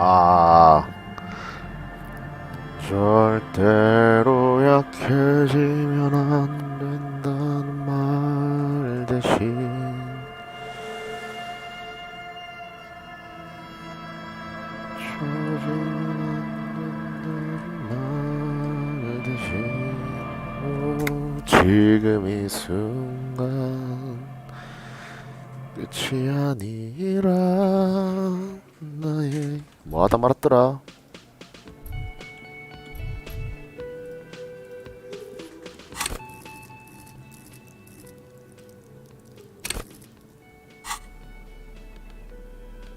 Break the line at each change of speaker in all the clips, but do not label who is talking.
아, 절대로 약해지면 안 된다는 말 대신 쳐지면 안 된다는 말 대신 지금 이 순간 끝이 아니라 나의 뭐하다 말았더라.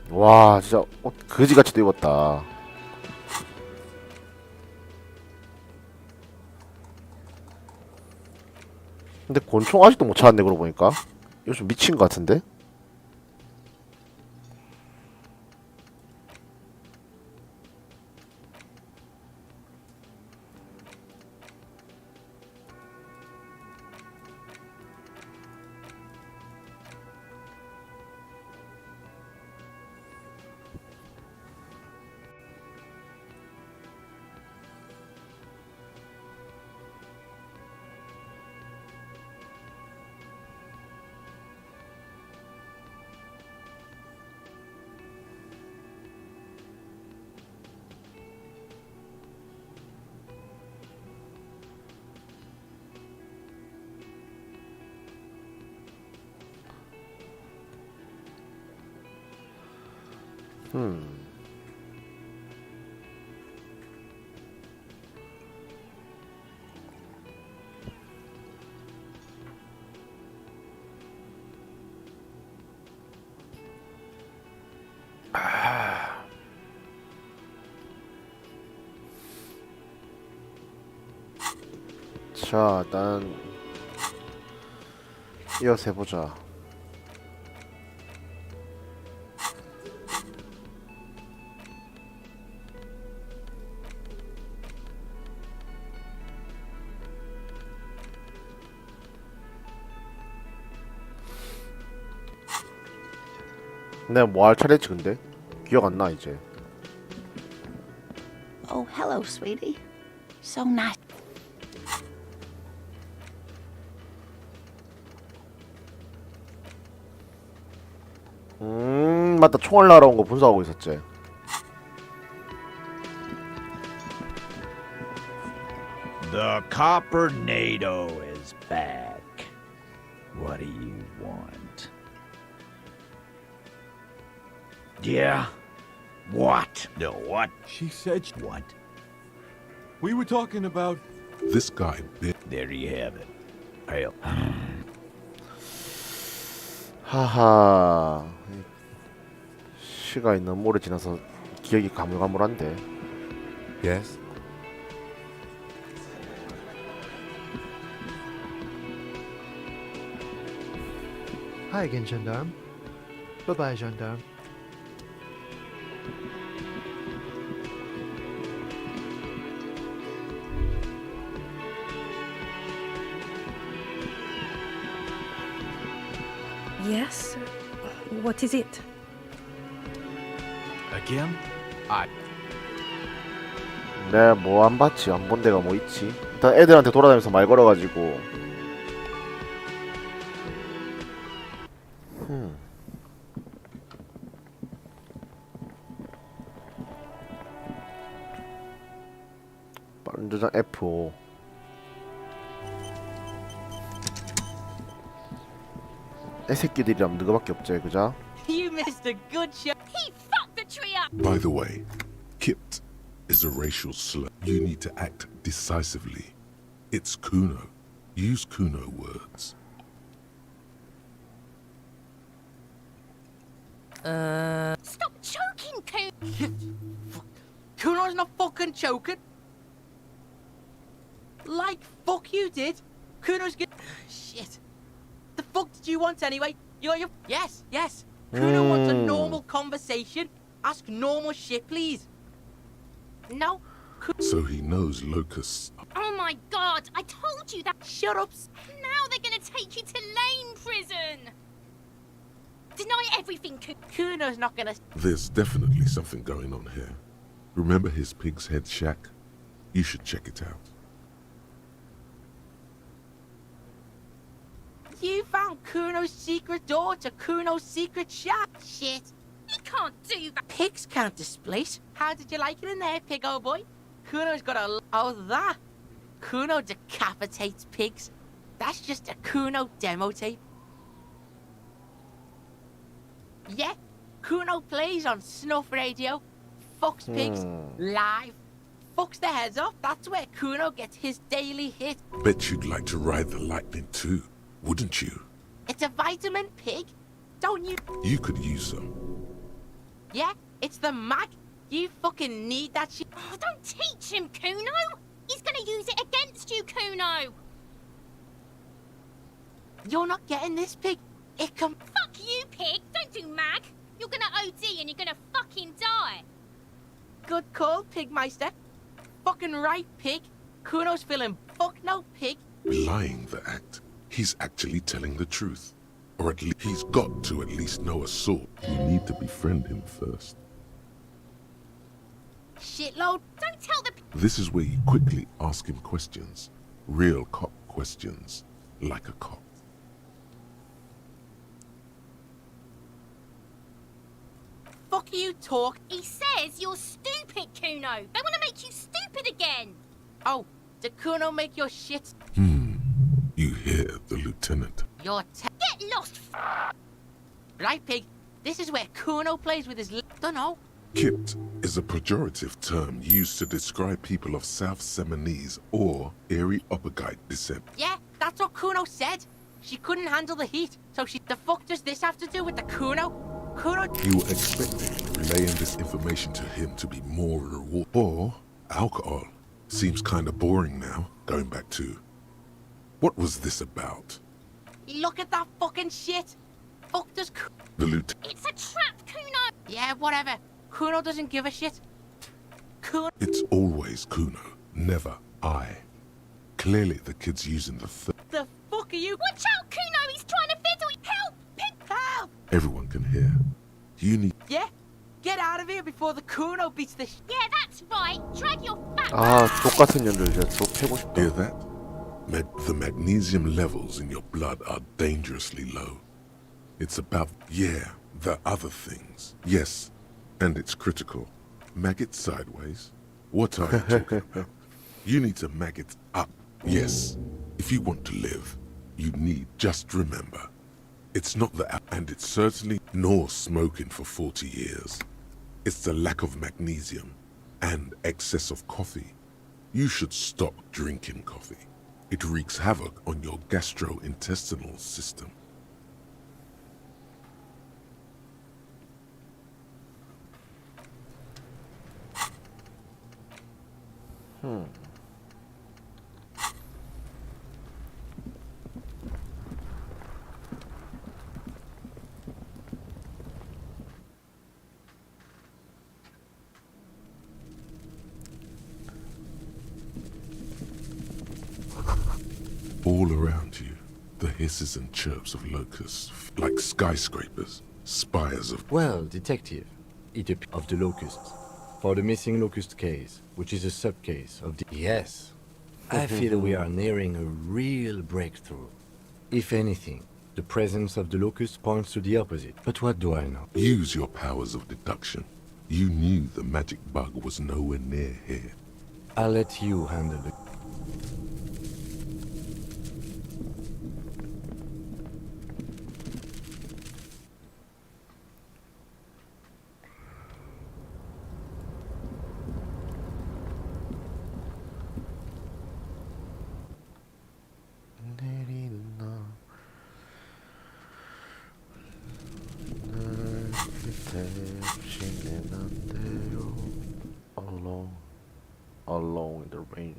와 진짜 옷 그지같이도 입었다. 근데 권총 아직도 못 찾았네. 그러고 보니까 이거 좀 미친 것 같은데. 자, 일단 이어서 해보자. 내가 뭐 할 차례지 근데? 기억 안 나 이제.
Oh, hello, sweetie. So nice.
맞다. 총알 날아온 거 분석하고 있었지.
The Coppernado is back. What do you want? Yeah? What? The what?
She said
What?
we were talking about.
This guy bit.
There you have it. Hell.
하하. 시간이 너무 오래 지나서 기억이 가물가물한데.
Yes.
Hi again, gendarme. Bye-bye, gendarme.
Yes? What is it?
Again?
내가 뭐 안 봤지? 안 본 데가 뭐 있지? 일단 애들한테 돌아다니면서 말 걸어가지고. 빠른 저장 F5. 애새끼들이라면 너가밖에 없지, 그자?
You missed a good shot. He fucked the tree up.
By the way, kipped is a racial slur. You need to act decisively. It's Kuno. Use Kuno words.
Stop choking, Kuno's not fucking choking. Like fuck you did. Kuno's good. Shit. The fuck did you want anyway? You got your yes. Kuno wants a normal conversation. Ask normal shit, please. No.
So he knows locusts.
Oh my god, I told you that.
Shut up.
Now they're gonna take you to Lane Prison. Deny everything,
Kuno's not gonna.
There's definitely something going on here. Remember his pig's head shack? You should check it out.
You found Kuno's secret door to Kuno's secret shack. Shit.
He can't do that.
Pigs can't displace. How did you like it in there, pig old boy? Kuno's got a. Oh, that. Kuno decapitates pigs. That's just a Kuno demo tape. Yeah, Kuno plays on snuff radio, fucks pigs, live, fucks their heads off. That's where Kuno gets his daily hit.
Bet you'd like to ride the lightning too, wouldn't you?
It's a vitamin pig, don't you?
You could use some.
Yeah, it's the mag. You fucking need that shit.
Oh, don't teach him, Kuno. He's gonna use it against you, Kuno.
You're not getting this pig. It can.
Fuck you, pig. Don't do mag. You're gonna OD and you're gonna fucking die.
Good call, Pigmeister. Fucking right, pig. Kuno's feeling fuck no, pig.
Belying the act, he's actually telling the truth. Or at least he's got to at least know a sword. You need to befriend him first.
Shitload.
Don't tell the
This is where you quickly ask him questions. Real cop questions. Like a cop.
Fuck you, talk.
He says you're stupid, Kuno. They want to make you stupid again.
Oh, did Kuno make your shit?
You hear the lieutenant.
Your
Get lost.
right, pig. This is where Kuno plays with his. Dunno.
Kipt is a pejorative term used to describe people of South Seminese or Erie-Opagite descent.
Yeah, that's what Kuno said. She couldn't handle the heat, so she. The fuck does this have to do with the Kuno? Kuno.
You were expecting relaying this information to him to be more reward. Or alcohol. Seems kind of boring now, going back to. What was this about?
Look at that fucking shit. Fuck does.
The lieutenant.
It's a trap, Kuno.
Yeah, whatever. Kuno doesn't give a shit. Kuno.
It's always Kuno, never I. Clearly the kid's using the
The fuck are you?
Watch out, Kuno. He's trying to fiddle. Help. Pig.
Help!
Everyone can hear. You need.
Yeah? Get out of here before the Kuno beats the
Yeah, that's right. Drag your fat.
아, 똑같은 년들 진짜 저 패고 싶다.
Hear that? The magnesium levels in your blood are dangerously low. It's about, the other things. Yes, and it's critical. Mag it sideways. What are you talking about? You need to mag it up. Yes, if you want to live, you need, just remember, it's not the, and it's certainly nor smoking for 40 years. It's the lack of magnesium and excess of coffee. You should stop drinking coffee. It wreaks havoc on your gastrointestinal system. All around you, the hisses and chirps of locusts, like skyscrapers, spires of...
Well, detective, it appears of the locusts. For the missing locust case, which is a sub-case of the... Yes, I feel we are nearing a real breakthrough. If anything, the presence of the locust points to the opposite. But what do I know?
Use your powers of deduction. You knew the magic bug was nowhere near here.
I'll let you handle it.
Alone in the rain.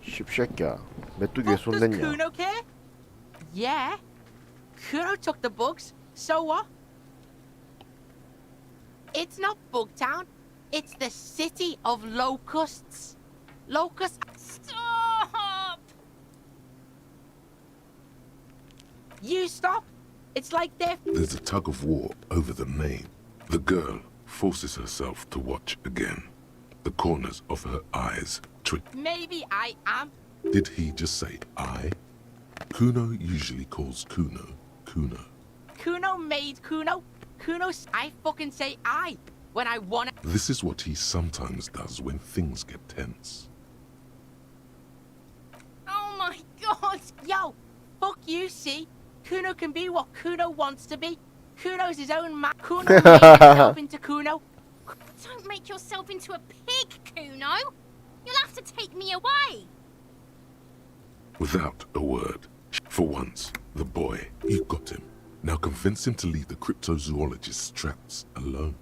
씹새끼야, 메뚜기에 손
Does
댔냐?
Kuno care? Yeah. Kuno took the bugs. So what? It's not Bugtown. It's the city of locusts. Locusts.
Stop.
You stop. It's like they're
There's a tug of war over the name. The girl forces herself to watch again. The corners of her eyes twitch.
maybe I am.
Did he just say I? Kuno usually calls Kuno Kuno.
Kuno made Kuno. I fucking say I when I want it.
This is what he sometimes does when things get tense.
Oh my god!
Yo, fuck you, see? Kuno can be what Kuno wants to be. Kuno's his own man. Kuno made himself into Kuno.
Don't make yourself into a pig, Kuno! You'll have to take me away!
Without a word. For once, the boy, you got him. Now convince him to leave the cryptozoologist's traps alone.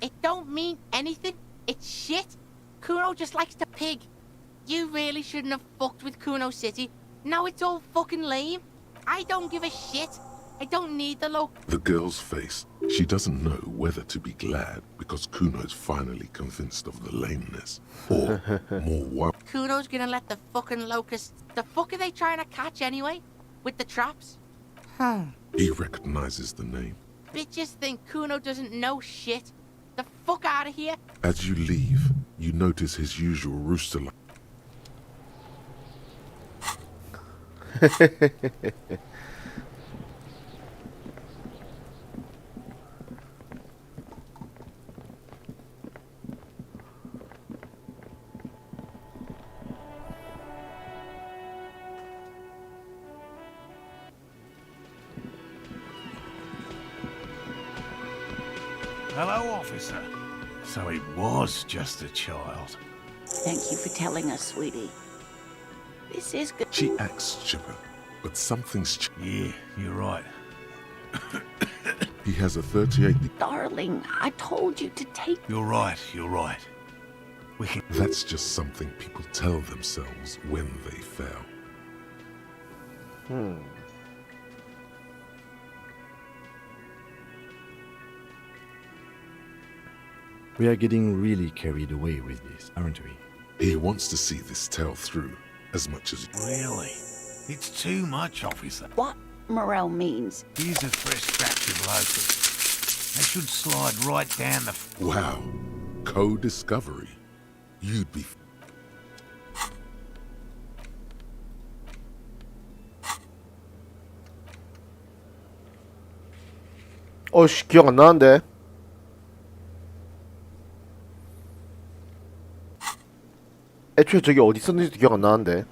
It don't mean anything. It's shit. Kuno just likes to pig. You really shouldn't have fucked with Kuno City. Now it's all fucking lame. I don't give a shit. I don't need the look.
The girl's face. She doesn't know whether to be glad because Kuno is finally convinced of the lameness, or more worried.
Kuno's gonna let the fucking locusts. The fuck are they trying to catch anyway? With the traps?
He recognizes the name.
Bitches think Kuno doesn't know shit. The fuck out of here.
As you leave, you notice his usual rooster-like.
Hello, officer. So it was just a child.
Thank you for telling us, sweetie. This is good.
She acts chipper, but something's
Yeah, you're right.
He has a 38.
Darling, I told you to take...
You're right, you're right. We can...
That's just something people tell themselves when they fail.
We are getting really carried away with this, aren't we?
He wants to see this tale through as much as...
Really? It's too much, officer.
What Morel means.
Here's a fresh batch of locusts. They should slide right down the...
Wow. Co-discovery. You'd be...
어씨 기억 안 나는데. 애초에 저기 어디 있었는지도 기억 안 나는데.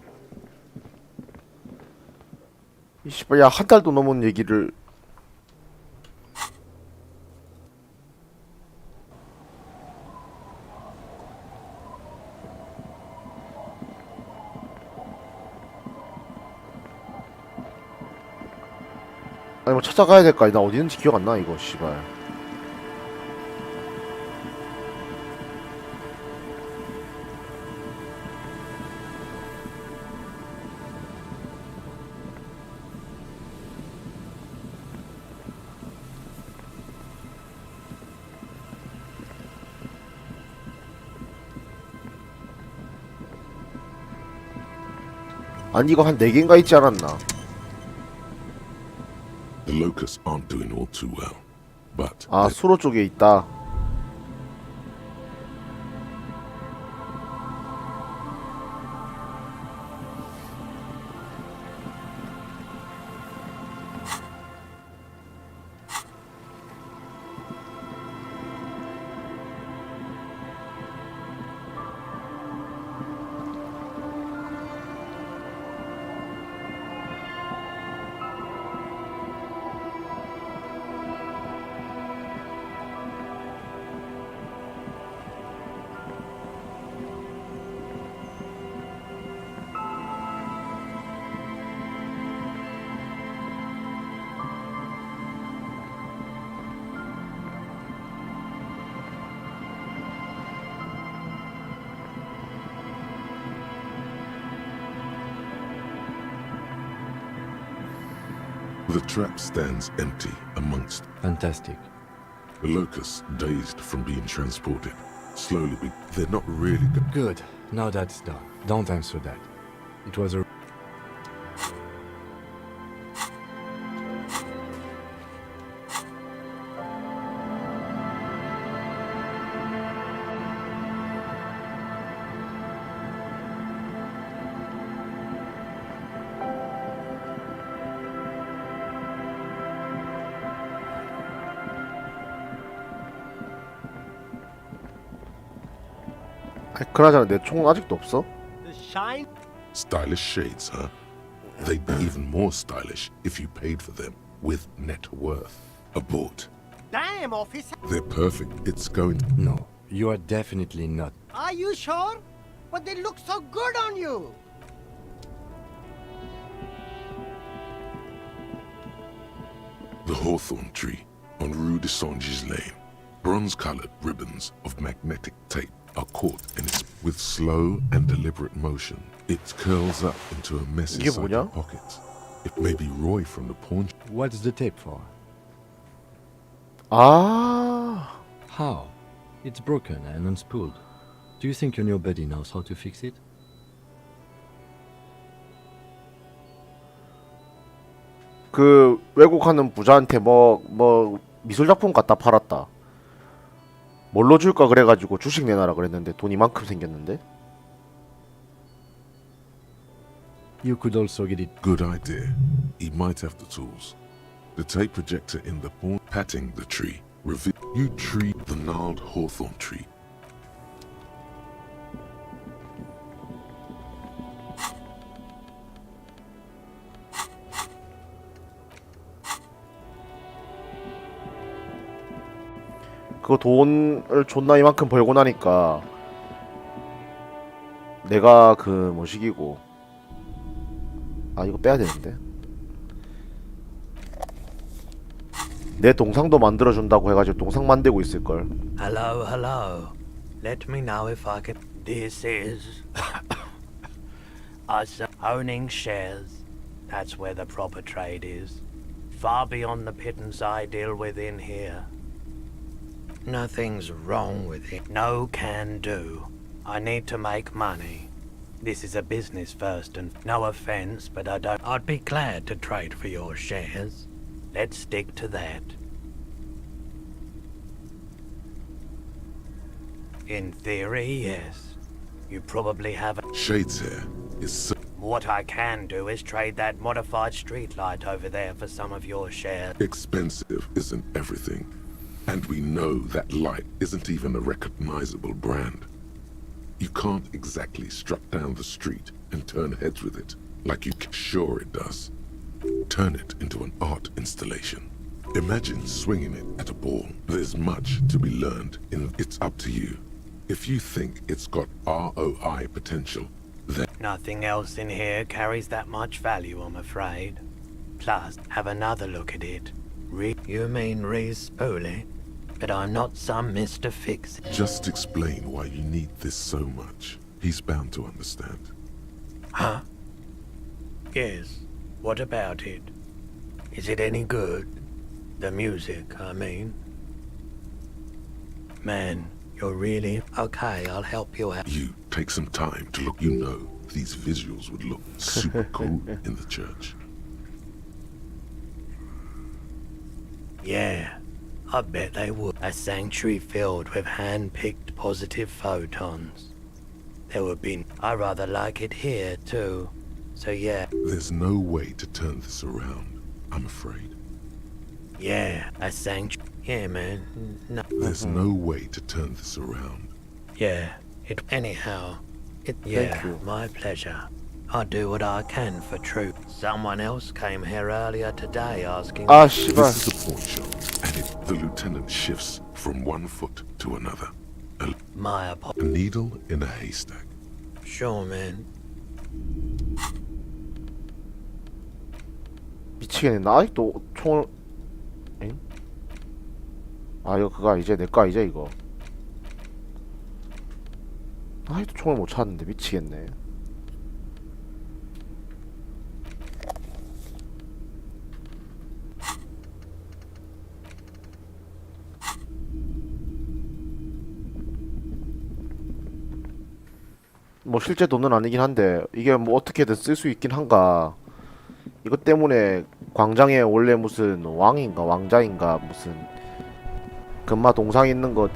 이 씨발 야 한 달도 넘은 얘기를. 아니 뭐 찾아가야 될 거 아니 나 어디 있는지 기억 안 나 이거 씨발. 아니 이거 한 4개인가 있지 않았나?
The locusts aren't doing all too well. But...
아 수로 쪽에 있다.
The trap stands empty amongst...
Fantastic.
The locusts, dazed from being transported. Slowly, they're not really...
Good. Now that's done. Don't answer that. It was a...
아니, 그나저나 내 총 아직도 없어?
Stylish shades, huh? They'd be even more stylish if you paid for them with net worth. Abort.
Damn, officer.
They're perfect. It's going.
No, you are definitely not.
Are you sure? But they look so good on you.
The hawthorn tree on Rue de Saint-Gilles Lane. Bronze-colored ribbons of magnetic tape are caught in its with slow and deliberate motion. It curls up into a messy
이게
side
뭐냐?
of pockets. It may be Roy from the pawn.
What's the tape for?
아,
How? It's broken and unspooled. Do you think your new buddy knows how to fix it?
그 외국하는 부자한테 뭐 미술 작품 갖다 팔았다. 뭘로 줄까 그래가지고 주식 내놔라 그랬는데 돈 이만큼 생겼는데.
You could also get it.
Good idea. He might have the tools. The tape projector in the pawn patting the tree. You tree the gnarled hawthorn tree.
그거 돈을 존나 이만큼 벌고 나니까 내가 그 뭐시기고 아 이거 빼야 되는데 내 동상도 만들어준다고 해가지고 동상 만들고 있을걸.
Hello, hello. Let me know if I can. This is us owning shares. That's where the proper trade is. Far beyond the pittance I deal with in here. Nothing's wrong with it. No can do. I need to make money. This is a business first, and no offense, but I'd be glad to trade for your shares. Let's stick to that. In theory, yes. You probably have a...
Shades here is so
What I can do is trade that modified streetlight over there for some of your shares.
expensive, isn't everything. And we know that light isn't even a recognizable brand. You can't exactly strut down the street and turn heads with it like you can. Sure it does. Turn it into an art installation. Imagine swinging it at a ball. There's much to be learned, and it's up to you. If you think it's got ROI potential, then
Nothing else in here carries that much value, I'm afraid. Plus, have another look at it. You mean re-spool it? But I'm not some Mr. Fix.
just explain why you need this so much. He's bound to understand.
Huh? Yes. What about it? Is it any good? The music, I mean. Man, you're really... Okay, I'll help you out.
You take some time to look. You know these visuals would look super cool in the church.
Yeah, I bet they would. A sanctuary filled with hand-picked positive photons. There would be... I rather like it here, too. So yeah,
There's no way to turn this around, I'm afraid.
yeah, a sanctuary... Yeah, man. No,
There's no way to turn this around.
yeah. It... Anyhow, it... Yeah,
you.
my pleasure. I'll do what I can for truth. Someone else came here earlier today asking...
아 씨발.
This is a pawn shop, and the lieutenant shifts from one foot to another.
My
A needle in a haystack.
Sure, man.
미치겠네. 나 아직도 총을 엥? 아 이거 그거 이제 내 거 아니지 이거. 나 아직도 총을 못 찾는데 미치겠네. 뭐 실제 돈은 아니긴 한데 이게 뭐 어떻게든 쓸 수 있긴 한가. 이것 때문에 광장에 원래 무슨 왕인가 왕자인가 무슨 금마 동상 있는 거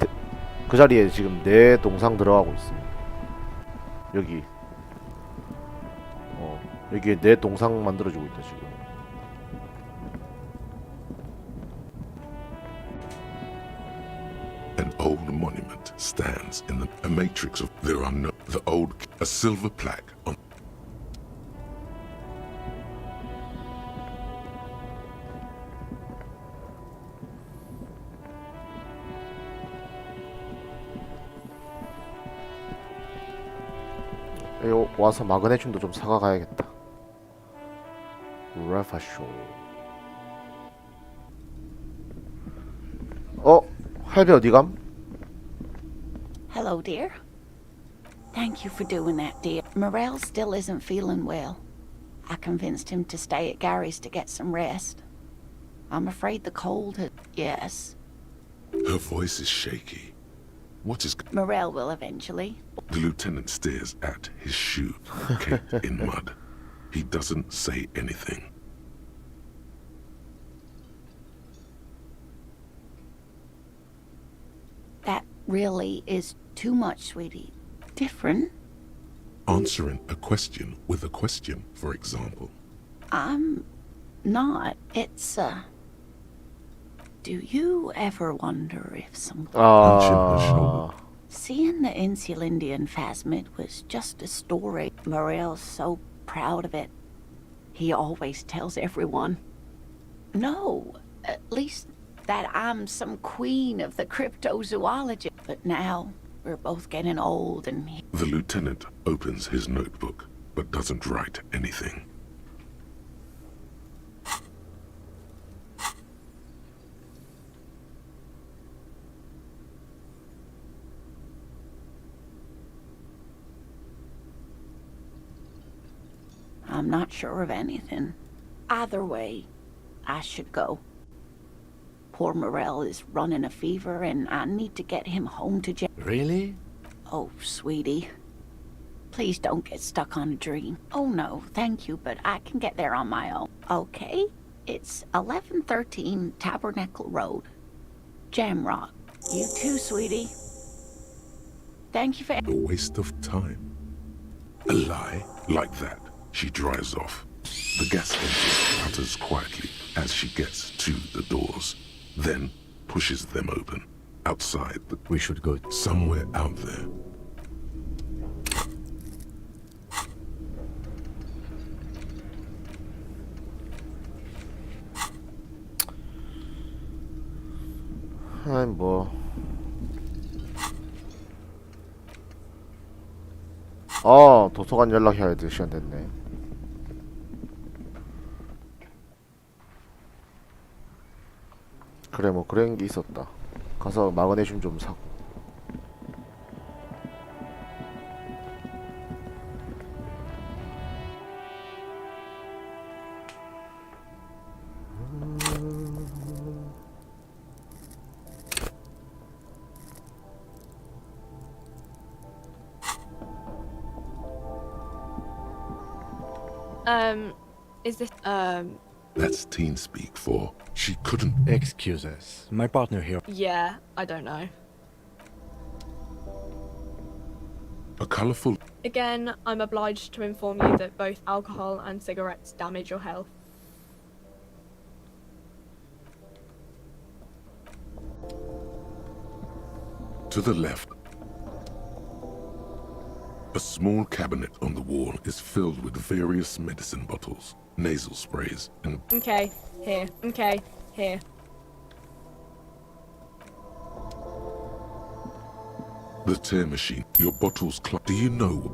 그 자리에 지금 내 동상 들어가고 있습니다. 여기 여기에 내 동상 만들어주고 있다 지금.
And old monument stands in a matrix of there are no a silver plaque on.
이거 와서 마그네슘도 좀 사가 가야겠다. 라파쇼. 할배 어디감?
Hello, dear. Thank you for doing that, dear. Morel still isn't feeling well. I convinced him to stay at Gary's to get some rest. I'm afraid the cold has... Yes.
Her voice is shaky. What is...
Morel will eventually.
The lieutenant stares at his shoe, caked in mud. He doesn't say anything.
That really is too much, sweetie. Different.
Answering a question with a question, for example.
I'm not. It's, Do you ever wonder if some...
Punching her shoulder.
Seeing the Insulindian phasmid was just a story. Morel's so proud of it. He always tells everyone. No, at least that I'm some queen of the cryptozoology. But now, we're both getting old and...
The lieutenant opens his notebook, but doesn't write anything.
I'm not sure of anything. Either way, I should go. Poor Morel is running a fever and I need to get him home to
Really?
Oh, sweetie. Please don't get stuck on a dream. Oh no, thank you, but I can get there on my own. Okay? It's 1113 Tabernacle Road. Jamrock. You too, sweetie. Thank you for...
A waste of time. A lie like that. She drives off. The gas engine putters quietly as she gets to the doors, then pushes them open. Outside,
We should go.
somewhere out there.
아이 뭐. 도서관 연락해야 될 시간 됐네. 그래 뭐 그런 게 있었다. 가서 마그네슘 좀 사고.
Is this,
That's teen speak for she couldn't.
Excuse us. My partner here.
yeah, I don't know.
A colorful.
Again, I'm obliged to inform you that both alcohol and cigarettes damage your health.
To the left, a small cabinet on the wall is filled with various medicine bottles, nasal sprays, and
Okay, here. Okay, here.
the tear machine. Your bottles Do you know?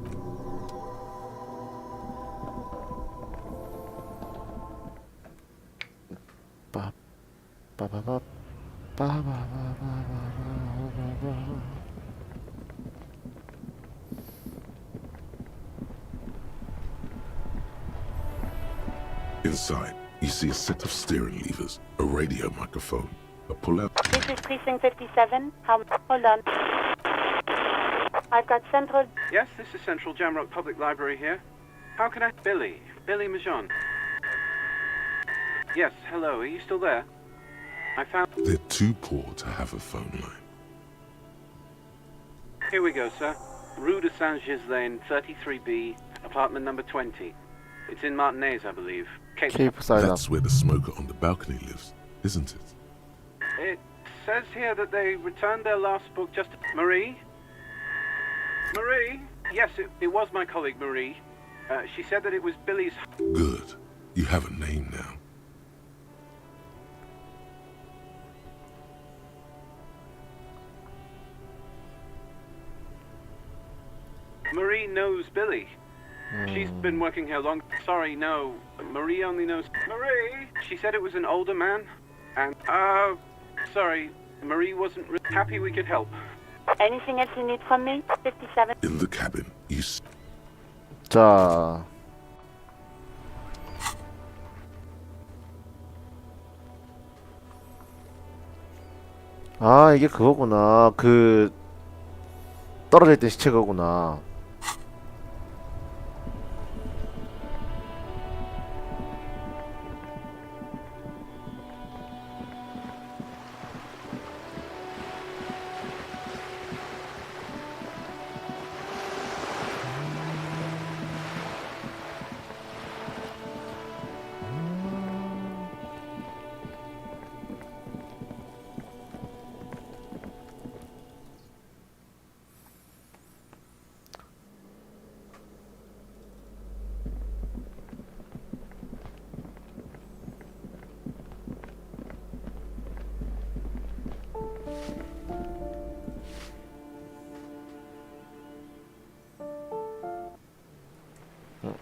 빠 빠바바 빠바바바바바바바.
Inside, you see a set of steering levers, a radio microphone, a pull-out.
This is Precinct 57. Hold on. I've got Central...
Yes, this is Central Jamrock Public Library here. How can I... Billy Majon. Yes, hello, are you still there? I found...
They're too poor to have a phone line.
Here we go, sir. Rue de Saint-Ghislain, 33B, apartment number 20. It's in Martinez, I believe.
Cape Silence.
That's where the smoker on the balcony lives, isn't it?
It's says here that they returned their last book just... Marie? Marie? Yes, it was my colleague, Marie. She said that it was Billy's...
Good. You have a name now.
Marie knows Billy. She's been working here long... Sorry, no. Marie only knows... Marie? She said it was an older man. And, sorry. Marie wasn't happy we could help.
Anything else you need from me? 57.
In the cabin, you...
자. 아, 이게 그거구나. 그 떨어져 있던 시체가구나.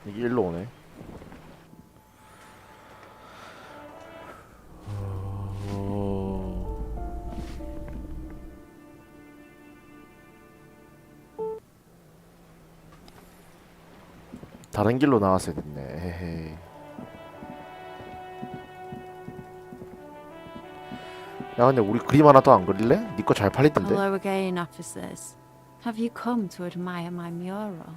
이게 일로 오네. 다른 길로 나왔어야 됐네. 헤헤. 야, 근데 우리 그림 하나 더 안 그릴래? 니 거 잘 팔리던데.
Hello again, officers. Have you come to admire my mural?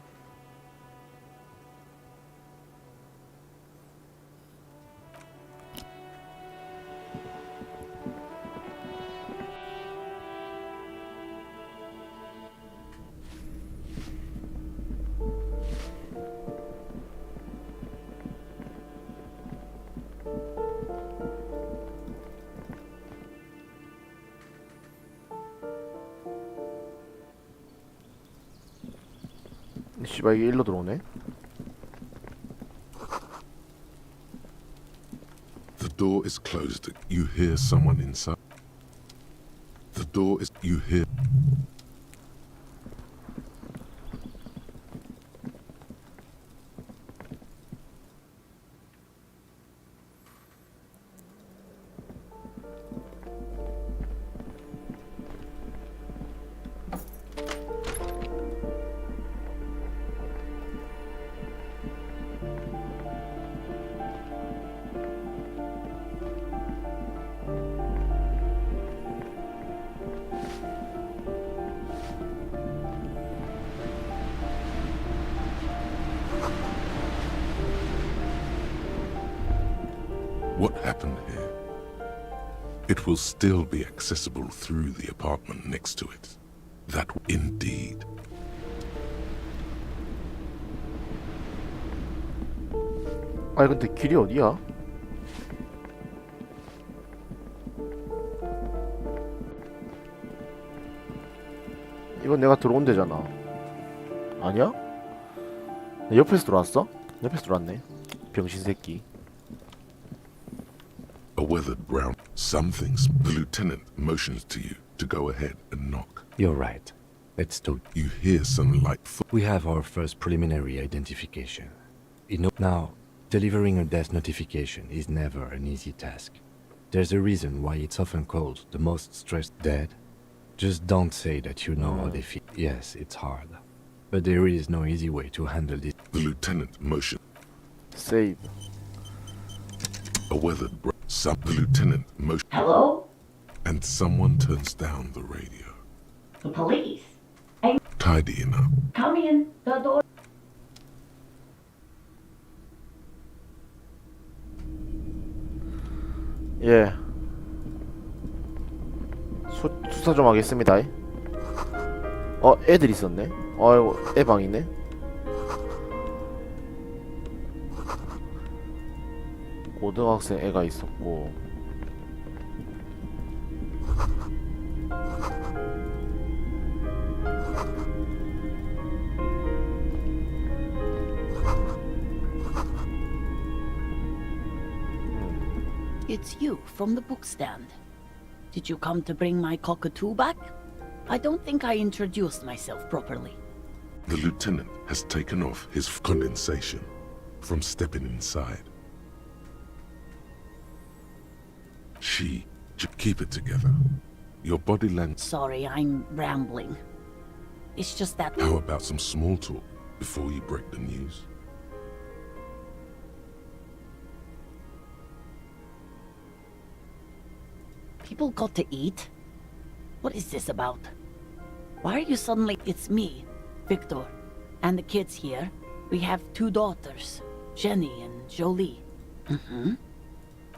씨발 이게 일로 들어오네.
The door is closed. You hear someone inside. The door is... You hear... What happened here? It will still be accessible through the apartment next to it. That indeed.
아니 근데 길이 어디야? 이건 내가 들어온 데잖아. 아니야? 옆에서 들어왔어? 옆에서 들어왔네. 병신 새끼.
A weathered brown. Some things. The lieutenant motions to you to go ahead and knock.
You're right. Let's do.
You hear some light foot.
We have our first preliminary identification. Now, delivering a death notification is never an easy task. There's a reason why it's often called the most stressed dead. Just don't say that you know how they feel. Yes, it's hard. But there is no easy way to handle this.
The lieutenant motion.
Save.
A weathered the lieutenant motion.
Hello?
And someone turns down the radio.
The police.
Tidy enough.
Come in. The door.
예. 수사 좀 하겠습니다. 애들 있었네. 아이고, 애 방이네. 고등학생 애가 있었고.
It's you from the book stand. Did you come to bring my cockatoo back? I don't think I introduced myself properly.
The lieutenant has taken off his condensation from stepping inside. She should keep it together. Your body language.
Sorry, I'm rambling. It's just that...
How about some small talk before you break the news?
People got to eat? What is this about? Why are you suddenly... It's me, Victor, and the kids here. We have 2 daughters, Jenny and Jolie. Mm-hmm.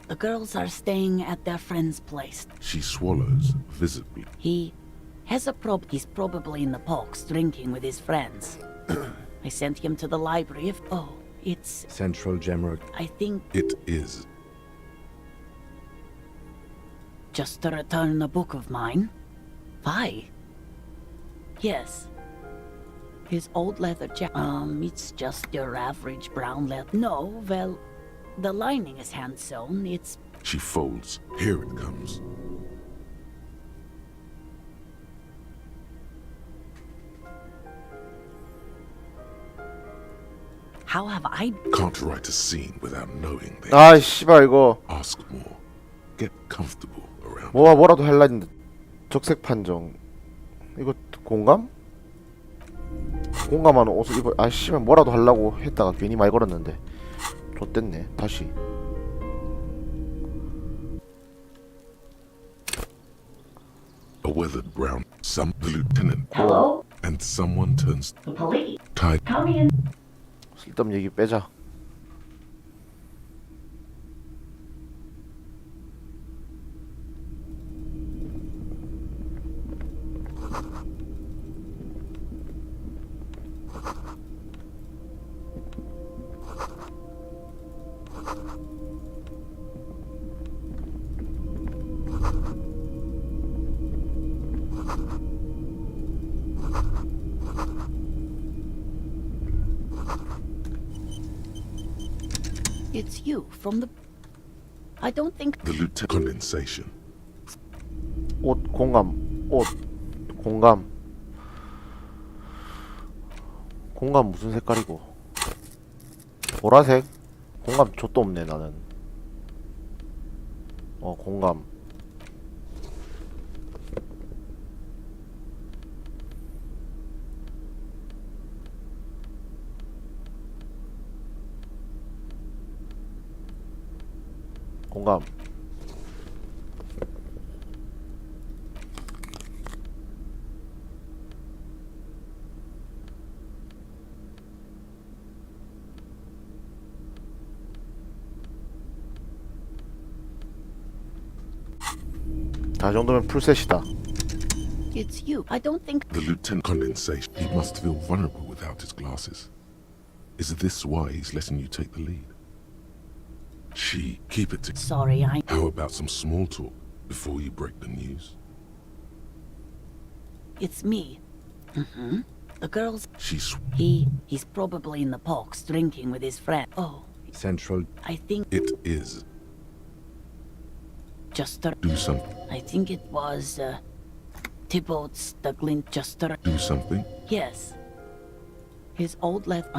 The girls are staying at their friend's place.
She swallows visibly.
He has a he's probably in the parks drinking with his friends. I sent him to the library if... Oh, it's...
Central Jamrock.
I think...
It is.
Just to return a book of mine? Why? Yes. His old leather jacket. It's just your average brown leather. No, well, the lining is hand-sewn. It's...
She folds. Here it comes.
How have I...
Can't write a scene without knowing this.
아 씨발 이거
Ask more. Get comfortable around.
뭐라도 할라 했는데 적색 판정. 이거 공감? 공감하는 옷을 입어. 아 씨발 뭐라도 하려고 했다가 괜히 말 걸었는데 좆됐네. 다시.
A weathered brown. Some the lieutenant.
Hello?
And someone turns.
The police.
Tied.
Come in.
쓸데없는 얘기 빼자.
It's you from the... I don't think...
The lieutenant condensation.
옷 공감. 옷 공감. 공감 무슨 색깔이고? 보라색? 공감 좆도 없네 나는. 공감. 공감. 자, 이 정도면 풀셋이다.
It's you. I don't think...
The lieutenant condensation. He must feel vulnerable without his glasses. Is this why he's letting you take the lead? She, keep it together.
Sorry, I...
How about some small talk before you break the news?
It's me. Mm-hmm. The girls... He's probably in the parks drinking with his friend. Oh.
Central...
I think...
It is.
Just to...
Do something.
I think it was, Thibaut's the glint just to...
Do something?
Yes. His old leather...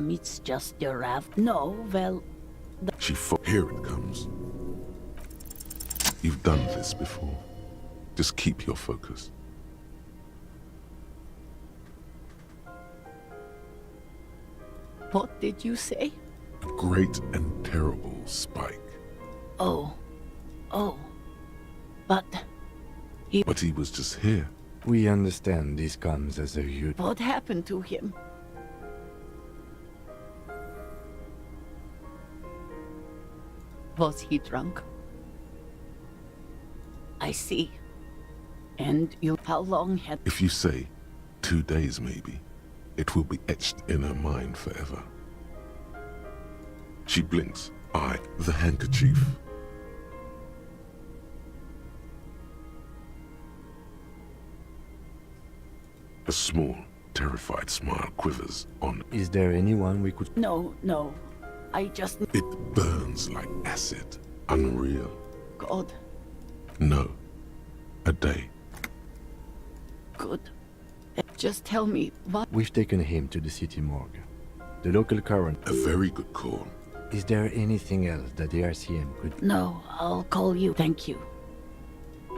it's just your No, well...
Here it comes. You've done this before. Just keep your focus.
What did you say?
A great and terrible spike.
Oh. But
he was just here.
We understand this comes as a huge...
What happened to him? Was he drunk? I see. And you... How long had...
If you say 2 days maybe, it will be etched in her mind forever. She blinks. The handkerchief. A small, terrified smile quivers on...
Is there anyone we could...
No. I just...
It burns like acid. Unreal.
God,
No. A day.
good. Just tell me what.
We've taken him to the city morgue. The local coroner.
A very good call.
Is there anything else that the RCM could...
No, I'll call you. Thank you.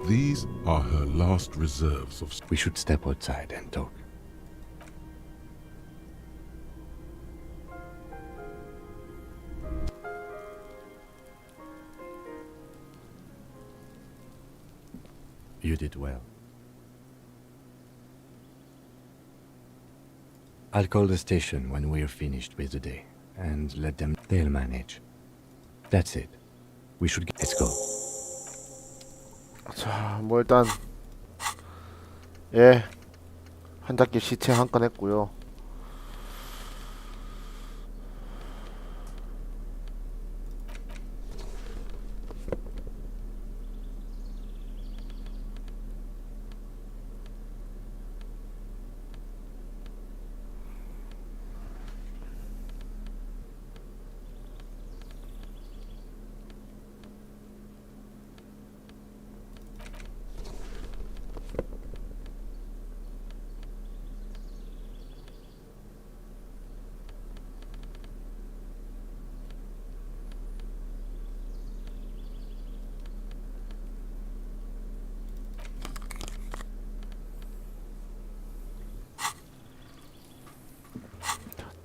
These are her last reserves of...
We should step outside and talk. You did well. I'll call the station when we're finished with the day, and let them... They'll manage. That's it. We should get... Let's go.
자, 뭐 일단 예, 한잡기 시체 한 건 했고요.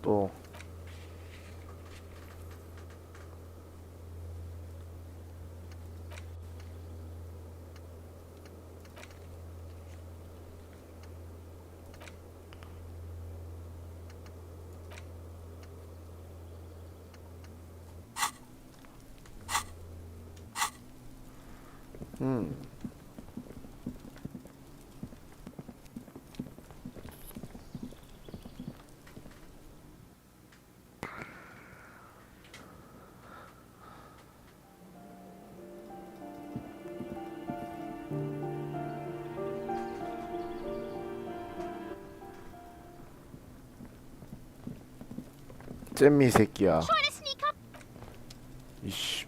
또 잼미 새끼야. 이씨.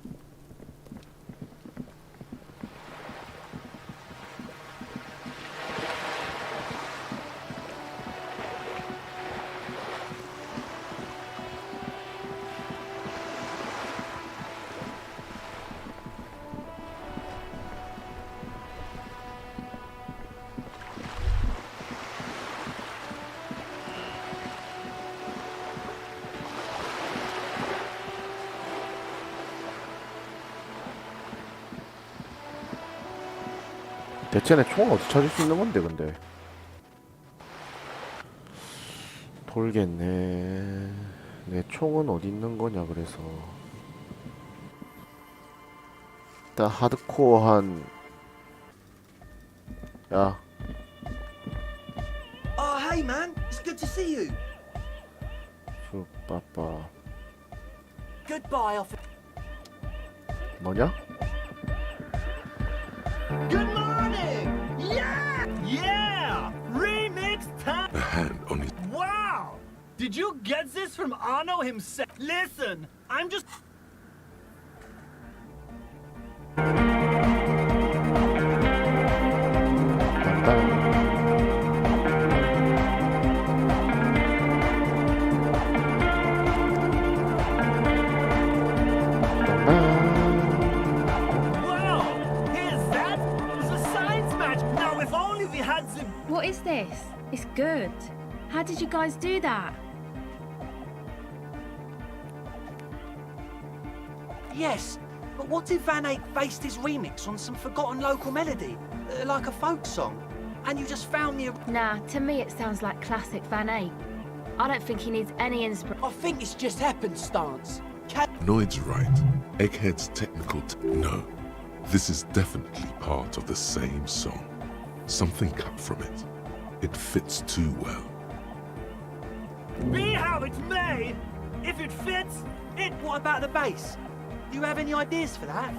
대체 내 총을 어떻게 찾을 수 있는 건데 근데 돌겠네. 내 총은 어디 있는 거냐. 그래서 일단 하드코어한 야.
Oh, hey man, it's good to see you.
빠빠
Goodbye, officer.
뭐냐?
Good morning! Yeah! Yeah! Remix time!
A hand on his...
Wow! Did you get this from Arno himself? Listen, I'm just...
What is this? It's good. How did you guys do that?
Yes, but what if Van Eyck based his remix on some forgotten local melody? Like a folk song? And you just found the...
Nah, to me it sounds like classic Van Eyck. I don't think he needs any inspiration.
I think it's just happenstance.
Noid's right. Egghead's technical... No. This is definitely part of the same song. Something cut from it. It fits too well.
Be how it may! If it fits, it... What about the bass? Do you have any ideas for that?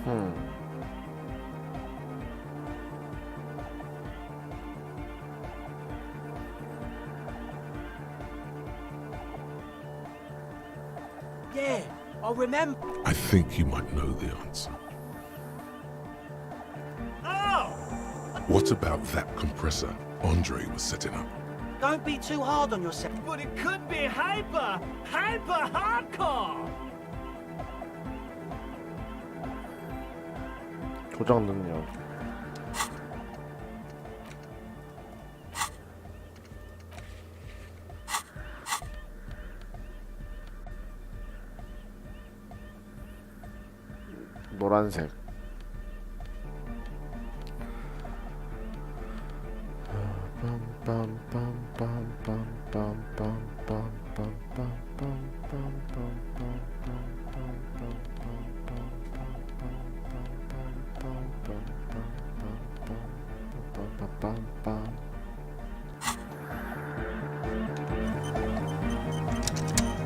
Yeah, I remember.
I think you might know the answer. What about that compressor Andre was setting up?
Don't be too hard on yourself.
But it could be hyper hardcore.
조작 능력. 노란색.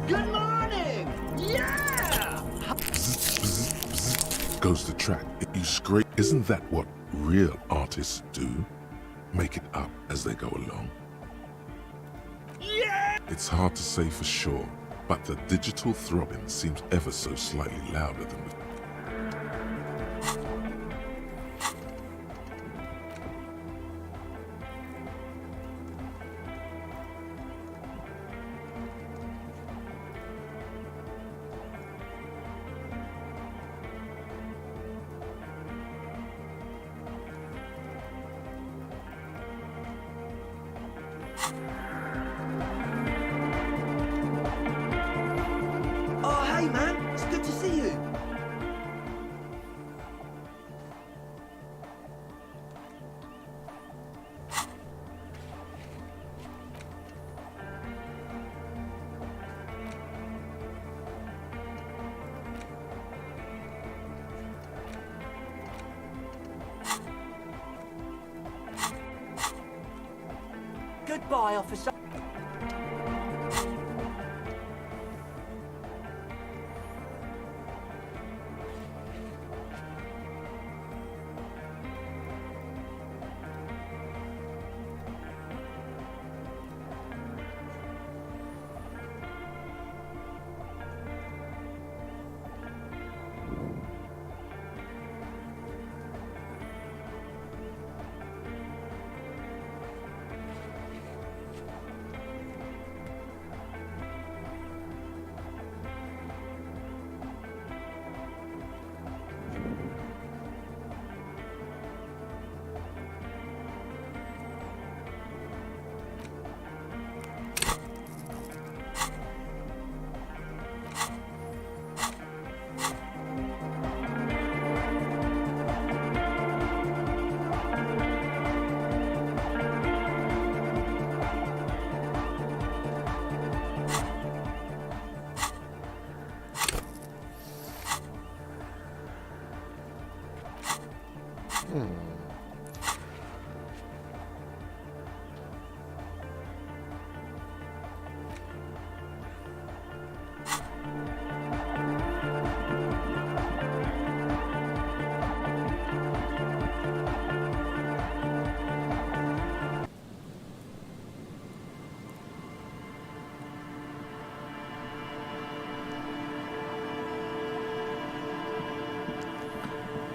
Good morning. Yeah.
Goes the track. You scrape. Isn't that what real artists do? Make it up as they go along.
Yeah.
It's hard to say for sure, but the digital throbbing seems ever so slightly louder than before.
Oh, hey, man. It's good to see you. Goodbye, officer.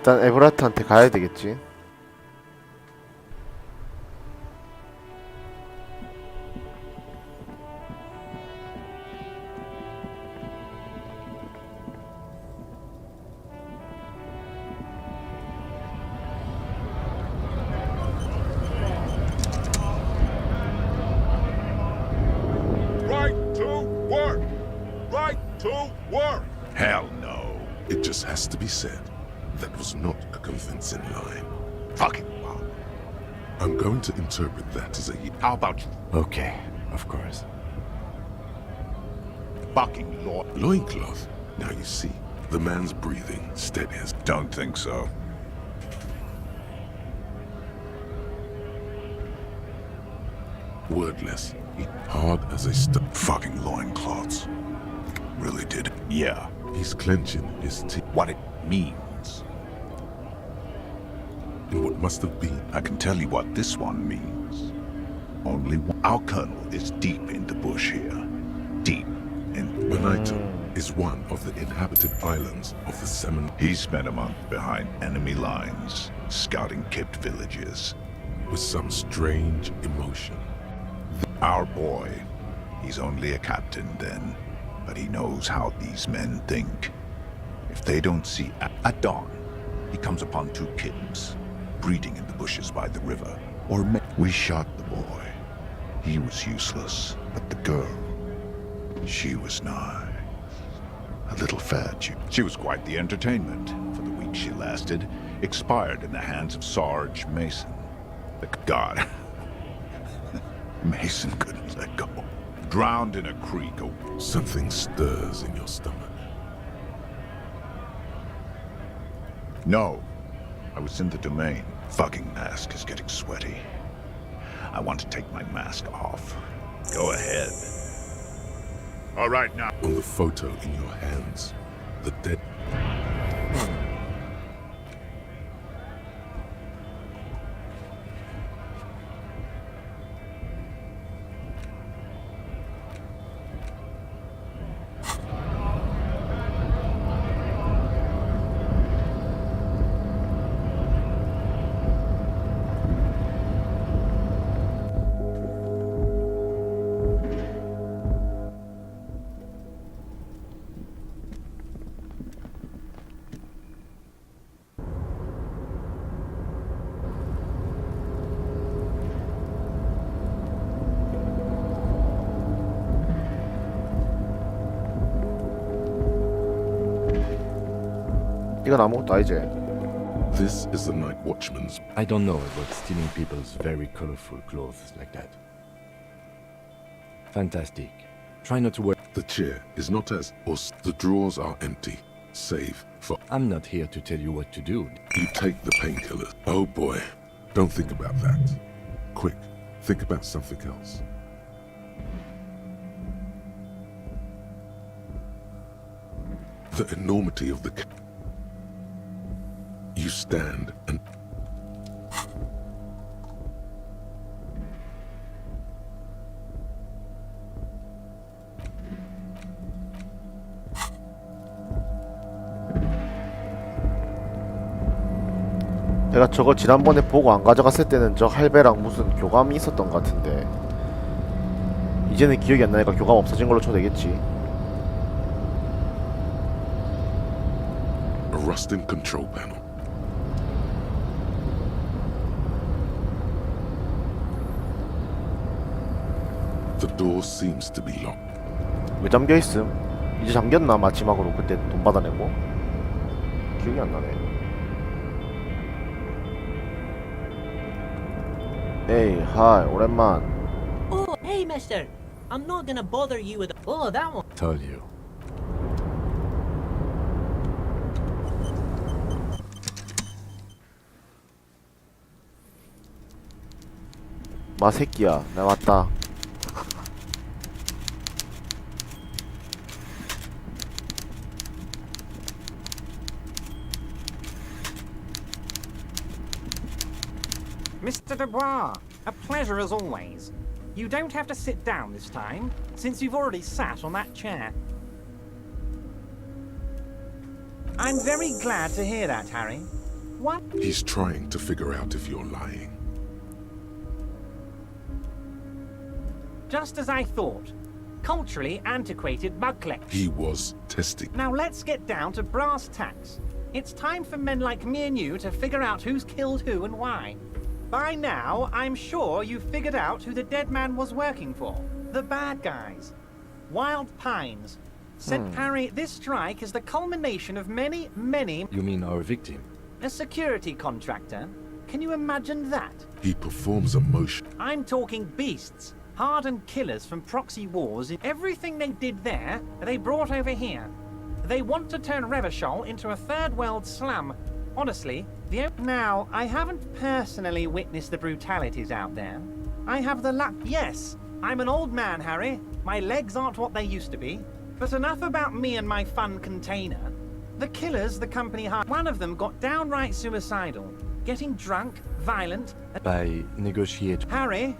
일단 에브라트한테 가야 되겠지.
Right to work! Right to work!
Hell no.
It just has to be said. That was not a convincing line.
Fucking wow.
I'm going to interpret that as a...
How about you?
Okay, of course.
Fucking
loincloth. Now you see, the man's breathing steady as...
Don't think so.
Wordless. Hard as a
fucking loincloths. Really did. Yeah.
He's clenching his teeth.
What it means.
In what must have been.
I can tell you what this one means. Only one. Our colonel is deep in the bush here. Deep in...
Benito is one of the inhabited islands of the Seminole.
He spent a month behind enemy lines, scouting kept villages.
with some strange emotion.
Our boy. He's only a captain then, but he knows how these men think. If they don't see at dawn, he comes upon two kittens, breeding in the bushes by the river. We shot the boy. He was useless, but the girl, she was nice. A little fat. She was quite the entertainment. For the week she lasted, expired in the hands of Sarge Mason. The god. Mason couldn't let go. Drowned in a creek.
Something stirs in your stomach.
No. I was in the domain. Fucking mask is getting sweaty. I want to take my mask off. Go ahead. All right, now.
On the photo in your hands, the dead...
이건 아무것도 아니지.
This is the night watchman's...
I don't know about stealing people's very colorful clothes like that. Fantastic. Try not to worry.
The chair is not as... The drawers are empty, save for...
I'm not here to tell you what to do.
You take the painkillers. Oh boy, don't think about that. Quick, think about something else. The enormity of the... You stand and...
내가 저거 지난번에 보고 안 가져갔을 때는 저 할배랑 무슨 교감이 있었던 것 같은데 이제는 기억이 안 나니까 교감 없어진 걸로 쳐도 되겠지.
A rusting control panel. The door seems to be locked.
왜 잠겨있음? 이제 잠겼나 마지막으로 그때 돈 받아내고? 기억이 안 나네. 에이, 하이, 오랜만.
Oh, hey, mister. I'm not gonna bother you with... Oh, that one.
Told you.
마 새끼야, 나 왔다.
Mr. Dubois, a pleasure as always. You don't have to sit down this time, since you've already sat on that chair. I'm very glad to hear that, Harry. What?
He's trying to figure out if you're lying.
Just as I thought. Culturally antiquated bug collector.
He was testing.
Now let's get down to brass tacks. It's time for men like me and you to figure out who's killed who and why. By now, I'm sure you've figured out who the dead man was working for. The bad guys. Wild Pines. Said Harry, this strike is the culmination of many, many...
You mean our victim?
A security contractor. Can you imagine that?
He performs a motion.
I'm talking beasts. Hardened killers from proxy wars. Everything they did there, they brought over here. They want to turn Revachol into a third world slum. Honestly, now, I haven't personally witnessed the brutalities out there. I have the luck. Yes, I'm an old man, Harry. My legs aren't what they used to be. But enough about me and my fun container. The killers the company hired, one of them got downright suicidal. Getting drunk, violent...
By negotiate...
Harry,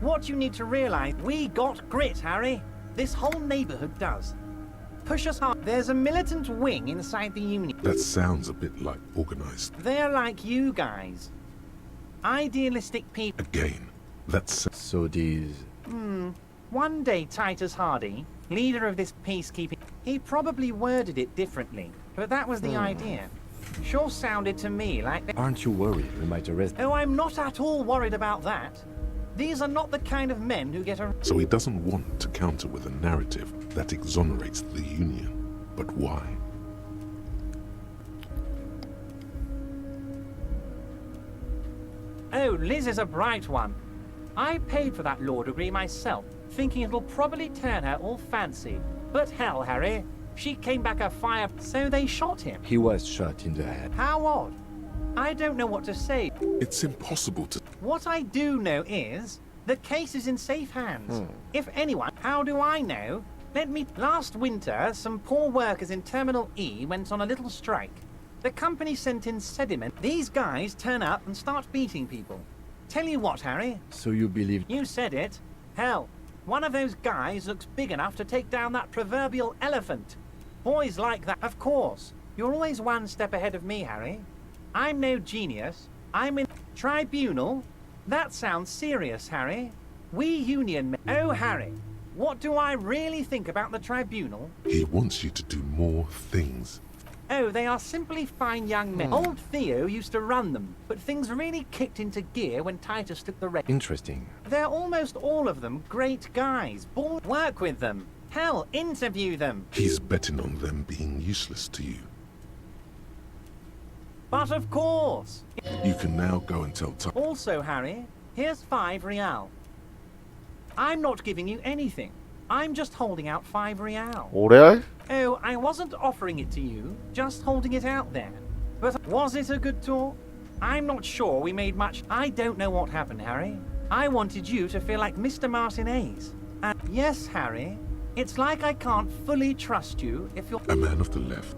what you need to realize, we got grit, Harry. This whole neighborhood does. Push us hard. There's a militant wing inside the union.
That sounds a bit like organized.
They're like you guys. Idealistic people.
Again, that's...
So these...
One day Titus Hardy, leader of this peacekeeping, he probably worded it differently, but that was the idea. Sure sounded to me like...
Aren't you worried we might arrest...
Oh, I'm not at all worried about that. These are not the kind of men who get a...
So he doesn't want to counter with a narrative that exonerates the Union. But why?
Oh, Liz is a bright one. I paid for that law degree myself, thinking it'll probably turn her all fancy. But hell, Harry, she came back a fire, so they shot him.
He was shot in the head.
How odd. I don't know what to say.
It's impossible to...
What I do know is, the case is in safe hands. If anyone, how do I know? Last winter, some poor workers in Terminal E went on a little strike. The company sent in sediment. These guys turn up and start beating people. Tell you what, Harry.
So you believe...
You said it. Hell, one of those guys looks big enough to take down that proverbial elephant. Boys like that, of course. You're always one step ahead of me, Harry. I'm no genius. I'm in tribunal. That sounds serious, Harry. We union men. Oh, Harry, what do I really think about the tribunal?
He wants you to do more things.
Oh, they are simply fine young men. Old Theo used to run them, but things really kicked into gear when Titus took the reins.
Interesting.
They're almost all of them great guys. Work with them. Hell, interview them.
He's betting on them being useless to you.
But of course.
You can now go and tell Titus.
Also, Harry, here's 5 real. I'm not giving you anything. I'm just holding out 5 real.
5레알?
Oh, I wasn't offering it to you, just holding it out there. But was it a good talk? I'm not sure we made much. I don't know what happened, Harry. I wanted you to feel like Mr. Martinez. And yes, Harry, it's like I can't fully trust you if you're...
A man of the left.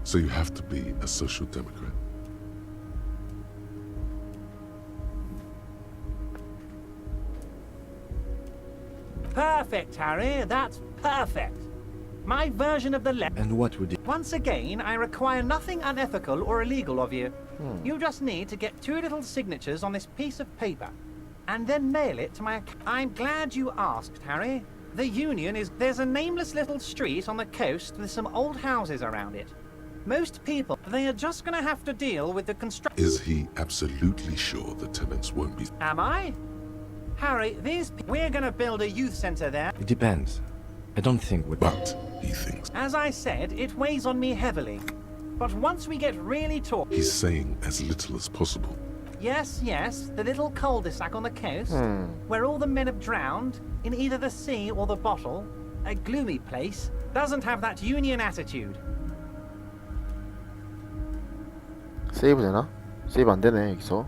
So you have to be a social democrat.
Perfect, Harry. That's perfect. My version of the left.
And what would it...
Once again, I require nothing unethical or illegal of you. You just need to get 2 little signatures on this piece of paper, and then mail it to my... I'm glad you asked, Harry. The Union is... There's a nameless little street on the coast with some old houses around it. Most people, they are just gonna have to deal with the construction...
Is he absolutely sure the tenants won't be...
Am I? Harry, we're gonna build a youth center there.
It depends. I don't think we...
But, he thinks...
As I said, it weighs on me heavily. But once we get really talk...
He's saying as little as possible.
Yes, yes, the little cul-de-sac on the coast, where all the men have drowned, in either the sea or the bottle, a gloomy place, doesn't have that Union attitude.
세이브 되나? 세이브 안 되네 여기서.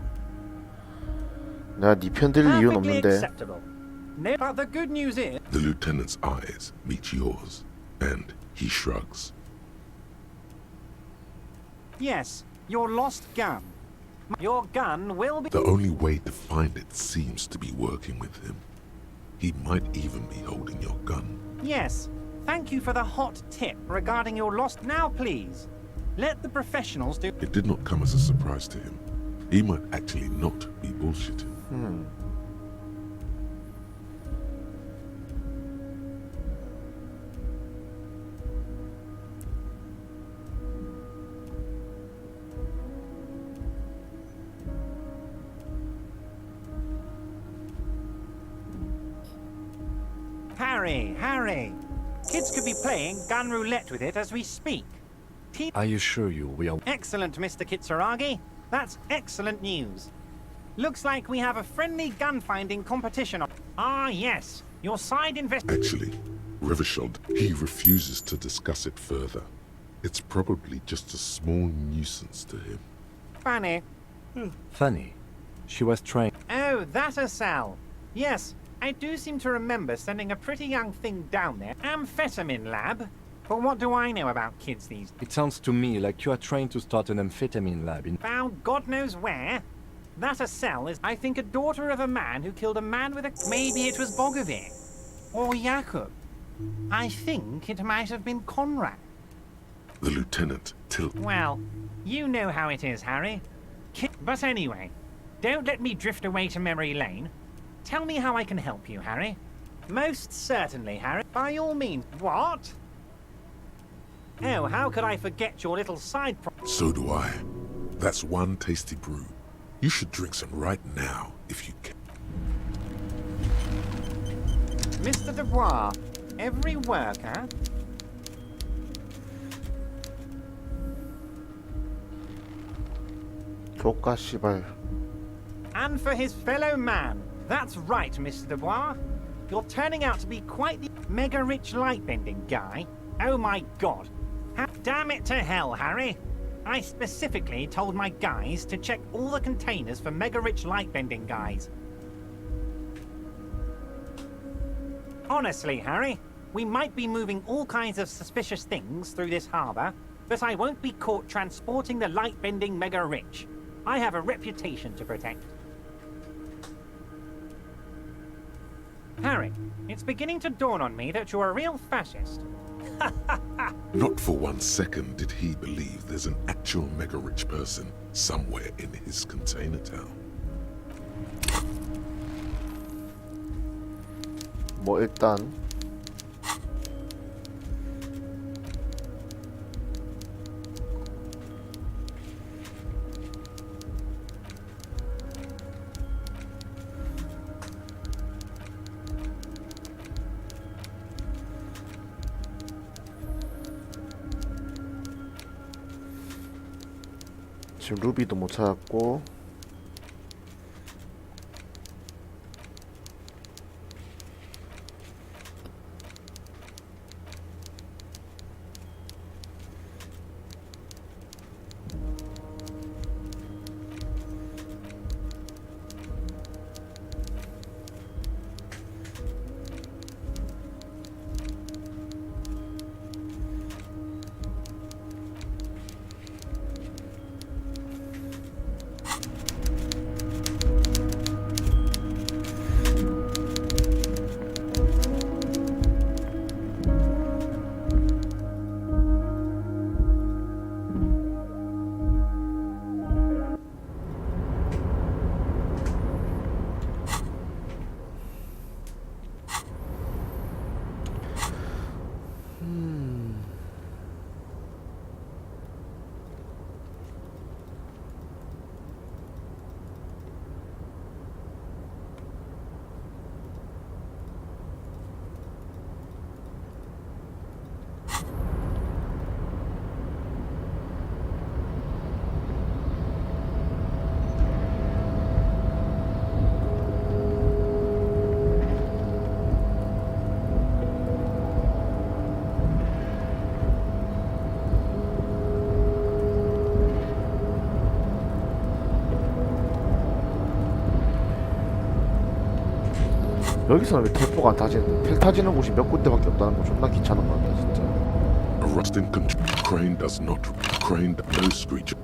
내가 네 편 들 이유는
Perfectly
없는데.
acceptable. No, but the good news is...
The lieutenant's eyes meet yours, and he shrugs.
Yes, your lost gun. Your gun will be...
The only way to find it seems to be working with him. He might even be holding your gun.
Yes, thank you for the hot tip regarding your lost... Now, please, let the professionals do...
It did not come as a surprise to him. He might actually not be bullshitting.
Harry! Kids could be playing gun roulette with it as we speak.
Are you sure we are...
Excellent, Mr. Kitsuragi. That's excellent news. Looks like we have a friendly gun-finding competition on... Ah, yes. Your side
Actually, Revachol, he refuses to discuss it further. It's probably just a small nuisance to him.
Funny.
Funny. She was trying...
Oh, that a Sal. Yes, I do seem to remember sending a pretty young thing down there. Amphetamine lab. But what do I know about kids these days?
It sounds to me like you are trying to start an amphetamine lab in...
Found God knows where. That a cell is, I think, a daughter of a man who killed a man with a... Maybe it was Bogovir. Or Jakub. I think it might have been Conrad.
The lieutenant
Well, you know how it is, Harry. But anyway, Don't let me drift away to memory lane. Tell me how I can help you, Harry. Most certainly, Harry. By all means. What? Oh, how could I forget your little side
So do I. That's one tasty brew. You should drink some right now, if you can.
Mr. Dubois, every worker...
조까 씨발.
And for his fellow man. That's right, Mr. Dubois. You're turning out to be quite the mega-rich light-bending guy. Oh my god. Damn it to hell, Harry. I specifically told my guys to check all the containers for mega-rich light-bending guys. Honestly, Harry, we might be moving all kinds of suspicious things through this harbour, but I won't be caught transporting the light-bending mega-rich. I have a reputation to protect. Harry, it's beginning to dawn on me that you're a real fascist.
Not for 1 second did he believe there's an actual mega-rich person somewhere in his container town.
뭐 일단 지금 루비도 못 찾았고 여기서는 왜 텔포가 안 타지는데? 텔 타지는 곳이 몇 군데밖에 없다는 거 존나 귀찮은 것 같다 진짜.
A rusting crane does not. Crane no screech.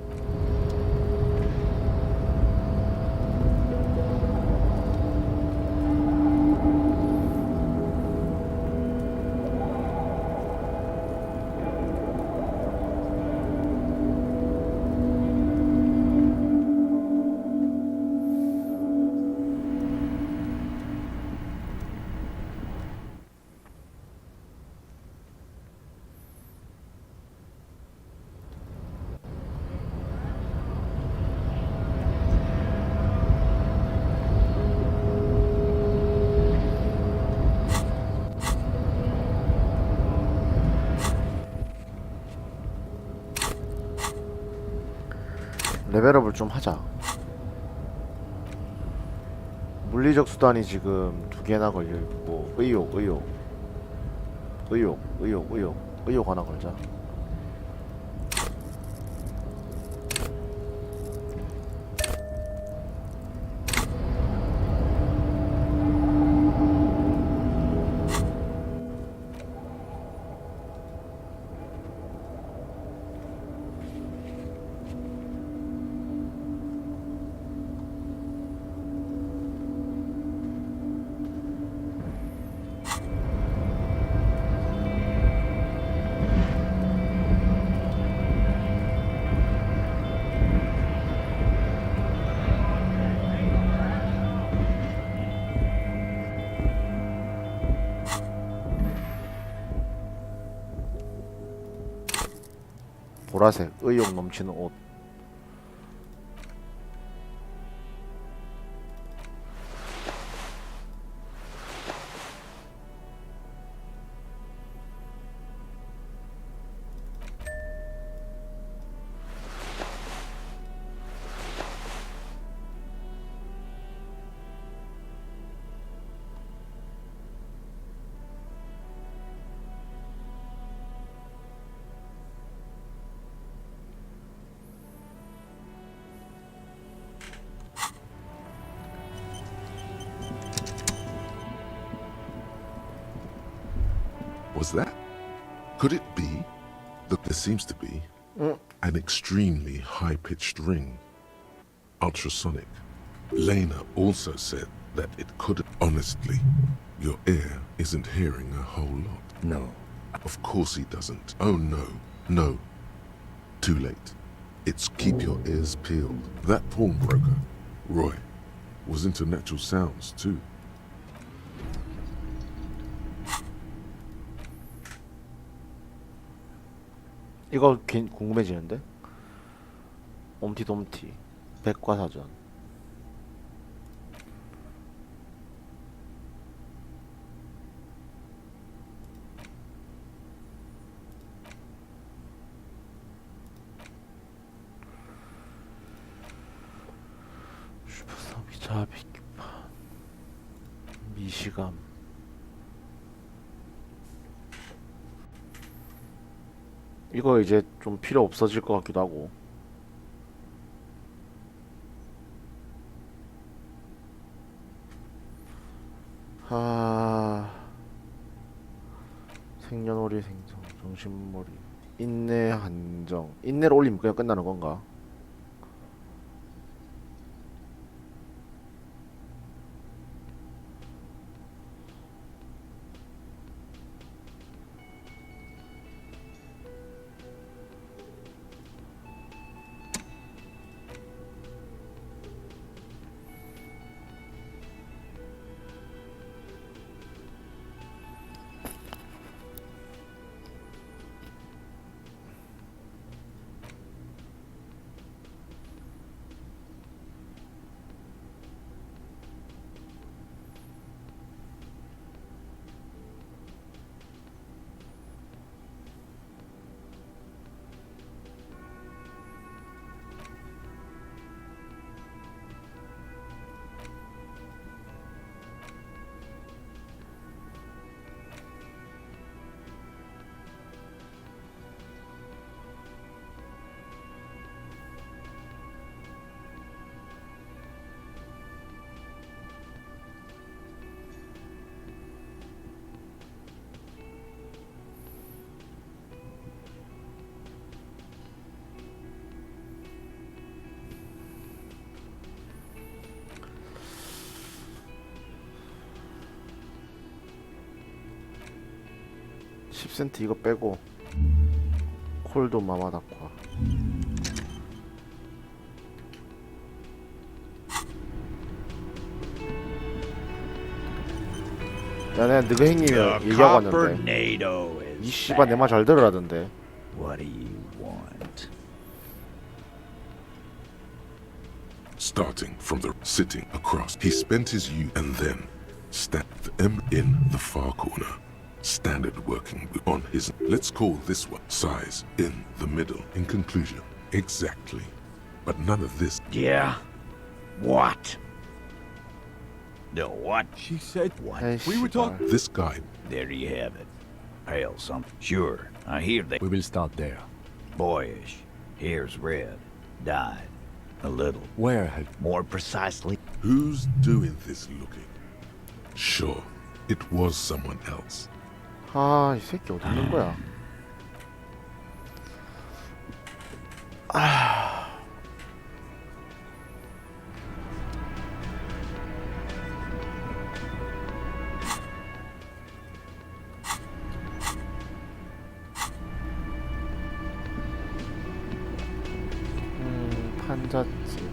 레벨업을 좀 하자. 물리적 수단이 지금 2개나 걸려있고 의욕 하나 걸자. 보라색 의욕 넘치는 옷.
Was that? Could it be? Look, there seems to be an extremely high-pitched ring. Ultrasonic. Lena also said that it could. Honestly, your ear isn't hearing a whole lot.
No.
Of course he doesn't. Oh no, no. Too late. It's keep your ears peeled. That pawnbroker, Roy, was into natural sounds too.
이거 궁금해지는데? 옴티돔티 백과사전. 슈퍼소비자 비키판 미시감. 이거 이제 좀 필요 없어질 것 같기도 하고. 생년월일 생성 정신머리 인내 한정. 인내를 올리면 그냥 끝나는 건가? 센트 이거 빼고 콜도 마마다과. 야, 내가 너가 형님이 얘기하고 왔는데 이 씨발 내 말 잘 들으라던데.
What do you want?
Starting from the sitting across, he spent his youth and then stabbed M in the far corner. Standard working on his, let's call this one, size in the middle. In conclusion, exactly. But none of this.
Yeah? What? The what?
She said
what?
We were talking.
This guy.
There you have it. Pale something. Sure, I hear they.
We will start there.
Boyish. Hair's red. Dyed. A little.
Where have...
More precisely.
Who's doing this looking? Sure, it was someone else.
이 새끼 어디 있는 거야? 판잣집.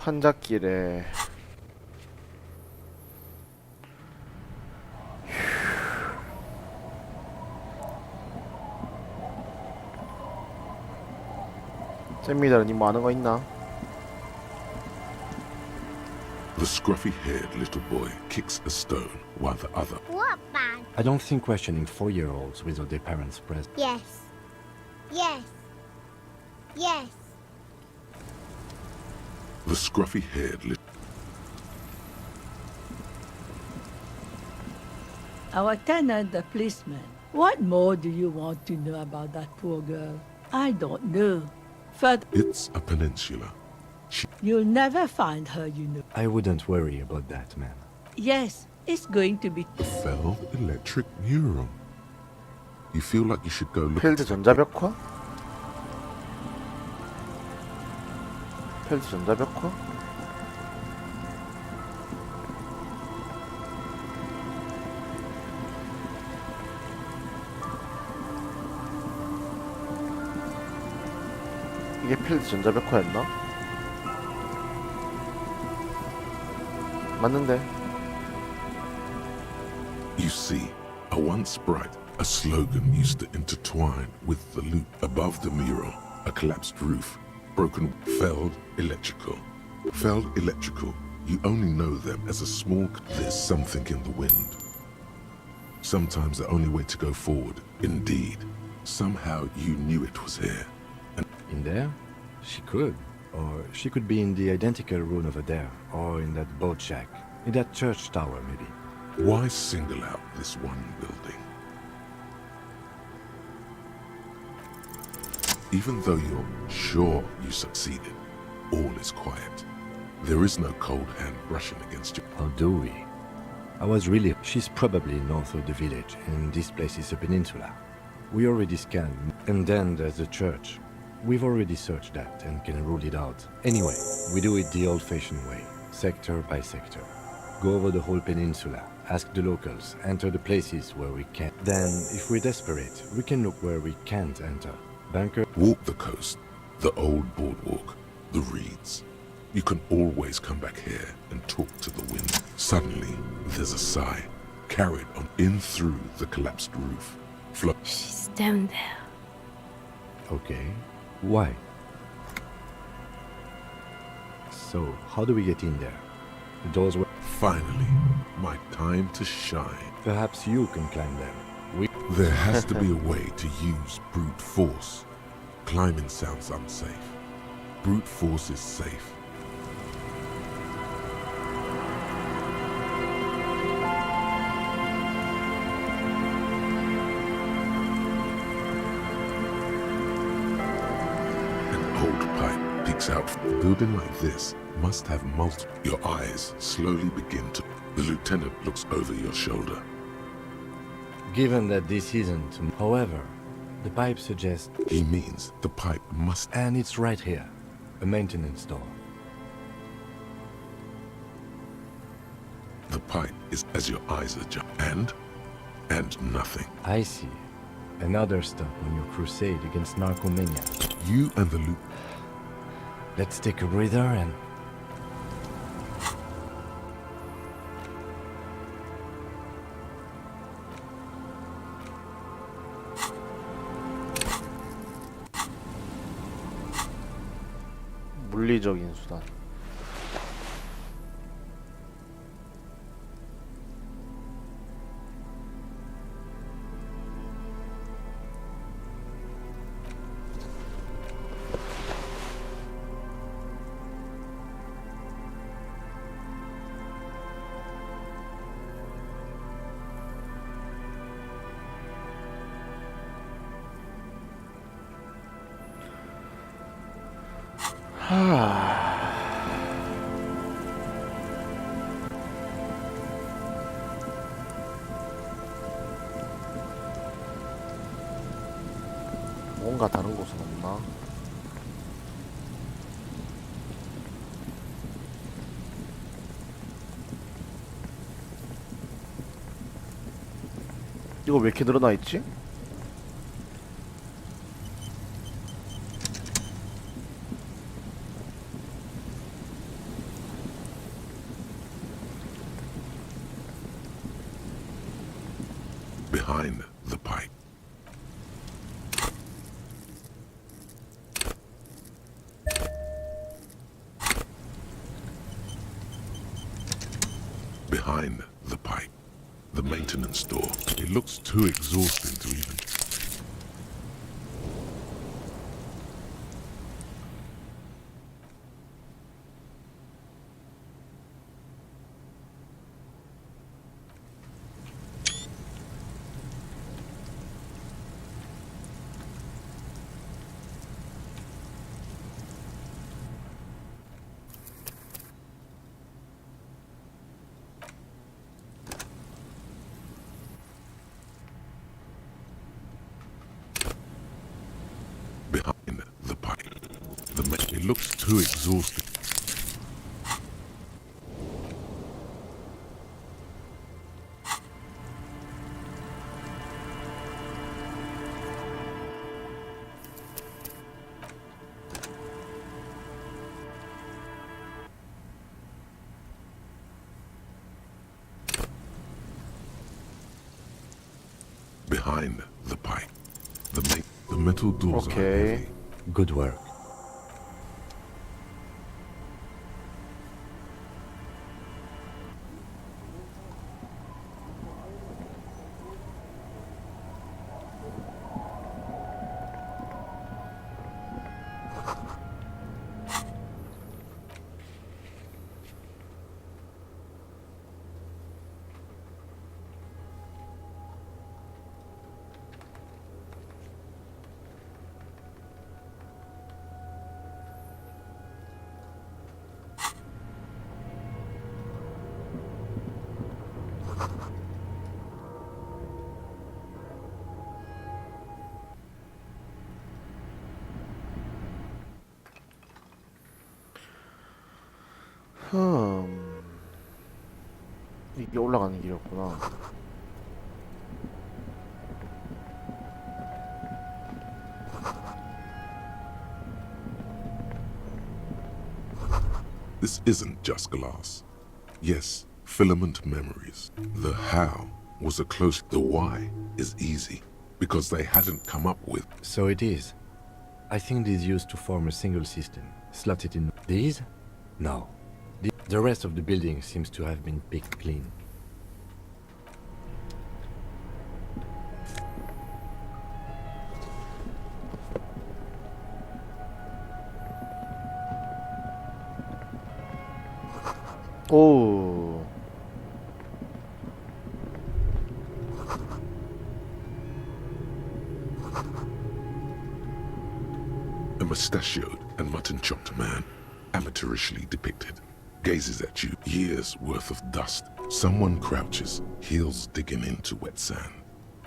판잣길에 잼미들은 뭐 아는 거 있나?
The scruffy-haired little boy kicks a stone while the other.
What, man?
I don't think questioning 4-year-olds without their parents present.
Yes. Yes. Yes.
The scruffy-haired little.
Our tenant, the policeman. What more do you want to know about that poor girl? I don't know. But
It's a peninsula.
you'll never find her, you know.
I wouldn't worry about that, man.
Yes, it's going to be.
Felled electric mural. You feel like you should go look.
필드 전자벽화? 필드 전자벽화? 이게 필드 전자벽화였나? 맞는데.
You see, a once bright, a slogan used to intertwine with the loop above the mural, a collapsed roof, broken, felled electrical. Felled electrical, you only know them as a small. There's something in the wind. Sometimes the only way to go forward, indeed. Somehow you knew it was here.
In there? She could. Or she could be in the identical room over there. Or in that boat shack. In that church tower, maybe.
Why single out this one building? Even though you're sure you succeeded, all is quiet. There is no cold hand brushing against you.
How do we? I was really... She's probably north of the village, and this place is a peninsula. We already scanned, and then there's the church. We've already searched that and can rule it out. Anyway, we do it the old-fashioned way, sector by sector. Go over the whole peninsula, ask the locals, enter the places where we can. Then, if we're desperate, we can look where we can't enter. Bunker.
Walk the coast, the old boardwalk, the reeds. You can always come back here and talk to the wind. Suddenly, there's a sigh, carried on in through the collapsed roof.
She's down there.
Okay. Why? So, how do we get in there? The doors were...
Finally, my time to shine.
Perhaps you can climb them.
There has to be a way to use brute force. Climbing sounds unsafe. Brute force is safe. An old pipe peeks out. A building like this must have multiple. Your eyes slowly begin to. The lieutenant looks over your shoulder.
Given that this isn't... However, the pipe suggests...
He means the pipe must...
And it's right here. A maintenance door.
The pipe is as your eyes adjust. And nothing.
I see. Another stop on your crusade against narcomania.
You and the loop.
Let's take a breather and...
물리적인 수단. 뭔가 다른 곳은 없나? 이거 왜 이렇게 늘어나 있지?
Behind the pipe. Behind the pipe. The maintenance door. It looks too exhausting to even... Behind the pipe. It looks too exhausting. Behind the pipe. The metal doors are heavy.
Good work.
이게 올라가는 길이었구나.
This isn't just glass. Yes, filament memories. The how was a close. The why is easy, because they hadn't come up with.
So it is. I think these used to form a single system, slotted in. These? No. The rest of the building seems to have been picked clean.
오.
A mustachioed and mutton-chopped man, amateurishly depicted, gazes at you, years worth of dust. Someone crouches, heels digging into wet sand.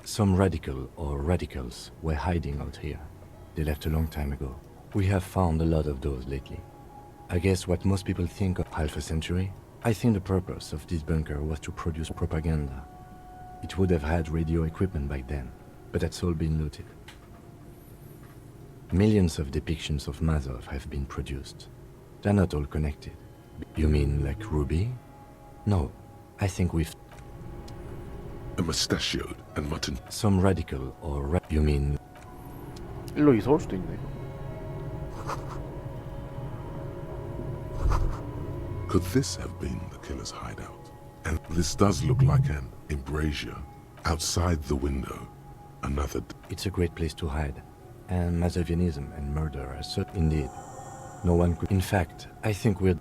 Some radical or radicals were hiding out here. They left a long time ago. We have found a lot of those lately. I guess what most people think of half a century. I think the purpose of this bunker was to produce propaganda. It would have had radio equipment back then, but that's all been looted. Millions of depictions of Mazov have been produced. They're not all connected. You mean like Ruby? No, I think we've...
A mustachioed and mutton...
Some radical or... You mean...
일로 이사 올 수도 있네.
Could this have been the killer's hideout? And this does look like an embrasure. Outside the window, another...
It's a great place to hide. And Mazovianism and murder are so... Indeed. No one could... In fact, I think we're...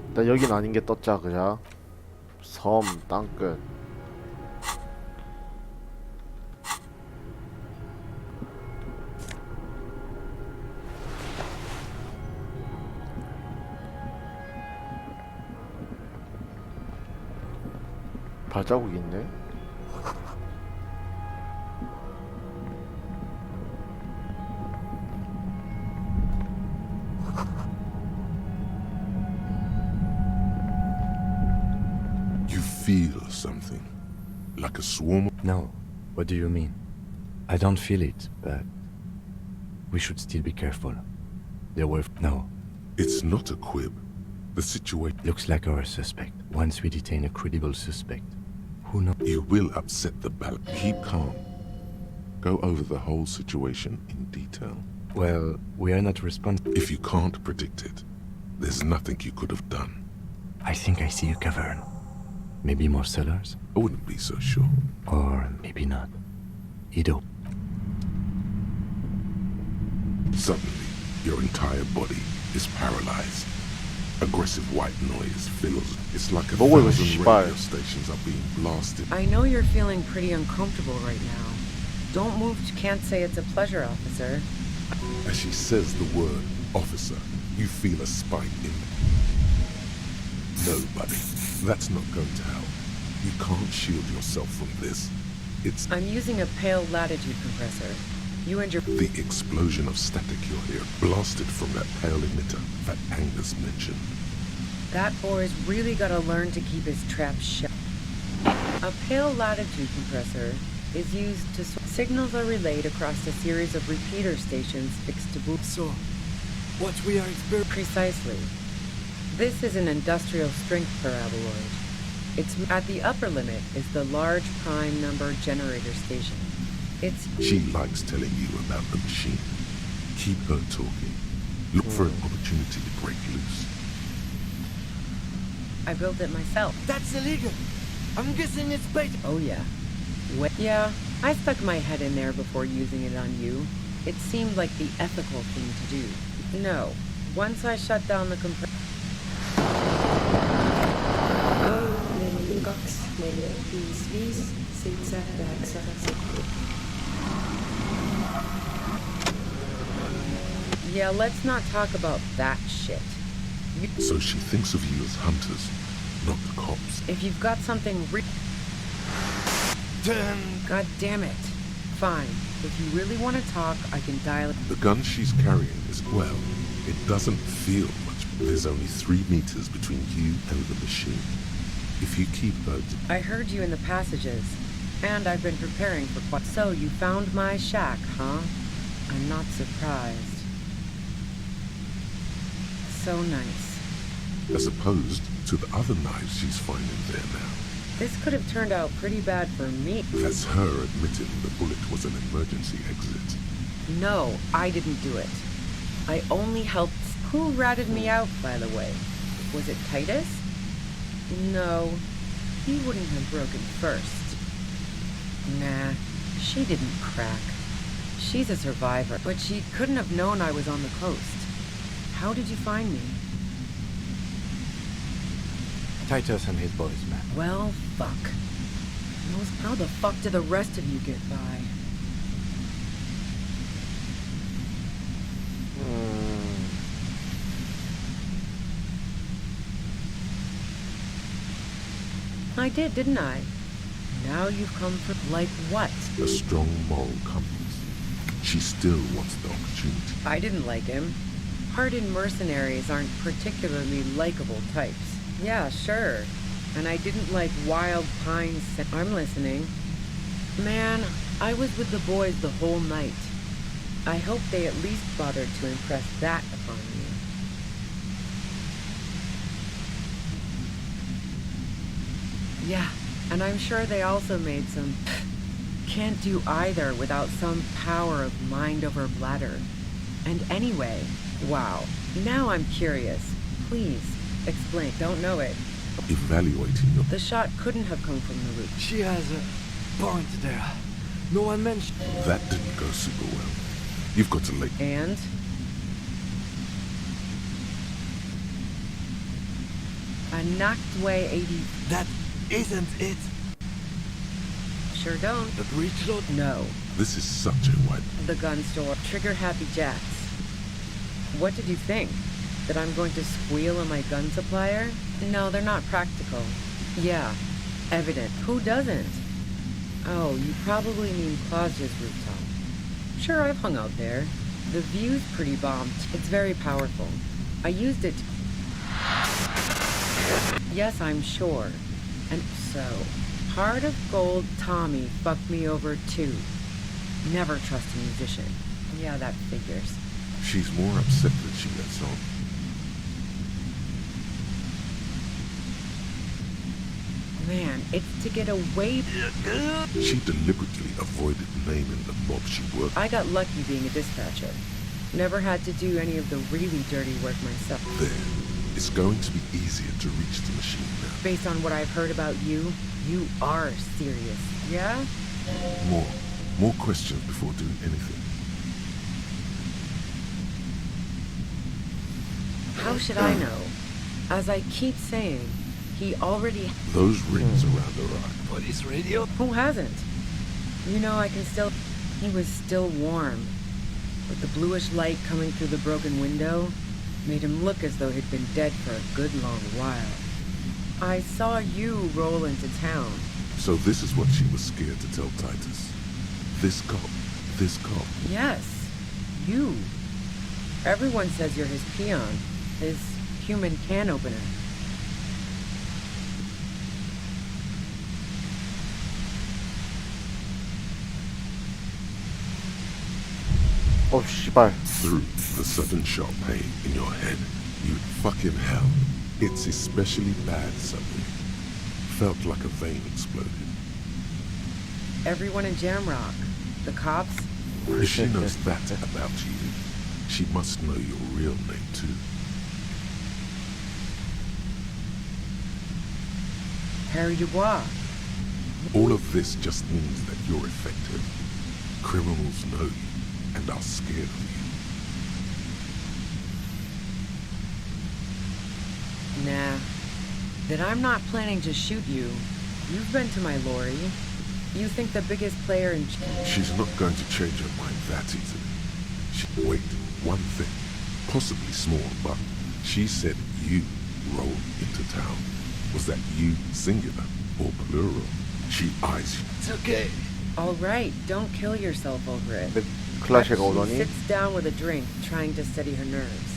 일단 여긴 아닌 게 떴자, 그자. 섬, 땅끝. 발자국이 있네.
You feel something, like a swarm.
No. What do you mean? I don't feel it, but we should still be careful. There were... No.
It's not a quib. The situation...
Looks like our suspect. Once we detain a credible suspect, Who knows?
You will upset the balance. Keep calm. Go over the whole situation in detail.
Well, we are not responsible.
If you can't predict it, there's nothing you could have done.
I think I see a cavern. Maybe more cellars?
I wouldn't be so sure.
Or maybe not. Ido.
Suddenly, your entire body is paralyzed. Aggressive white noise fills. It's like a
Boy,
thousand
씨발.
radio stations are being blasted.
I know you're feeling pretty uncomfortable right now. Don't move. Can't say it's a pleasure, officer.
As she says the word officer, you feel a spike in. No, buddy, that's not going to help. You can't shield yourself from this. It's
I'm using a pale latitude compressor. You and your...
the explosion of static you'll hear blasted from that pale emitter that Angus mentioned.
That boy's really gotta learn to keep his trap shut. A pale latitude compressor is used to... Signals are relayed across a series of repeater stations fixed to boot.
So, what we are experiencing...
Precisely. This is an industrial strength paraboloid. It's at the upper limit is the large prime number generator station. It's...
She likes telling you about the machine. Keep her talking. Look for an opportunity to break loose.
I built it myself.
That's illegal. I'm guessing it's bait.
Oh yeah. Yeah, I stuck my head in there before using it on you. It seemed like the ethical thing to do. No. Once I shut down the compressor... Yeah, let's not talk about that shit.
So she thinks of you as hunters, not the cops.
If you've got something God damn it. Fine. If you really want to talk, I can dial it.
The gun she's carrying is, well, it doesn't feel much. There's only 3 meters between you and the machine. If you keep her...
I heard you in the passages, and I've been preparing for quite... So you found my shack, huh? I'm not surprised. So nice.
As opposed to the other knives she's finding there now.
This could have turned out pretty bad for me.
That's her admitting the bullet was an emergency exit.
No, I didn't do it. I only helped... Who ratted me out, by the way? Was it Titus? No, he wouldn't have broken first. Nah, she didn't crack. She's a survivor, but she couldn't have known I was on the coast. How did you find me?
Titus and his boys, man.
Well, fuck. How the fuck did the rest of you get by? I did, didn't I? Now you've come for... like what?
A strong moral compass. She still wants the opportunity.
I didn't like him. Hardened mercenaries aren't particularly likable types. Yeah, sure. And I didn't like wild pines. I'm listening. Man, I was with the boys the whole night. I hope they at least bothered to impress that upon you. Yeah, and I'm sure they also made some... Can't do either without some power of mind over bladder. And anyway, wow. Now I'm curious. Please, explain. Don't know it.
Evaluating your...
The shot couldn't have come from the roof.
She has a point there. No one mentioned...
That didn't go super well. You've got to lay...
And? A knocked away 80...
That isn't it.
Sure don't.
The breech load?
No.
This is such a white...
The gun store. Trigger happy jacks. What did you think? That I'm going to squeal on my gun supplier? No, they're not practical. Yeah, evident. Who doesn't? Oh, you probably mean Claudia's rooftop. Sure, I've hung out there. The view's pretty bombed. It's very powerful. I used it to... Yes, I'm sure. And so, Heart of Gold Tommy fucked me over too. Never trust a musician. Yeah, that figures.
She's more upset than she lets on.
man, it's to get away.
She deliberately avoided naming the mob she worked.
I got lucky being a dispatcher. Never had to do any of the really dirty work myself.
There. It's going to be easier to reach the machine now.
Based on what I've heard about you, you are serious, yeah?
More questions before doing anything.
How should I know? As I keep saying, he already...
Those rings around her eye.
Police radio?
Who hasn't? You know, I can still... He was still warm. But the bluish light coming through the broken window made him look as though he'd been dead for a good long while. I saw you roll into town.
So this is what she was scared to tell Titus. This cop.
Yes, you. Everyone says you're his peon, his human can opener.
Oh, 씨발.
Through the sudden sharp pain in your head, you fucking hell. It's especially bad suddenly. Felt like a vein exploded.
Everyone in Jamrock, the cops.
If she knows that about you, she must know your real name too.
Harry Dubois.
All of this just means that you're effective. Criminals know you and are scared of you.
Nah. That I'm not planning to shoot you. You've been to my lorry. You think the biggest player in...
She's not going to change her mind that easily. Wait, one thing. Possibly small, but she said you rolled into town. Was that you singular or plural? She eyes you.
It's okay. All right, don't kill yourself over it.
클래식
She
오더니
sits down with a drink, trying to steady her nerves.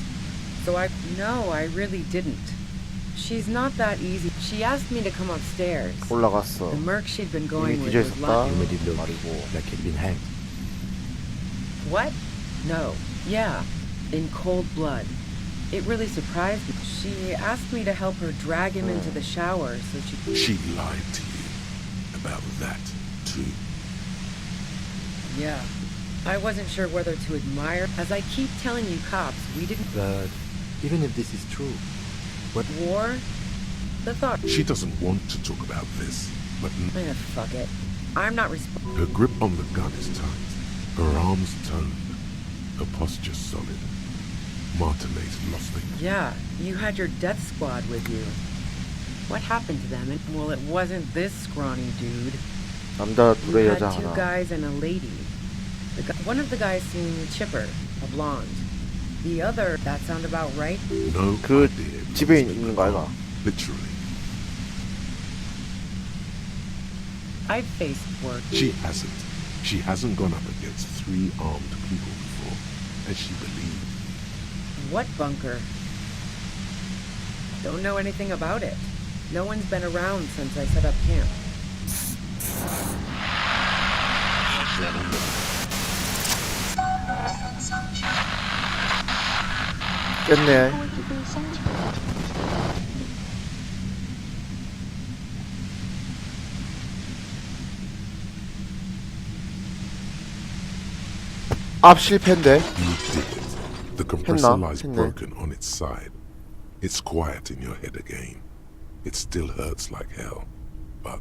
So No, I really didn't. She's not that easy. She asked me to come upstairs.
올라갔어.
The merc she'd been going
이미
with
뒤져
was
있었다.
lucky.
You made it look like he'd been hanged.
What? No. Yeah. In cold blood. It really surprised me. She asked me to help her drag him into the shower so she could...
She lied to you about that too.
Yeah. I wasn't sure whether to admire. As I keep telling you cops, we didn't...
But even if this is true, what...
War? The thought...
She doesn't want to talk about this, but...
Fuck it. I'm not responsible.
Her grip on the gun is tight. Her arms toned. Her posture solid. Martinez lost it.
Yeah, you had your death squad with you. What happened to them? Well, it wasn't this scrawny dude.
남자
You
둘에
had
여자
two
하나.
guys and a lady. One of the guys seemed chipper, a blonde. The other, that sound about right?
No
그
idea.
집에 있는 거 아이가?
Literally.
I've faced work.
She hasn't. She hasn't gone up against 3 armed people before, as she believed.
What bunker? Don't know anything about it. No one's been around since I set up camp.
깼네. 앞 실패인데.
You did it. The compressor lies broken on its side. It's quiet in your head again. It still hurts like hell. But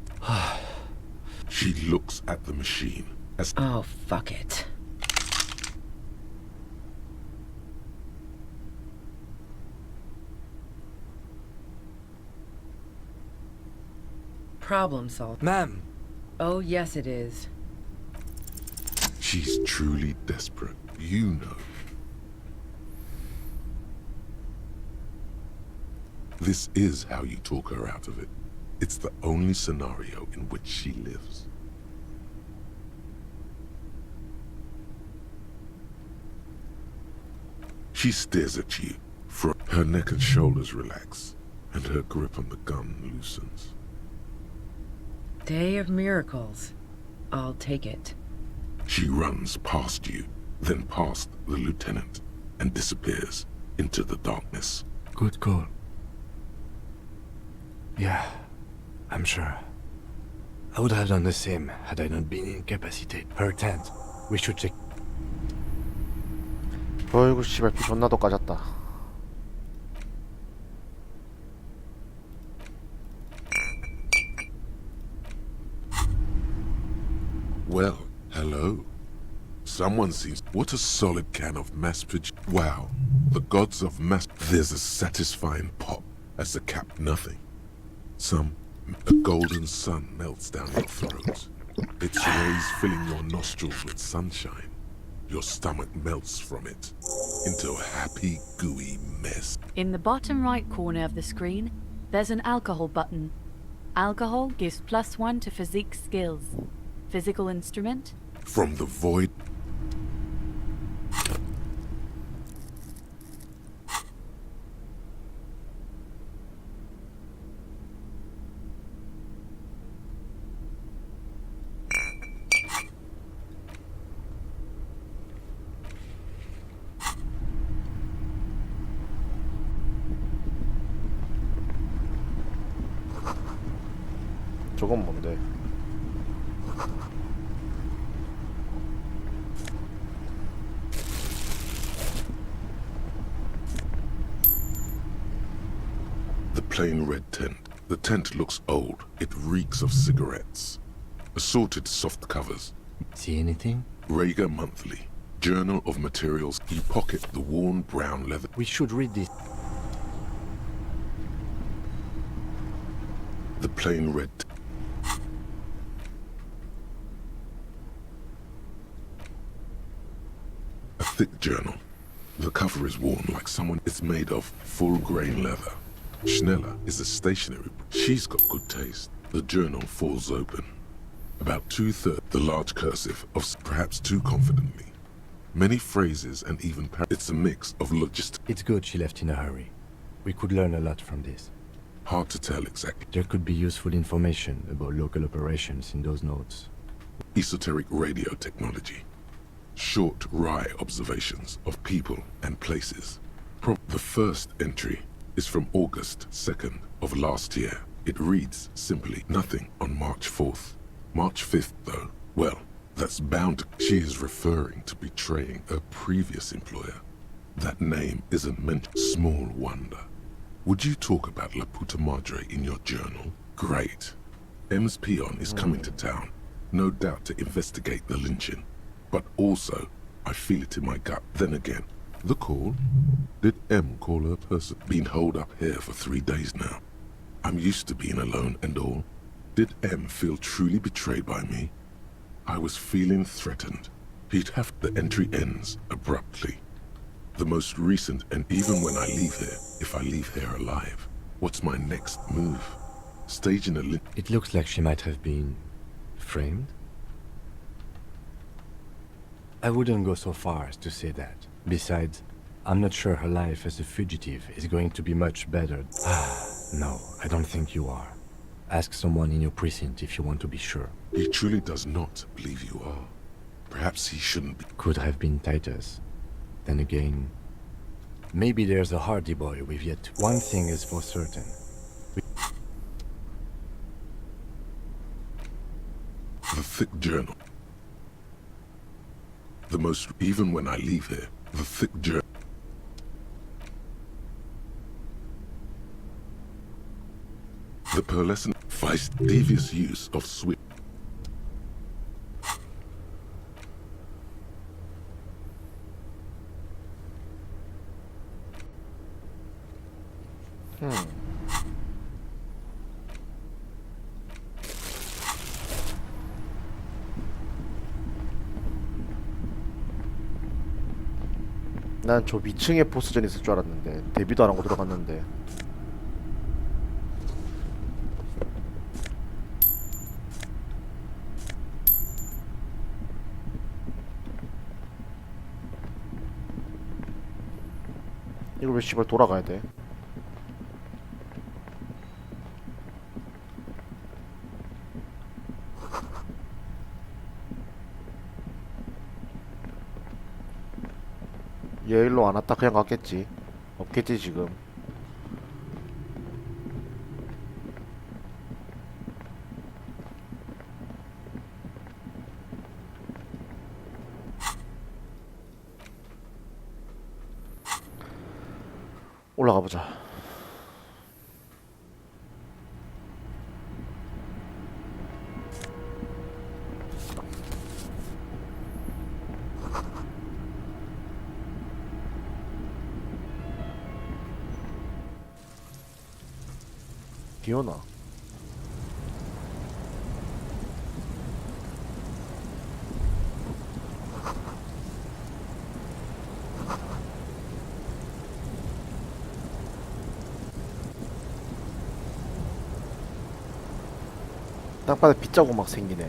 she looks at the machine as...
Oh, fuck it. Problem solved.
Ma'am!
Oh, yes it is.
She's truly desperate. You know. This is how you talk her out of it. It's the only scenario in which she lives. She stares at you. Her neck and shoulders relax, and her grip on the gun loosens.
Day of miracles. I'll take it.
She runs past you, then past the lieutenant, and disappears into the darkness.
Good call. Yeah, I'm sure. I would have done the same had I not been incapacitated. Her tent. We should check.
어이구 씨발 비 존나도 까졌다.
Well, hello. Someone seems... What a solid can of mass production. Wow. The gods of mass... There's a satisfying pop as the cap... Nothing. A golden sun melts down your throat. Its rays filling your nostrils with sunshine. Your stomach melts from it into a happy, gooey mess.
In the bottom right corner of the screen, there's an alcohol button. Alcohol gives +1 to physique skills. Physical instrument?
From the void...
저건 뭔데?
The plain red tent. The tent looks old. It reeks of cigarettes. Assorted soft covers.
See anything?
Rager Monthly. Journal of Materials. You pocket the worn brown leather.
We should read this.
The plain red... A thick journal. The cover is worn like someone... It's made of full-grain leather. Schneller is a stationary... She's got good taste. The journal falls open. About 2/3, the large cursive of perhaps too confidently. Many phrases and even... It's a mix of logistics.
It's good she left in a hurry. We could learn a lot from this.
Hard to tell exactly.
There could be useful information about local operations in those notes.
Esoteric radio technology. Short, wry observations of people and places. The first entry is from August 2nd of last year. It reads simply, nothing on March 4th. March 5th, though, well, that's bound to... She is referring to betraying her previous employer. That name isn't meant... Small wonder. Would you talk about La Puta Madre in your journal? Great. M's peon is coming to town, no doubt to investigate the lynching. But also, I feel it in my gut. Then again, the call? Did M call her person? Been holed up here for 3 days now. I'm used to being alone and all. Did M feel truly betrayed by me? I was feeling threatened. He'd have... The entry ends abruptly. The most recent, and even when I leave here, if I leave here alive, what's my next move? Staging a
It looks like she might have been... framed? I wouldn't go so far as to say that. Besides, I'm not sure her life as a fugitive is going to be much better. No, I don't think you are. Ask someone in your precinct if you want to be sure.
He truly does not believe you are. Perhaps he shouldn't be.
Could have been Titus. Then again, maybe there's a hardy boy we've yet to... One thing is for certain.
The thick journal. The most... Even when I leave here, the thick journal. The pearlescent vice devious use of swift.
난 저 위층에 보스전 있을 줄 알았는데 데뷔도 안 하고 들어갔는데. 이걸 왜 씨발 돌아가야 돼? 얘 일로 안 왔다 그냥 갔겠지. 없겠지 지금. 올라가 보자. 비 오나? 땅바닥에 빗자국 막 생기네.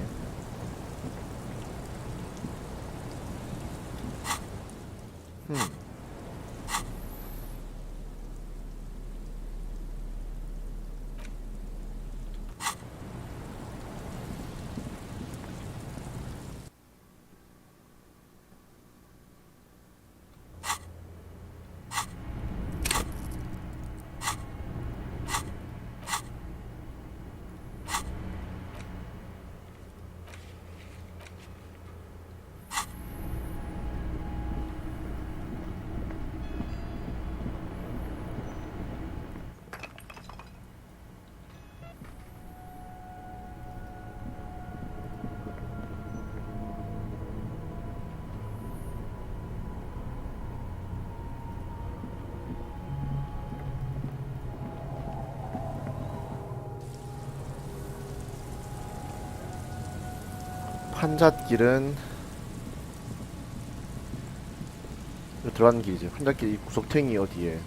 판잣길은 여기 들어가는 길이지. 판잣길 이 구석탱이 어디에?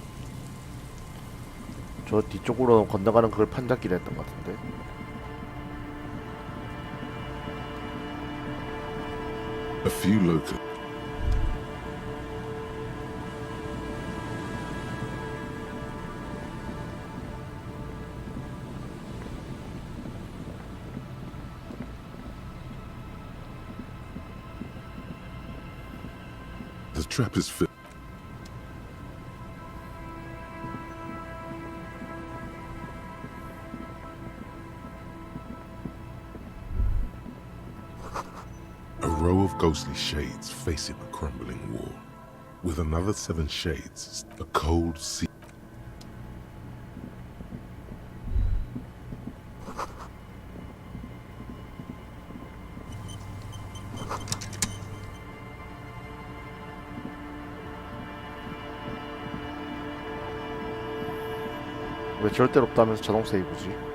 저 뒤쪽으로 건너가는 그걸 판잣길 했던 것 같은데.
A few local. The trap is filled. A row of ghostly shades facing a crumbling wall. With another 7 shades, a cold sea.
왜 절대로 없다면서 자동 세이브지?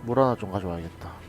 물 하나 좀 가져와야겠다.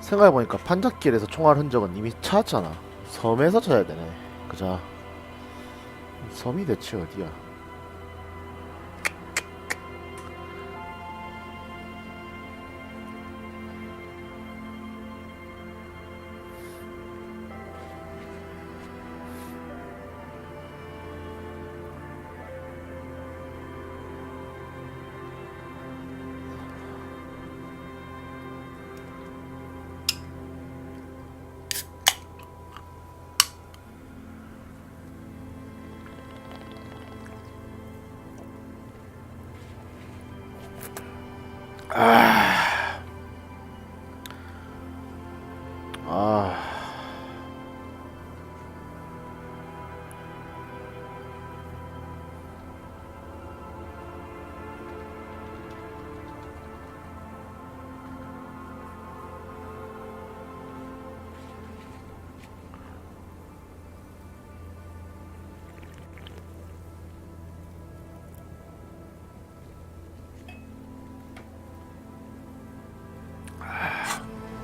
생각해보니까 판잣길에서 총알 흔적은 이미 찾았잖아. 섬에서 찾아야 되네. 그자. 섬이 대체 어디야?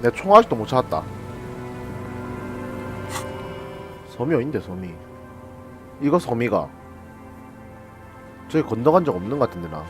내 총 아직도 못 찾았다. 섬이 어딘데 섬이? 이거 섬이가 저기 건너간 적 없는 것 같은데 나.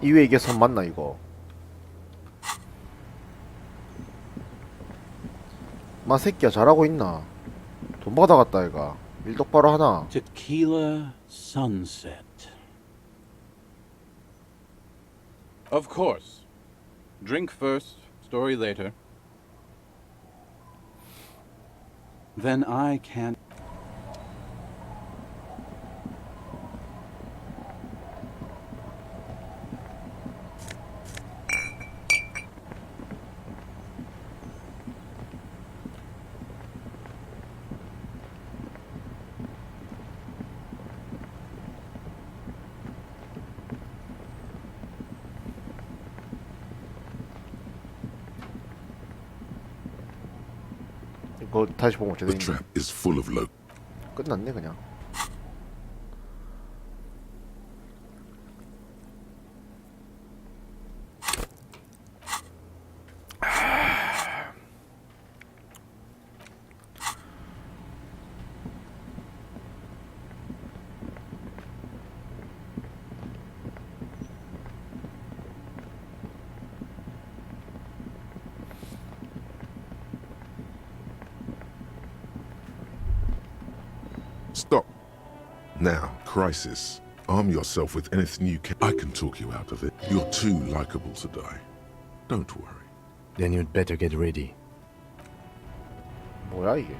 이 위에 이게 섬 맞나 이거? 마 새끼야 잘하고 있나? 돈 받아갔다 얘가. 일 똑바로 하나?
Tequila sunset. Of course. Drink first, story later. Then I can't.
이거 다시 보면 어째
The
되니?
trap is full of low.
끝났네 그냥.
Stop. Now, crisis. Arm yourself with anything you can. I can talk you out of it. You're too likable to die. Don't worry.
Then you'd better get ready.
뭐야 이게?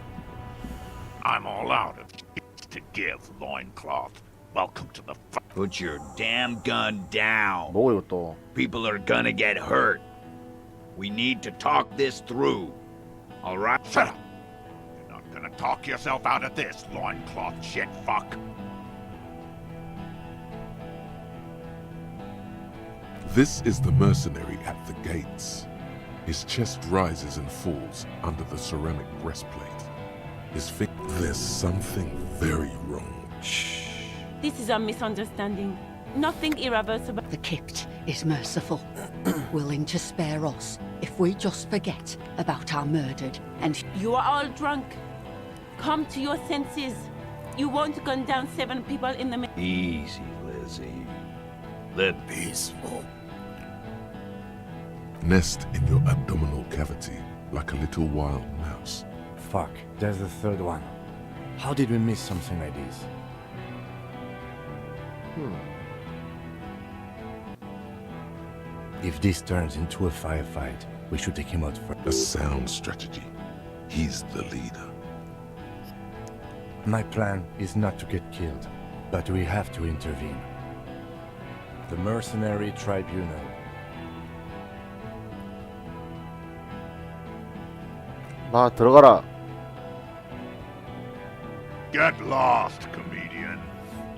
I'm all out of to give, loincloth. Welcome to the
Put your damn gun down.
뭐고 이거 또?
People are gonna get hurt. We need to talk this through. All right?
Shut up. You're not gonna talk yourself out of this, loincloth shit fuck.
This is the mercenary at the gates. His chest rises and falls under the ceramic breastplate. His finger. There's something very wrong. Shh.
This is a misunderstanding. Nothing irreversible.
The Kipt is merciful, willing to spare us if we just forget about our murdered and...
You are all drunk. Come to your senses. You won't gun down 7 people in the...
Easy, Lizzie. Let peaceful.
Nest in your abdominal cavity like a little wild mouse.
Fuck, there's the third one. How did we miss something like this? If this turns into a firefight, we should take him out first.
A sound strategy. He's the leader.
My plan is not to get killed, but we have to intervene. The Mercenary Tribunal.
마 들어가라.
Get lost, comedian.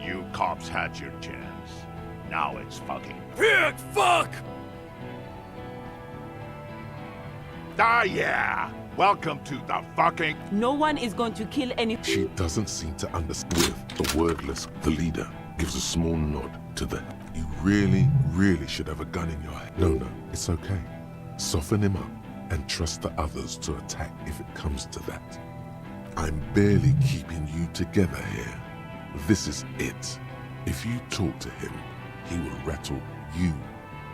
You cops had your chance. Now it's fucking
Pig fuck!
Ah, yeah! Welcome to the fucking...
No one is going to kill any...
She doesn't seem to understand. The wordless, the leader, gives a small nod to the... You really should have a gun in your hand. No, it's okay. Soften him up and trust the others to attack if it comes to that. I'm barely keeping you together here. This is it. If you talk to him, he will rattle you,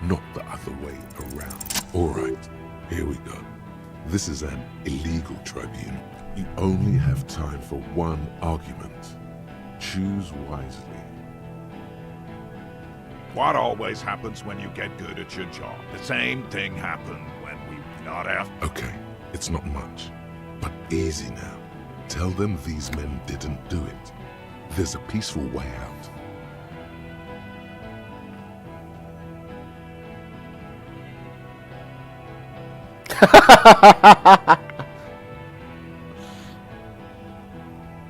not the other way around. All right, here we go. This is an illegal tribunal. You only have time for one argument. Choose wisely.
What always happens when you get good at your job? The same thing happened when we not after...
Okay, it's not much, but easy now. Tell them these men didn't do it. There's a peaceful way out.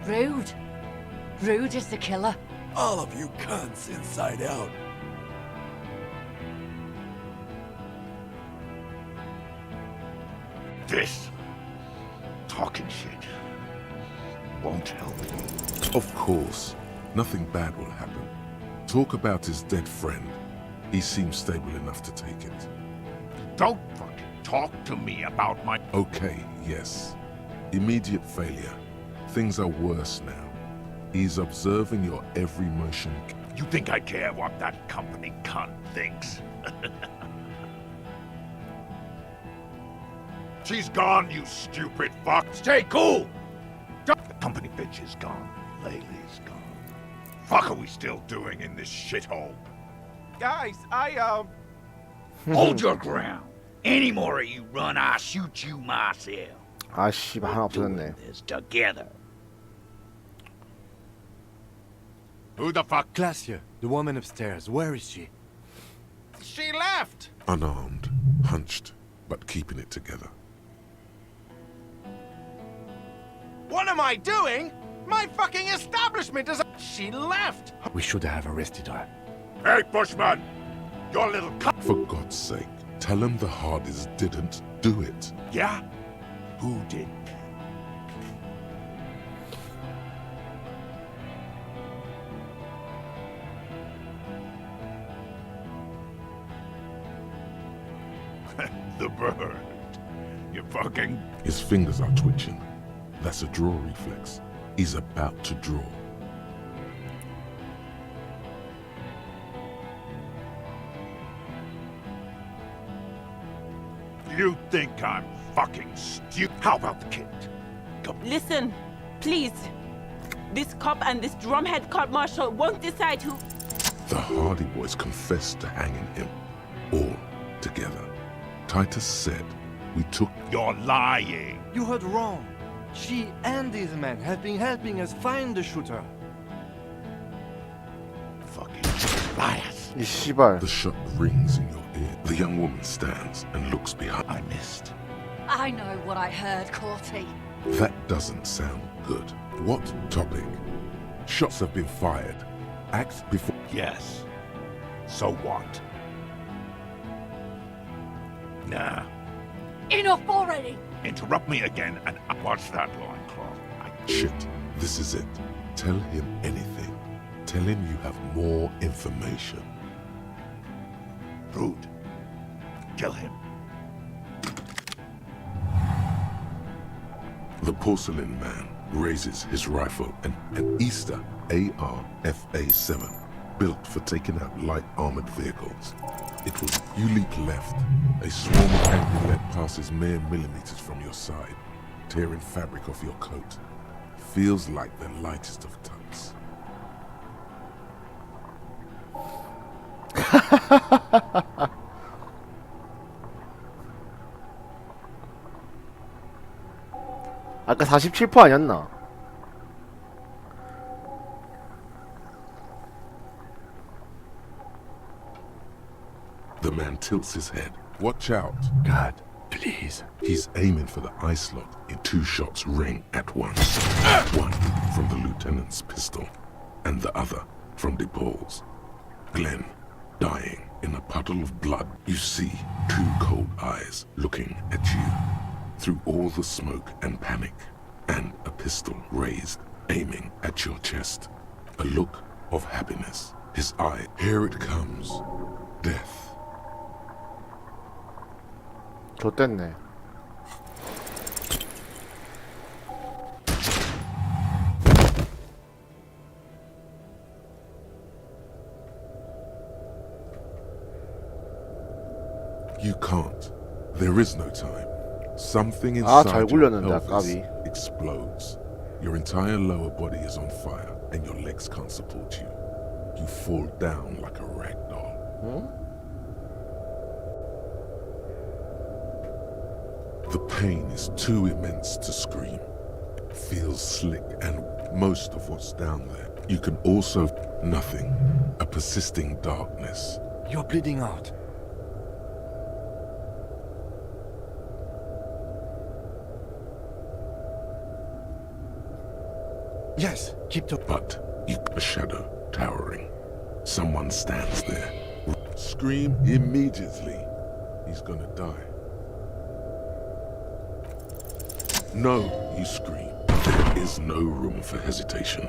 Rude. Rude is the killer.
All of you cunts inside out.
This talking shit won't help.
Of course, nothing bad will happen. Talk about his dead friend. He seems stable enough to take it.
Don't fucking talk to me about my...
Okay, yes. Immediate failure. Things are worse now. He's observing your every motion.
You think I care what that company cunt thinks? She's gone, you stupid fuck. Stay cool! The company bitch is gone. Laylee's gone. Fuck are we still doing in this shithole?
Guys,
Hold your ground. Any more of you run, I'll shoot you myself.
아 씨발 하나 없어졌네.
This together.
Who the fuck?
Glacia, the woman upstairs. Where is she?
she left!
Unarmed, hunched, but keeping it together.
What am I doing? My fucking establishment is... She left!
We should have arrested her.
Hey, Bushman! Your little cunt!
For God's sake, tell him the Hardys didn't do it.
Yeah? Who did? The bird. You fucking...
His fingers are twitching. That's a draw reflex. He's about to draw.
You think I'm fucking stupid? How about the kid? Go.
Listen, please. This cop and this drumhead cop marshal won't decide who...
The Hardy boys confessed to hanging him. All together. Titus said, we took...
You're lying.
You heard wrong. She and these men have been helping us find the shooter.
Fucking liars.
이 씨발.
The shot rings in your ear. The young woman stands and looks behind.
I missed.
I know what I heard, Corty.
That doesn't sound good. What topic? Shots have been fired. Act before...
Yes. So what? Nah.
Enough already!
Interrupt me again and watch that loincloth.
Shit, this is it. Tell him anything. Tell him you have more information.
Rude. Kill him.
The porcelain man raises his rifle and an Easter AR-FA-7 built for taking out light armored vehicles. It was you leap left. A swarm of angry lead passes mere millimeters from your side, tearing fabric off your coat. Feels like the lightest of tugs.
아까 47% 아니었나?
The man tilts his head. Watch out.
God, Please.
He's aiming for the ice lock in 2 shots ring at once. One from the lieutenant's pistol, and the other from DePaul's. Glenn, dying in a puddle of blood. You see 2 cold eyes looking at you through all the smoke and panic, and a pistol raised, aiming at your chest. A look of happiness. His eye. Here it comes. Death.
좆됐네.
You can't. There is no time. Something
아,
inside
잘
your
굴렸는데,
pelvis
아깝이.
explodes. Your entire lower body is on fire, and your legs can't support you. You fall down like a rag doll. The pain is too immense to scream. It feels slick, and most of what's down there. You can also nothing. A persisting darkness.
You're bleeding out. Yes, keep to.
But you a shadow towering. Someone stands there. Scream immediately. He's gonna die. No, you scream. There is no room for hesitation.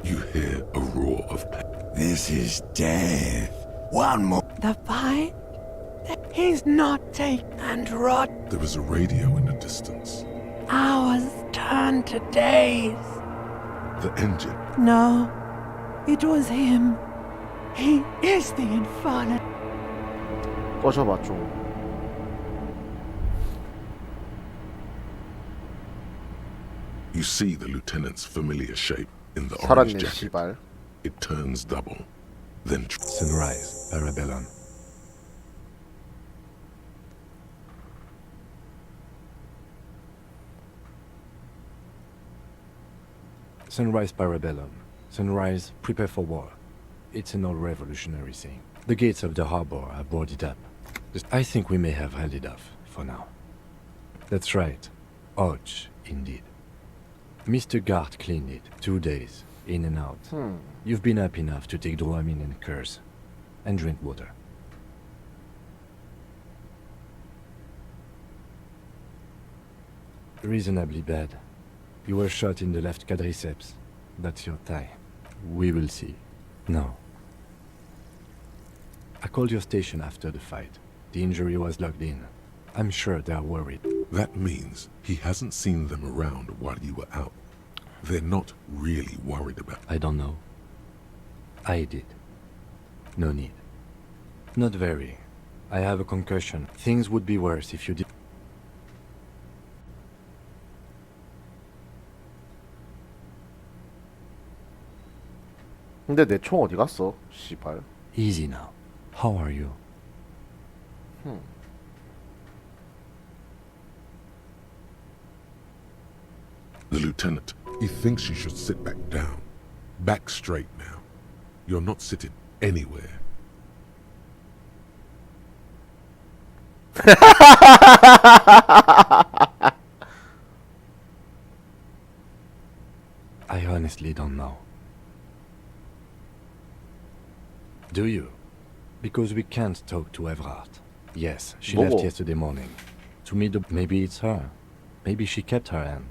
You hear a roar of pain.
This is death. One more.
The fight? He's not taken and rot.
There is a radio in the distance.
Hours turn to days.
The engine.
No, it was him. He is the Infernal.
꺼져봐 좀.
You see the lieutenant's familiar shape in the orange
살았네
jacket.
씨발.
It turns double. Then
Sunrise, Parabellum. Sunrise, Parabellum. Sunrise, prepare for war. It's an old revolutionary saying. The gates of the harbor are boarded up. I think we may have had enough for now. That's right. Ouch, indeed. Mr. Gart cleaned it. 2 days, in and out. You've been up enough to take Dramamine and curse. And drink water. Reasonably bad. You were shot in the left quadriceps. That's your thigh. We will see. No. I called your station after the fight. The injury was logged in. I'm sure they are worried.
that means he hasn't seen them around while you were out. They're not really worried about.
I don't know. I did. No need. Not very. I have a concussion. Things would be worse if you did.
근데 내 총 어디 갔어? 씨발.
Easy now. How are you?
The lieutenant, he thinks you should sit back down. Back straight now. You're not sitting anywhere.
I honestly don't know. Do you? Because we can't talk to Everard. Yes, she left yesterday morning. To me, maybe it's her. Maybe she kept her hand.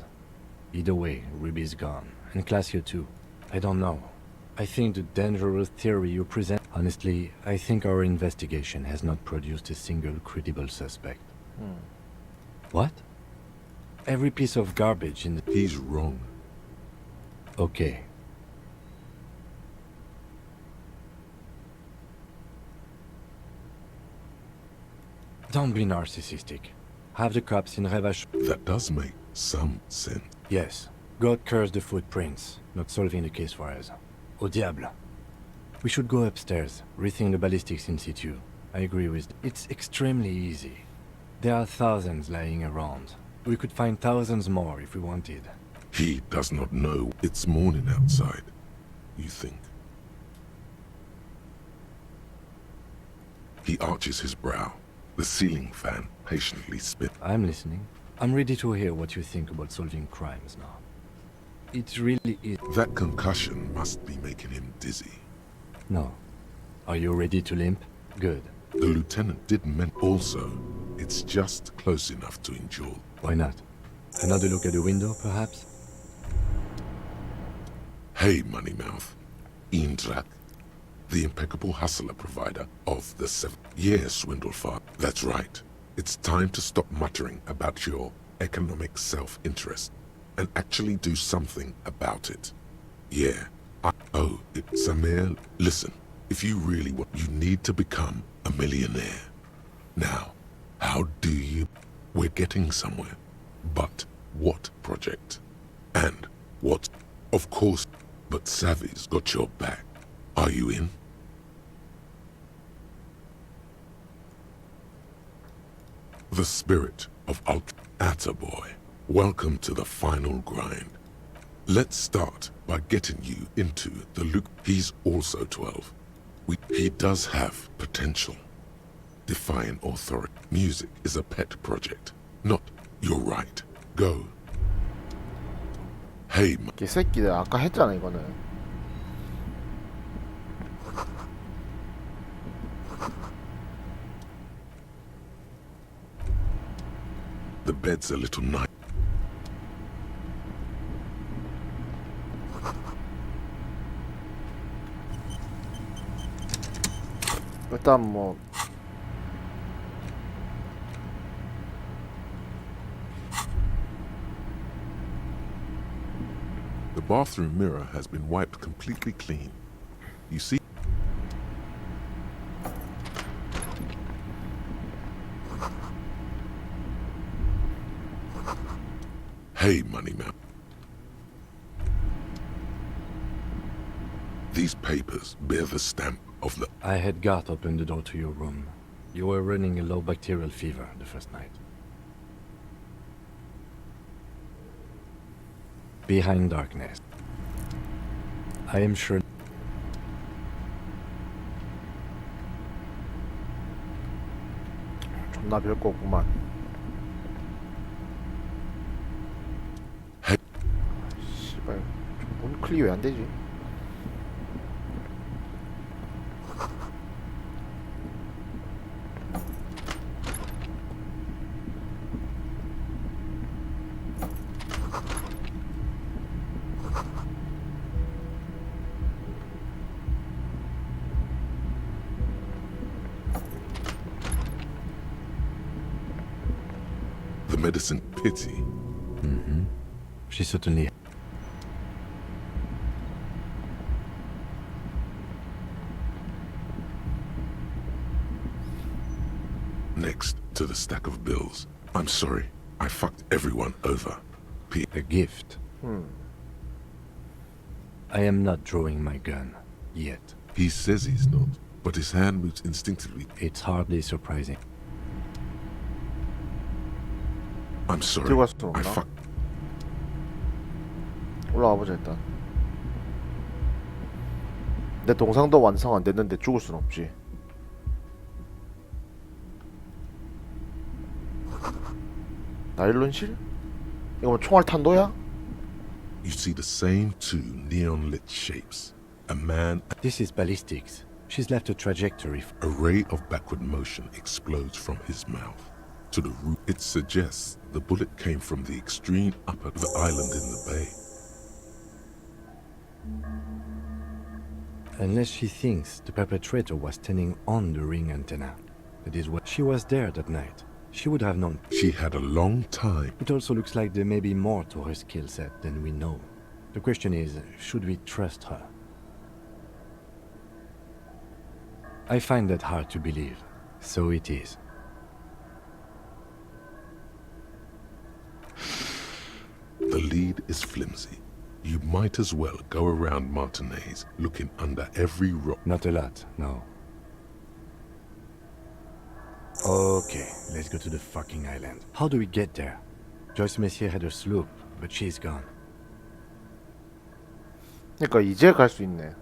Either way, Ruby's gone. And Classio too. I don't know. I think the dangerous theory you present... Honestly, I think our investigation has not produced a single credible suspect. What? Every piece of garbage in the...
He's wrong.
Okay. Don't be narcissistic. Have the cops in Revache.
That does make some sense.
Yes. God cursed the footprints, not solving the case for us. Au diable. We should go upstairs, rethink the ballistics in situ. I agree with... It's extremely easy. There are thousands lying around. We could find thousands more if we wanted.
He does not know it's morning outside, you think. He arches his brow. The ceiling fan patiently spin.
I'm listening. I'm ready to hear what you think about solving crimes now. It really is.
That concussion must be making him dizzy.
No. Are you ready to limp? Good.
The lieutenant did also. It's just close enough to endure.
Why not? Another look at the window, perhaps?
Hey, Moneymouth. Indrak, the impeccable hustler provider of the 7. Yes, Swindlefart. That's right. It's time to stop muttering about your economic self-interest and actually do something about it. Yeah. Samir, listen. If you really want, you need to become a millionaire. Now, how do you? We're getting somewhere. But what project? And what? Of course, but Savvy's got your back. Are you in? The spirit of Attaboy. Welcome to the final grind. Let's start by getting you into the loop. He's also 12. He does have potential. Defying authority. Music is a pet project. Not, you're right. Go. Hey,
개새끼들 아까 했잖아 이거는.
The bed's a little nice.
일단 뭐
The bathroom mirror has been wiped completely clean. You see? Hey, Moneyman. These papers bear the stamp of the...
I had Garth open the door to your room. You were running a low bacterial fever the first night. Behind darkness. I am sure...
존나 별거 없구만. 씨발, 뭔 클릭 왜 안 되지?
The medicine pity.
Mm-hmm. She certainly...
Next to the stack of bills. I'm sorry, I fucked everyone over.
A gift. I am not drawing my gun. Yet.
He says he's not, but his hand moves instinctively.
It's hardly surprising.
I'm sorry,
들고 갈 수는
I
없나?
fucked...
올라가 보자 일단. 내 동상도 완성 안 됐는데 죽을 순 없지. 나일론실? 이거 뭐 총알 탄도야?
You see the same two neon-lit shapes. A man...
This is ballistics. She's left a trajectory.
A ray of backward motion explodes from his mouth. To the root, it suggests the bullet came from the extreme upper of the island in the bay.
Unless she thinks the perpetrator was standing on the ring antenna. That is what she was there that night. She would have known.
She had a long time.
It also looks like there may be more to her skill set than we know. The question is, should we trust her? I find that hard to believe. So it is.
The lead is flimsy. You might as well go around Martinez looking under every rock.
Not a lot, no. Okay, let's go to the fucking island. How do we get there? Joyce Messier had a sloop, but she's gone.
그러니까 이제 갈 수 있네.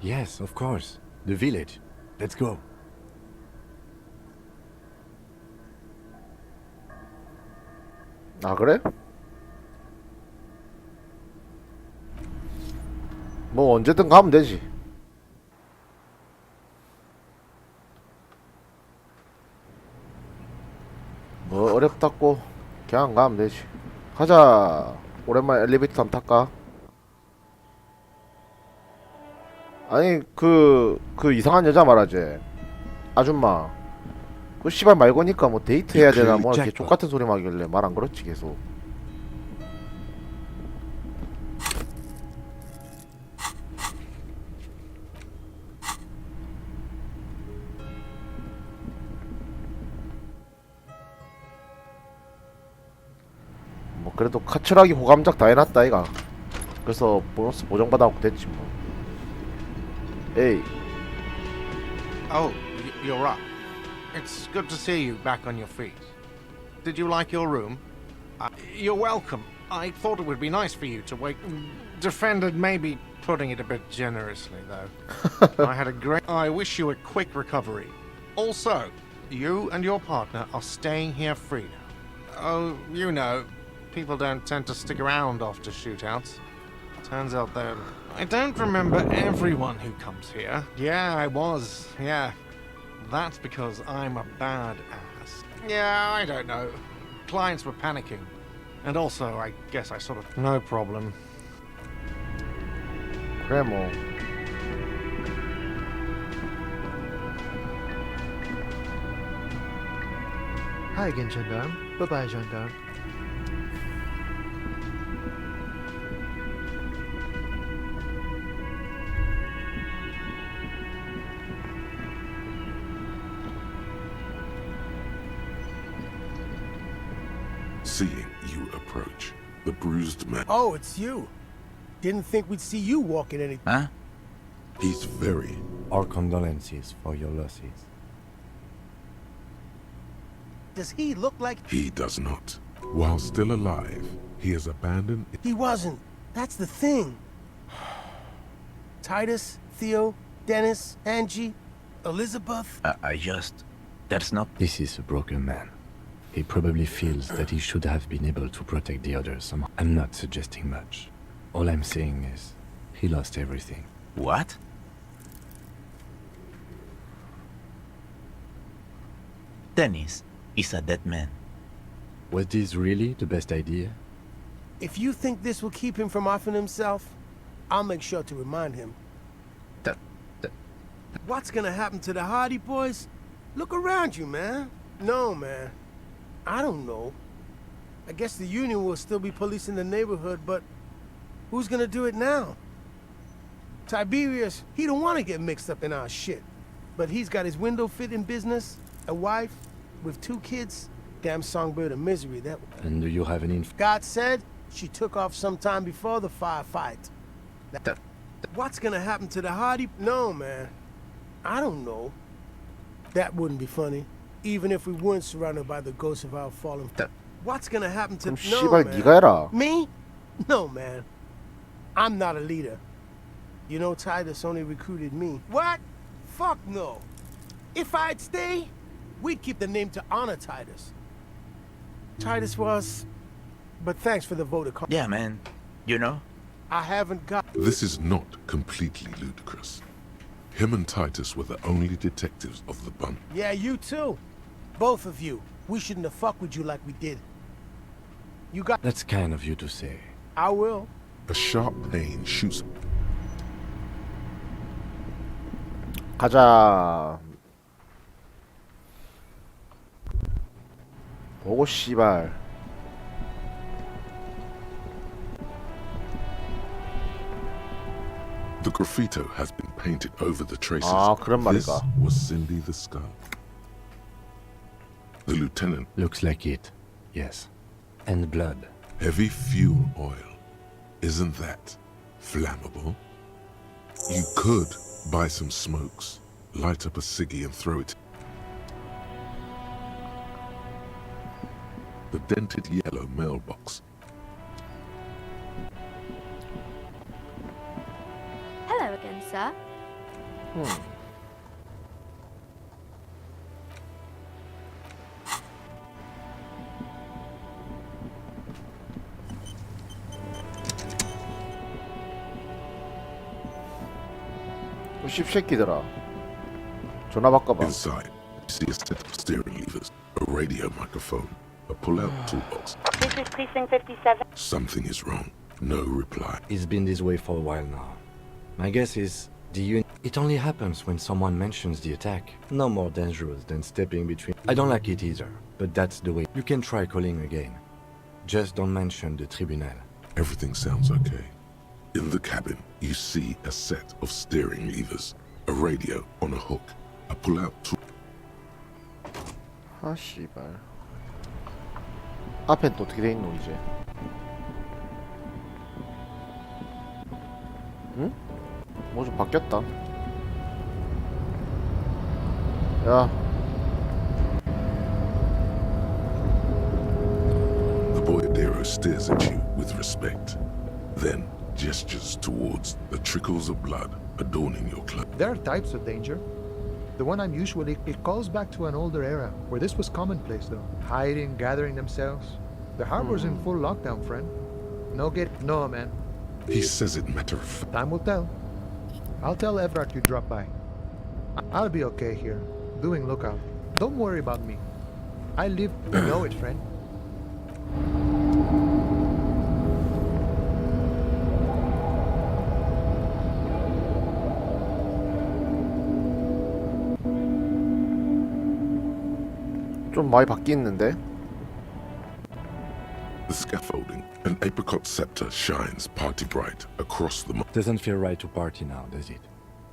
Yes, of course. The village. Let's go.
아 그래? 뭐 언제든 가면 되지. 뭐 어렵다고 그냥 가면 되지. 가자. 오랜만에 엘리베이터 한번 탈까? 아니 그 이상한 여자 말하지. 아줌마. 그 씨발 말 거니까 뭐 데이트 해야 되나 뭐 이렇게 족같은 소리 하길래 말 안 걸었지 계속. 뭐 그래도 카츠라기 호감작 다 해놨다 이가. 그래서 보너스 보정받아갖고 됐지 뭐. 에이.
Oh, you're right. It's good to see you back on your feet. Did you like your room? You're welcome. I thought it would be nice for you to wait. Defended maybe putting it a bit generously, though. I had a great... I wish you a quick recovery. Also, you and your partner are staying here free now. Oh, you know, people don't tend to stick around after shootouts. Turns out though, I don't remember everyone who comes here. Yeah, I was. Yeah. That's because I'm a bad ass. Yeah, I don't know. Clients were panicking. And also, I guess I sort of... No problem.
그래 뭐.
Hi again, gendarme. Bye-bye, gendarme.
Seeing you approach, the bruised man.
Oh, it's you. Didn't think we'd see you walking any.
Huh?
He's very.
Our condolences for your losses.
Does he look like...
He does not. While still alive, he has abandoned...
He wasn't. That's the thing. Titus, Theo, Dennis, Angie, Elizabeth.
That's not... This is a broken man. He probably feels that he should have been able to protect the others somehow. I'm not suggesting much. All I'm saying is, he lost everything.
What? Dennis is a dead man.
Was this really the best idea?
If you think this will keep him from offing himself, I'll make sure to remind him. What's gonna happen to the Hardy boys? Look around you, man. No, man. I don't know. I guess the Union will still be policing the neighborhood, but who's gonna do it now? Tiberius, he don't want to get mixed up in our shit. But he's got his window fitting business, a wife, with 2 kids. Damn songbird of misery, that one.
And do you have an info?
God said she took off sometime before the firefight. What's gonna happen to the Hardy? No, man. I don't know. That wouldn't be funny. Even if we weren't surrounded by the ghosts of our fallen... What's gonna happen to...
그럼 씨발 네가 해라.
Me? No, man. I'm not a leader. You know Titus only recruited me. What? Fuck no. If I'd stay, we'd keep the name to honor Titus. Titus was... But thanks for the vote of...
Yeah, man. You know?
I haven't got...
This is not completely ludicrous. Him and Titus were the only detectives of the bunch.
Yeah, you too. Both of you. We shouldn't have fucked with you like we did. You got...
That's kind of you to say.
I will.
A sharp pain shoots...
가자. 보고 씨발.
The graffito has been painted over the traces.
아, 그런
This
말이가.
was Cindy the Skull. The lieutenant.
Looks like it. Yes. And blood.
Heavy fuel oil. Isn't that flammable? You could buy some smokes, light up a ciggy and throw it. The dented yellow mailbox.
Hello again, sir.
씹새끼들아. 전화 바꿔봐.
Inside, you see a set of steering levers, a radio microphone, a pull-out toolbox.
This is Precinct 57.
Something is wrong. No reply.
It's been this way for a while now. My guess is it only happens when someone mentions the attack. No more dangerous than stepping between. I don't like it either, but that's the way. You can try calling again. Just don't mention the tribunal.
Everything sounds okay. In the cabin, you see a set of steering levers, a radio on a hook, a pull-out tool.
아 씨발. 앞엔 또 어떻게 돼 있노 이제? 응? 뭐 좀 바뀌었다. 야.
The boyardero stares at you with respect, then gestures towards the trickles of blood adorning your clothes.
There are types of danger. The one I'm usually, it calls back to an older era, where this was commonplace though. Hiding, gathering themselves. The harbor's in full lockdown, friend. No, man.
He says it matter of fact.
Time will tell. I'll tell Everard you drop by. I'll be okay here, doing lookout. Don't worry about me. I live to know it, friend.
좀 많이 바뀌었는데?
The scaffolding, an apricot scepter shines party bright across the
Doesn't feel right to party now, does it?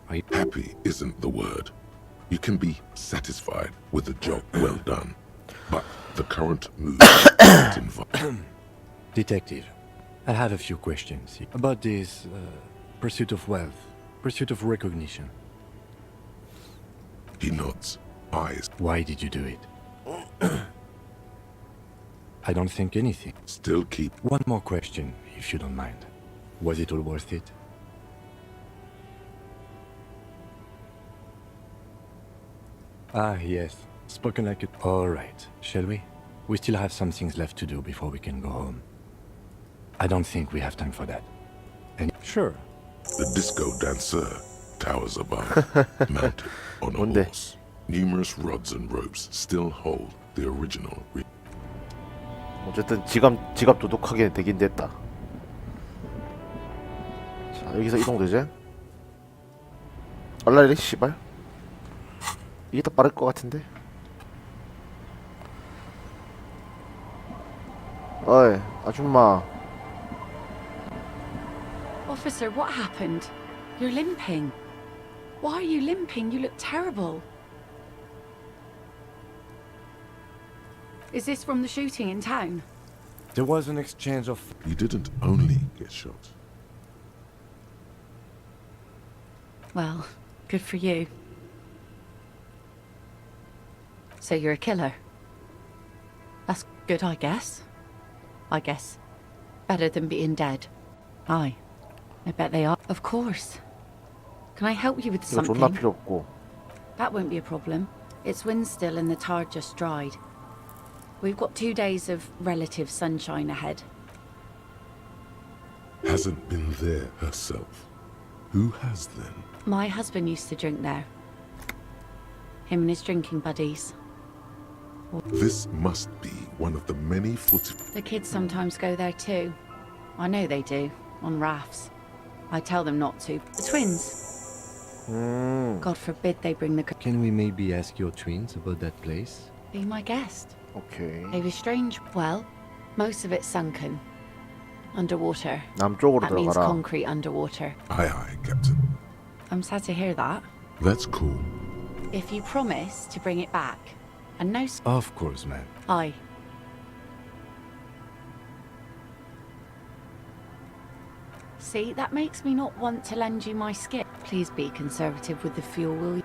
Are you
happy isn't the word. You can be satisfied with a job well done, but the current mood doesn't invite.
Detective, I have a few questions about this pursuit of wealth, pursuit of recognition.
He nods, eyes.
Why did you do it? I don't think anything.
Still keep.
One more question, if you don't mind. Was it all worth it? Ah, yes. Spoken like it. All right, shall we? We still have some things left to do before we can go home. I don't think we have time for that. And sure.
The disco dancer towers above, mounted on a
뭔데?
horse. Numerous rods and ropes still hold the original.
어쨌든 지갑 도둑하게 되긴 됐다. 자, 여기서 이동되지? 얼라리 씨발. 이게 더 빠를 것 같은데. 어이, 아줌마.
Officer, what happened? You're limping. Why are you limping? You look terrible. Is this from the shooting in town?
There was an exchange of...
You didn't only get shot.
Well, good for you. So you're a killer? That's good, I guess. Better than being dead. Aye. I bet they are. Of course. Can I help you with
이거
something?
존나 필요 없고.
That won't be a problem. It's wind still and the tar just dried. We've got 2 days of relative sunshine ahead.
Hasn't been there herself. Who has then?
My husband used to drink there. Him and his drinking buddies.
This must be one of the many
The kids sometimes go there too. I know they do, on rafts. I tell them not to. The twins. God forbid they bring the...
Can we maybe ask your twins about that place?
Be my guest.
Okay.
They were strange. Well, most of it's sunken. Underwater.
남쪽으로
That means
들어가라.
concrete underwater.
Aye, aye, Captain.
I'm sad to hear that.
That's cool.
If you promise to bring it back, and no...
Of course, man.
Aye. See, that makes me not want to lend you my skip. Please be conservative with the fuel, will you?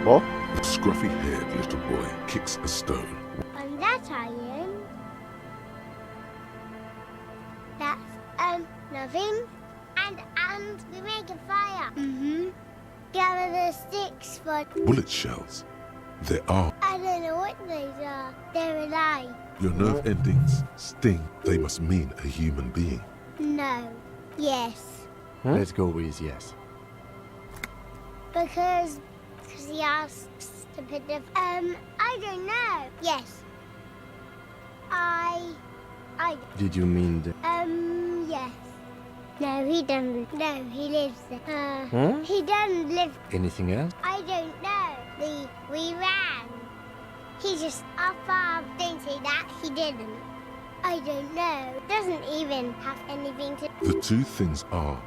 뭐?
The scruffy-haired little boy kicks a stone.
And that I am.
Nothing. And we make a fire. Mm-hmm. Gather the sticks for...
Bullet shells. They are.
I don't know what those are. They're alive.
Your nerve endings sting. They must mean a human being.
No. Yes.
Let's go with yes.
Because he asks to put the... I don't know. Yes. I...
Did you mean the...
Yes. No, he doesn't. No, he lives there. He doesn't live...
Anything else?
I don't know. We ran. He just up didn't say that. He didn't. I don't know. Doesn't even have anything to...
The two things are...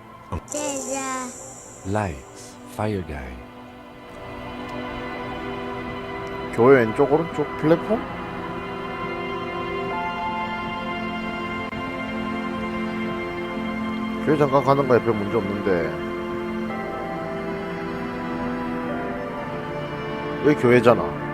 There's
Lights. Fire guy.
교회 왼쪽 오른쪽 플랫폼? 교회 잠깐 가는 거에 별 문제 없는데 여기 교회잖아.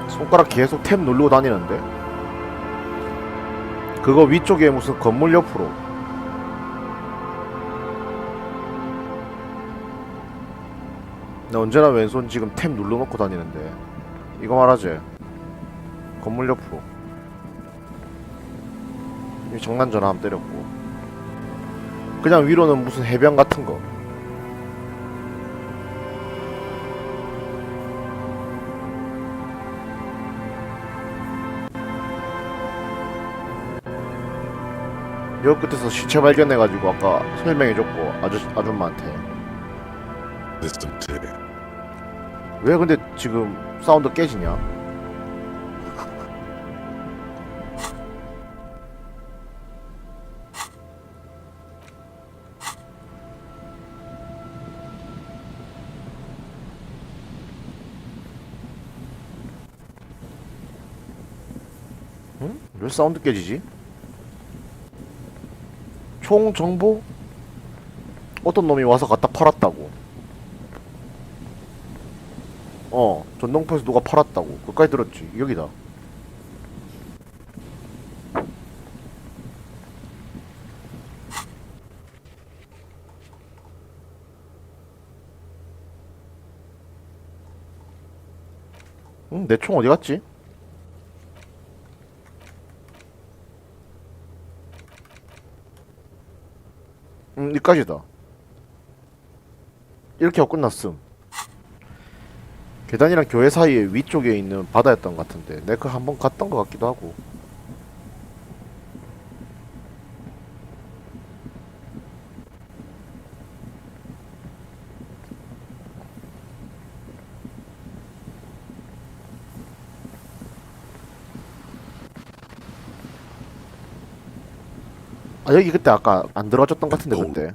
손가락 계속 탭 누르고 다니는데 그거 위쪽에 무슨 건물 옆으로 나 언제나 왼손 지금 탭 눌러놓고 다니는데 이거 말하지 건물 옆으로 이 장난 전화 한번 때렸고 그냥 위로는 무슨 해변 같은 거 여 끝에서 시체 발견해가지고 아까 설명해줬고 아줌마한테 왜 근데 지금 사운드 깨지냐? 응? 왜 사운드 깨지지? 총 정보? 어떤 놈이 와서 갖다 팔았다고. 전동포에서 누가 팔았다고. 그까지 들었지. 여기다. 응? 내 총 어디 갔지? 여기까지다. 이렇게 하고 끝났음. 계단이랑 교회 사이에 위쪽에 있는 바다였던 것 같은데 내가 그 한번 갔던 것 같기도 하고. 아 여기 그때 아까 안 들어갔던 것 같은데 그때.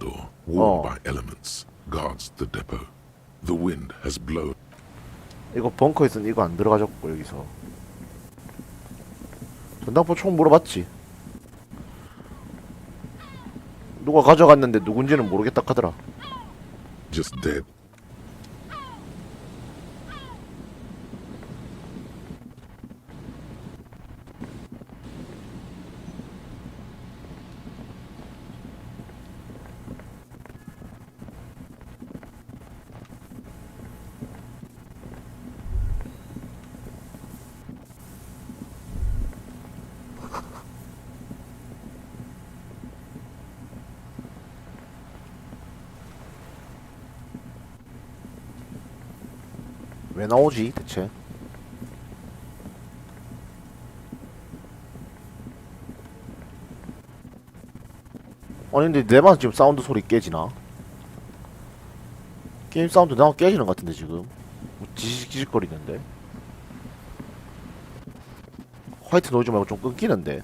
Walled by elements, guards the depot. The wind has blown.
이거 벙커에서는 이거 안 들어가졌고 여기서. 전당포 총 물어봤지. 누가 가져갔는데 누군지는 모르겠다 하더라.
Just dead.
왜 나오지 대체? 아니 근데 내만 지금 사운드 소리 깨지나? 게임 사운드 내가 깨지는 것 같은데 지금 뭐 지직지직거리는데 화이트 노이즈 말고 좀 끊기는데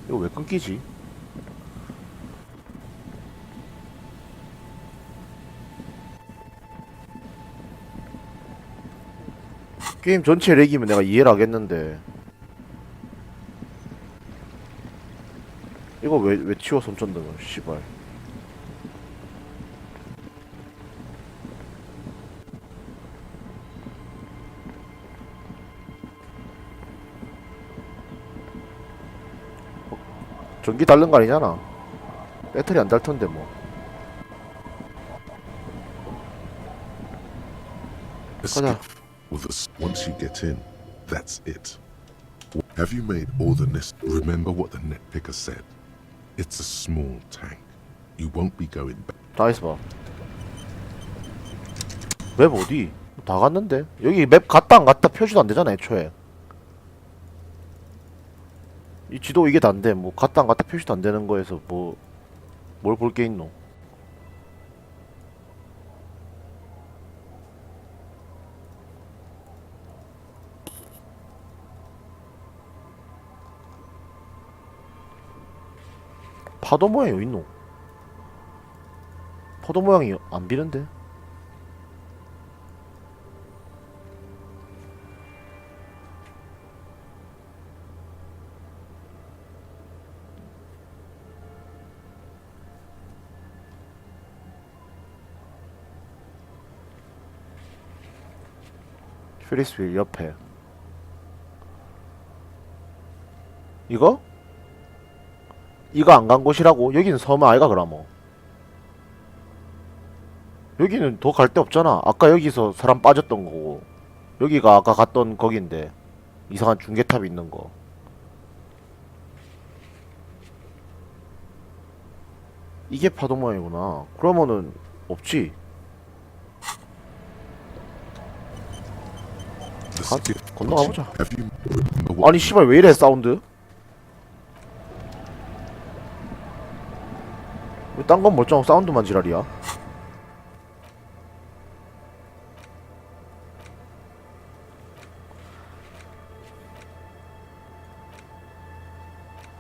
이거 왜 끊기지? 게임 전체 렉이면 내가 이해를 하겠는데 이거 왜 치워 손전등을 씨발. 전기 닳는 거 아니잖아. 배터리 안 닳던데 뭐.
Escape with us. Once you get in, that's it. Have you made all the nest? Remember what the net picker said. It's a small tank. You won't be going back.
다 있어봐. 맵 어디? 다 갔는데? 여기 맵 갔다 안 갔다 표시도 안 되잖아 애초에. 이 지도 이게 단데 뭐 갔다 안 갔다 표시도 안 되는 거에서 뭐 뭘 볼 게 있노? 파도 모양이 어디 있노? 파도 모양이 안 비는데? 페리스휠 옆에 이거? 이거 안 간 곳이라고? 여기는 섬 아이가 그라모. 여기는 더 갈 데 없잖아. 아까 여기서 사람 빠졌던 거고 여기가 아까 갔던 거긴데 이상한 중계탑 있는 거. 이게 파도 모양이구나. 그러면은 없지. 건너가보자. 아니 씨발 왜 이래 사운드? 왜 딴 건 멀쩡하고 사운드만 지랄이야?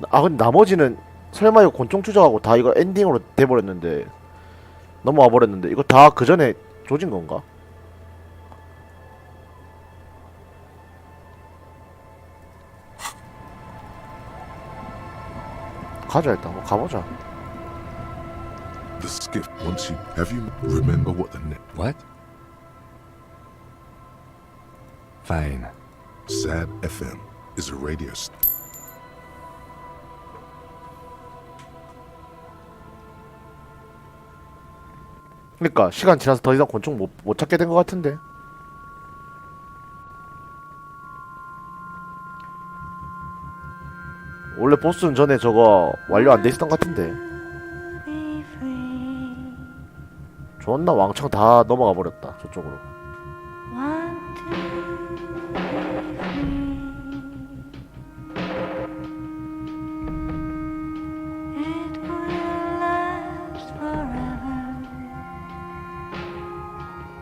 아 근데 나머지는 설마 이거 권총 추적하고 다 이거 엔딩으로 돼버렸는데 넘어와 버렸는데 이거 다 그 전에 조진 건가? 가자 일단 뭐 가보자.
The skiff. Once you have you remember what the net.
What? Fine.
Sad FM is a radio.
그러니까 시간 지나서 더 이상 권총 못 찾게 된 것 같은데. 원래 보스는 전에 저거 완료 안 돼 있었던 것 같은데. 존나 왕창 다 넘어가 버렸다 저쪽으로.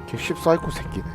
걔 십사이코 새끼네.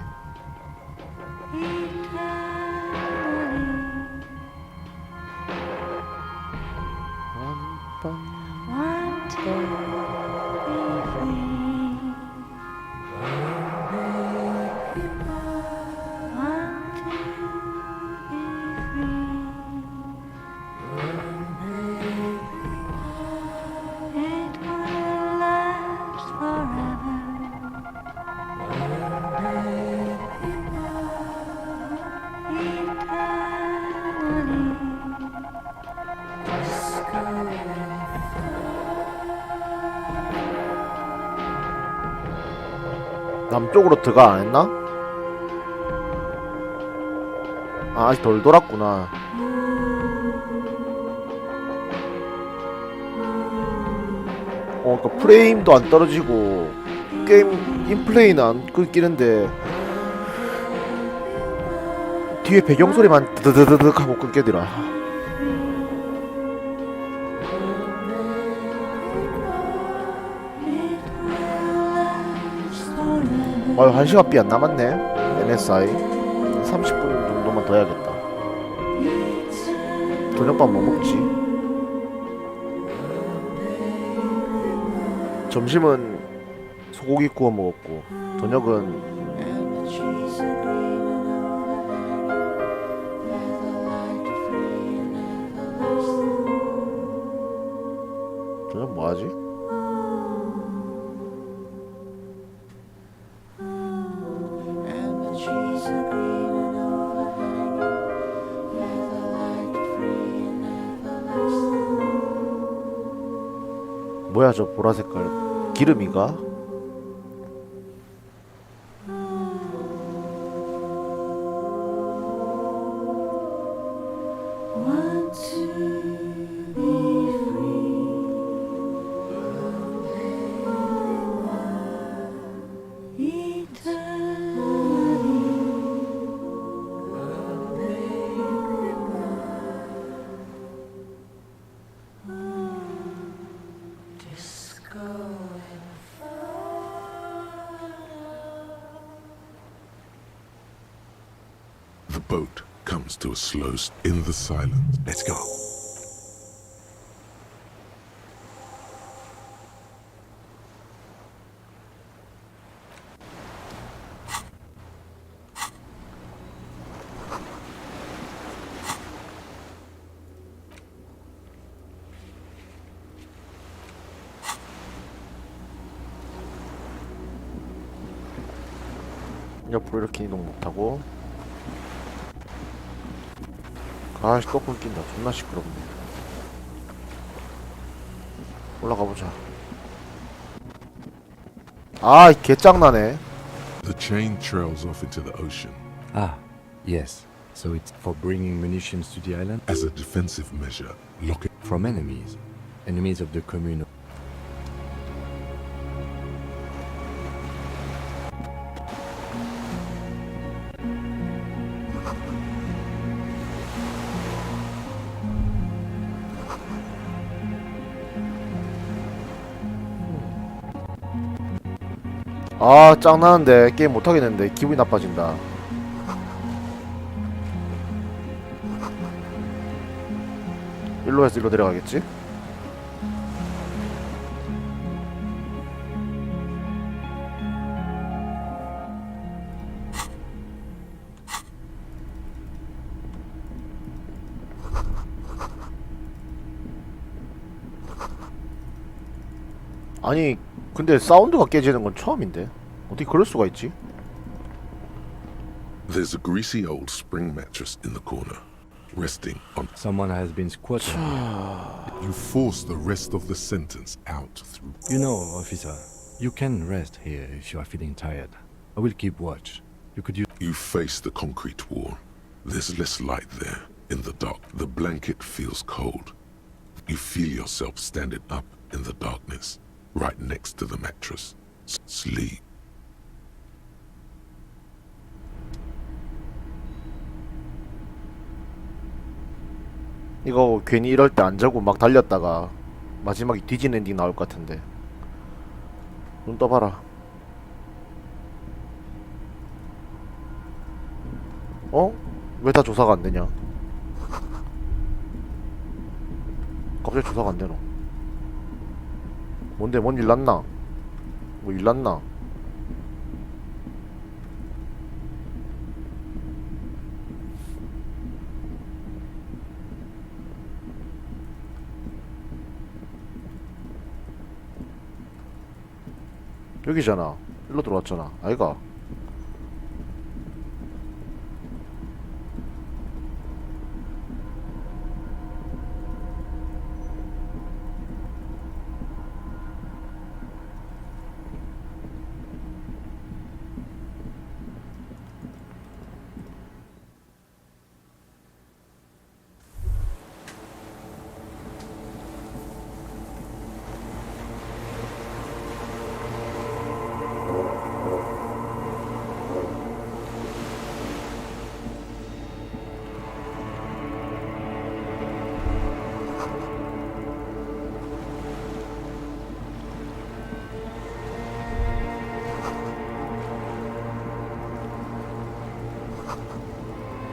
남쪽으로 들어가 안 했나? 아, 아직 덜 돌았구나. 그러니까 프레임도 안 떨어지고 게임 인플레이는 안 끊기는데 뒤에 배경소리만 드드드득 하고 끊겨더라. 아유 1시간비 안 남았네. MSI 30분 정도만 더 해야겠다. 저녁밥 뭐 먹지? 점심은 소고기 구워 먹었고 저녁은 나가지? 뭐야 저 보라색깔 기름이가?
The boat comes to a in the silence. Let's go.
옆으로 이렇게 이동 못하고. 아씨 또 꿀낀다. 존나 시끄럽네. 올라가보자. 아 개짱나네.
The chain trails off into the ocean.
Ah, yes. So it's for bringing munitions to the island?
As a defensive measure, lock it
from enemies. Enemies of the commune.
아 짱나는데 게임 못하겠는데 기분이 나빠진다. 일로 해서 일로 내려가겠지? 아니 근데 사운드가 깨지는 건 처음인데 어떻게 그럴 수가 있지?
There's a greasy old spring mattress in the corner, resting on.
Someone has been squatting.
You force the rest of the sentence out through.
You know, officer, you can rest here if you are feeling tired. I will keep watch. You could use.
You face the concrete wall. There's less light there. In the dark, the blanket feels cold. You feel yourself standing up in the darkness, right next to the mattress. Sleep.
이거 괜히 이럴 때 안 자고 막 달렸다가 마지막에 뒤진 엔딩 나올 것 같은데. 눈 떠봐라. 어? 왜 다 조사가 안 되냐? 갑자기 조사가 안 되노? 뭔데 뭔 일 났나? 뭐 일 났나? 여기잖아. 일로 들어왔잖아. 아이가?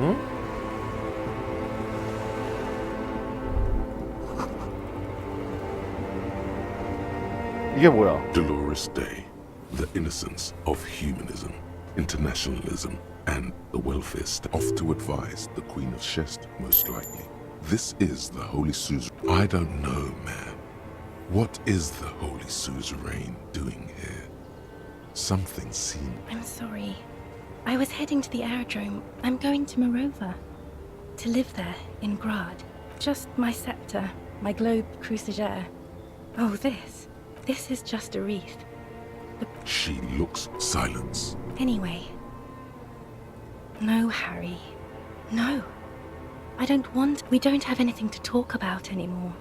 응? 이게 뭐야?
Dolores Day, the innocence of humanism, internationalism, and the welfare state. Off to advise the Queen of Shest, most likely. This is the Holy Suzerain. I don't know, man. What is the Holy Suzerain doing here? Something seemed...
I'm sorry. I was heading to the aerodrome. I'm going to Morova. To live there, in Grad. Just my scepter, my globe cruciger. Oh, this. This is just a wreath.
She looks silence.
Anyway. No, Harry. No. I don't want... We don't have anything to talk about anymore.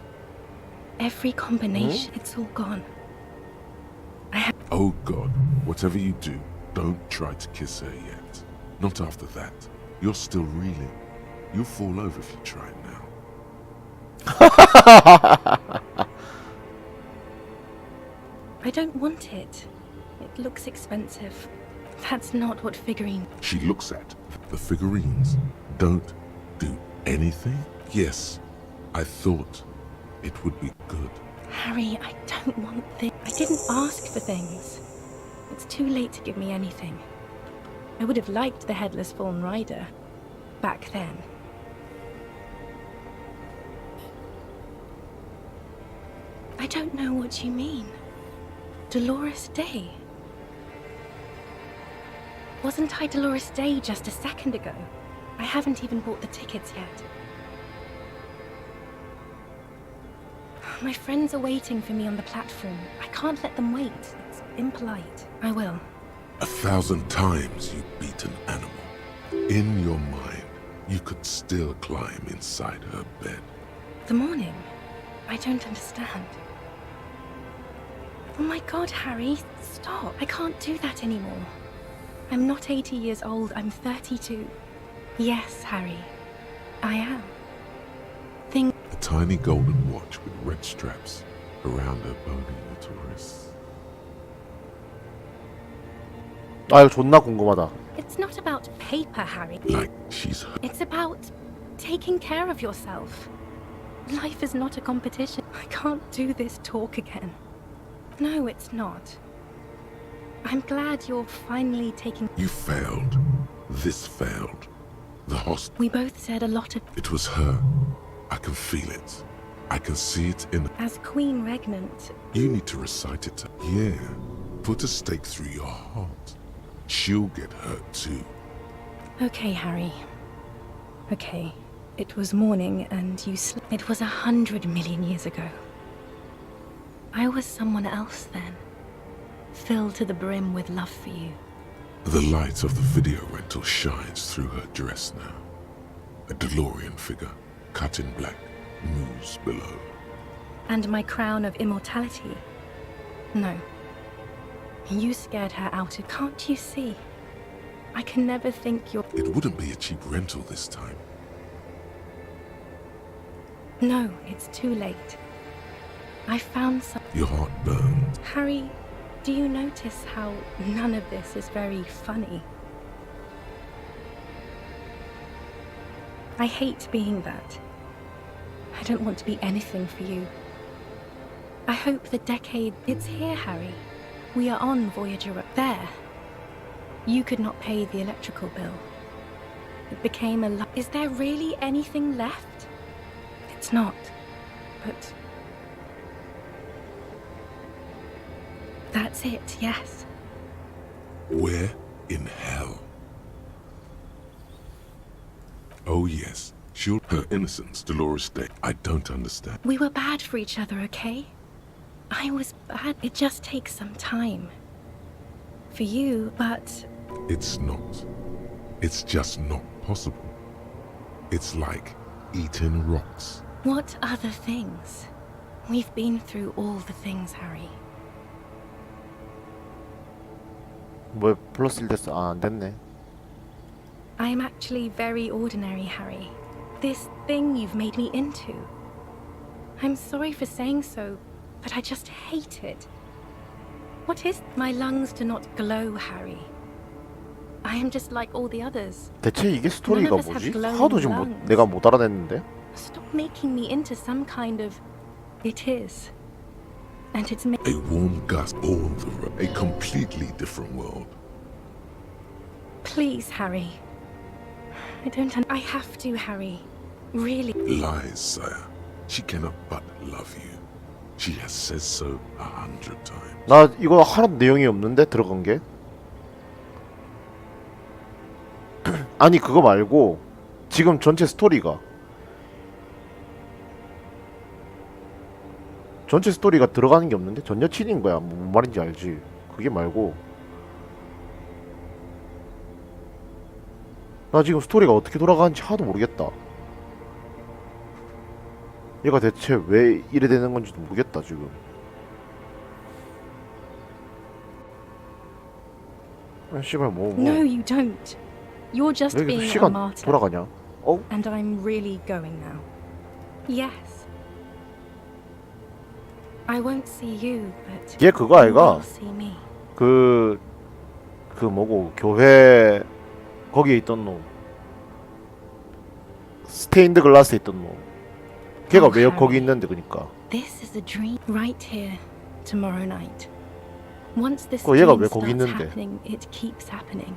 Every combination, it's all gone.
Oh God, whatever you do, don't try to kiss her yet. Not after that. You're still reeling. You'll fall over if you try now.
I don't want it. It looks expensive. That's not what figurine...
She looks at the figurines. Don't do anything? Yes, I thought it would be good.
Harry, I don't want this. I didn't ask for things. It's too late to give me anything. I would have liked the Headless Fallen Rider back then. I don't know what you mean. Dolores Day? Wasn't I Dolores Day just a second ago? I haven't even bought the tickets yet. My friends are waiting for me on the platform. I can't let them wait. It's impolite. I will.
1,000 times you beat an animal. In your mind, you could still climb inside her bed.
The morning? I don't understand. Oh my God, Harry, stop. I can't do that anymore. I'm not 80 years old, I'm 32. Yes, Harry, I am.
A tiny golden watch with red straps around her bony little wrists.
아, 이거 존나 궁금하다.
It's not about paper, Harry.
Like she's...
It's about taking care of yourself. Life is not a competition. I can't do this talk again. No, it's not. I'm glad you're finally taking...
You failed. This failed. The host...
We both said a lot of...
It was her. I can feel it. I can see it in...
As Queen Regnant...
You need to recite it. Yeah. Put a stake through your heart. She'll get hurt too.
Okay, Harry. Okay. It was morning and you slept. It was 100 million years ago. I was someone else then. Filled to the brim with love for you.
The light of the video rental shines through her dress now. A DeLorean figure, cut in black, moves below.
And my crown of immortality? No. You scared her out of... Can't you see? I can never think you're...
It wouldn't be a cheap rental this time.
No, it's too late. I found some...
Your heart burned.
Harry, do you notice how none of this is very funny? I hate being that. I don't want to be anything for you. I hope the decade... It's here, Harry. We are on Voyager up there. You could not pay the electrical bill. It became a... Is there really anything left? It's not. But... That's it, yes.
Where in hell? Oh yes, her innocence, Dolores Day. I don't understand.
We were bad for each other, okay? I was bad. It just takes some time. For you, but...
It's not. It's just not possible. It's like eating rocks.
What other things? We've been through all the things, Harry.
뭐 플러스 1 됐어? 아, 안 됐네.
I am actually very ordinary, Harry. This thing you've made me into. I'm sorry for saying so, but I just hate it. What is... My lungs do not glow, Harry. I am just like all the others.
대체 이게 스토리가 뭐지? 하도 지금 내가 못 알아냈는데.
Stop making me into some kind of... It is. And it's...
A warm gust all the road. A completely different world.
Please, Harry. I don't... I have to, Harry. Really.
Lies, sire. She cannot but love you. She has said so 100 times.
나 이거 하나도 내용이 없는데 들어간 게? 아니 그거 말고 지금 전체 스토리가 들어가는 게 없는데? 전 여친인 거야. 뭔 말인지 알지? 그게 말고 나 지금 스토리가 어떻게 돌아가는지 하나도 모르겠다. 얘가 대체 왜 이래 되는 건지도 모르겠다 지금. 아, 씨발 뭐.
No, you don't. You're just
왜 계속
being a
시간
martyr.
돌아가냐? 어?
And I'm really going now. Yes. I won't see you, but
얘 그거
you
아이가?
will see me.
그 뭐고 교회 거기에 있던 놈 스테인드 글라스에 있던 놈 걔가 왜 거기 있는데 그니까
This is a dream right here tomorrow night. Once this
얘가
dream
왜 거기
starts
있는데?
happening, it keeps happening.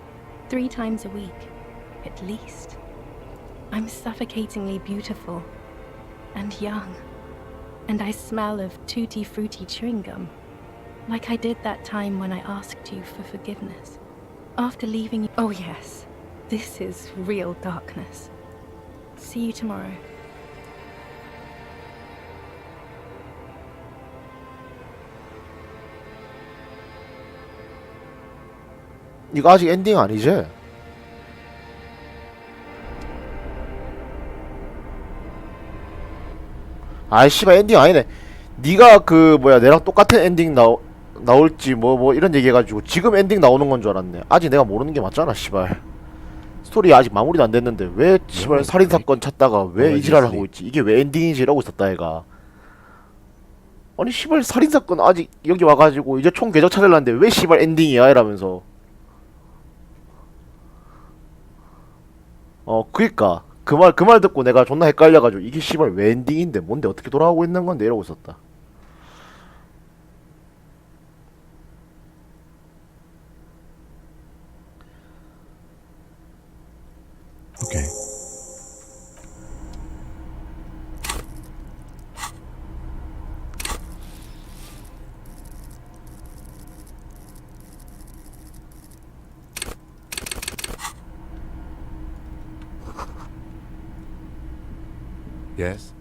3 times a week, at least. I'm suffocatingly beautiful and young, and I smell of tutti frutti chewing gum, like I did that time when I asked you for forgiveness. After leaving you. Oh yes, this is real darkness. See you tomorrow.
이거 아직 엔딩 아니지? 아이 씨발 엔딩 아니네. 네가 그 뭐야 내랑 똑같은 엔딩 나올지 뭐 이런 얘기 해가지고 지금 엔딩 나오는 건 줄 알았네. 아직 내가 모르는 게 맞잖아 씨발. 스토리 아직 마무리도 안 됐는데 왜 씨발 살인사건 찾다가 왜 이 지랄을 하고 있지. 이게 왜 엔딩이지 이러고 있었다 얘가. 아니 씨발 살인사건 아직 여기 와가지고 이제 총 궤적 찾으려는데 왜 씨발 엔딩이야 이러면서. 그니까 그 말 듣고 내가 존나 헷갈려가지고 이게 씨발 왜 엔딩인데 뭔데 어떻게 돌아가고 있는 건데 이러고 있었다.
Okay. Yes?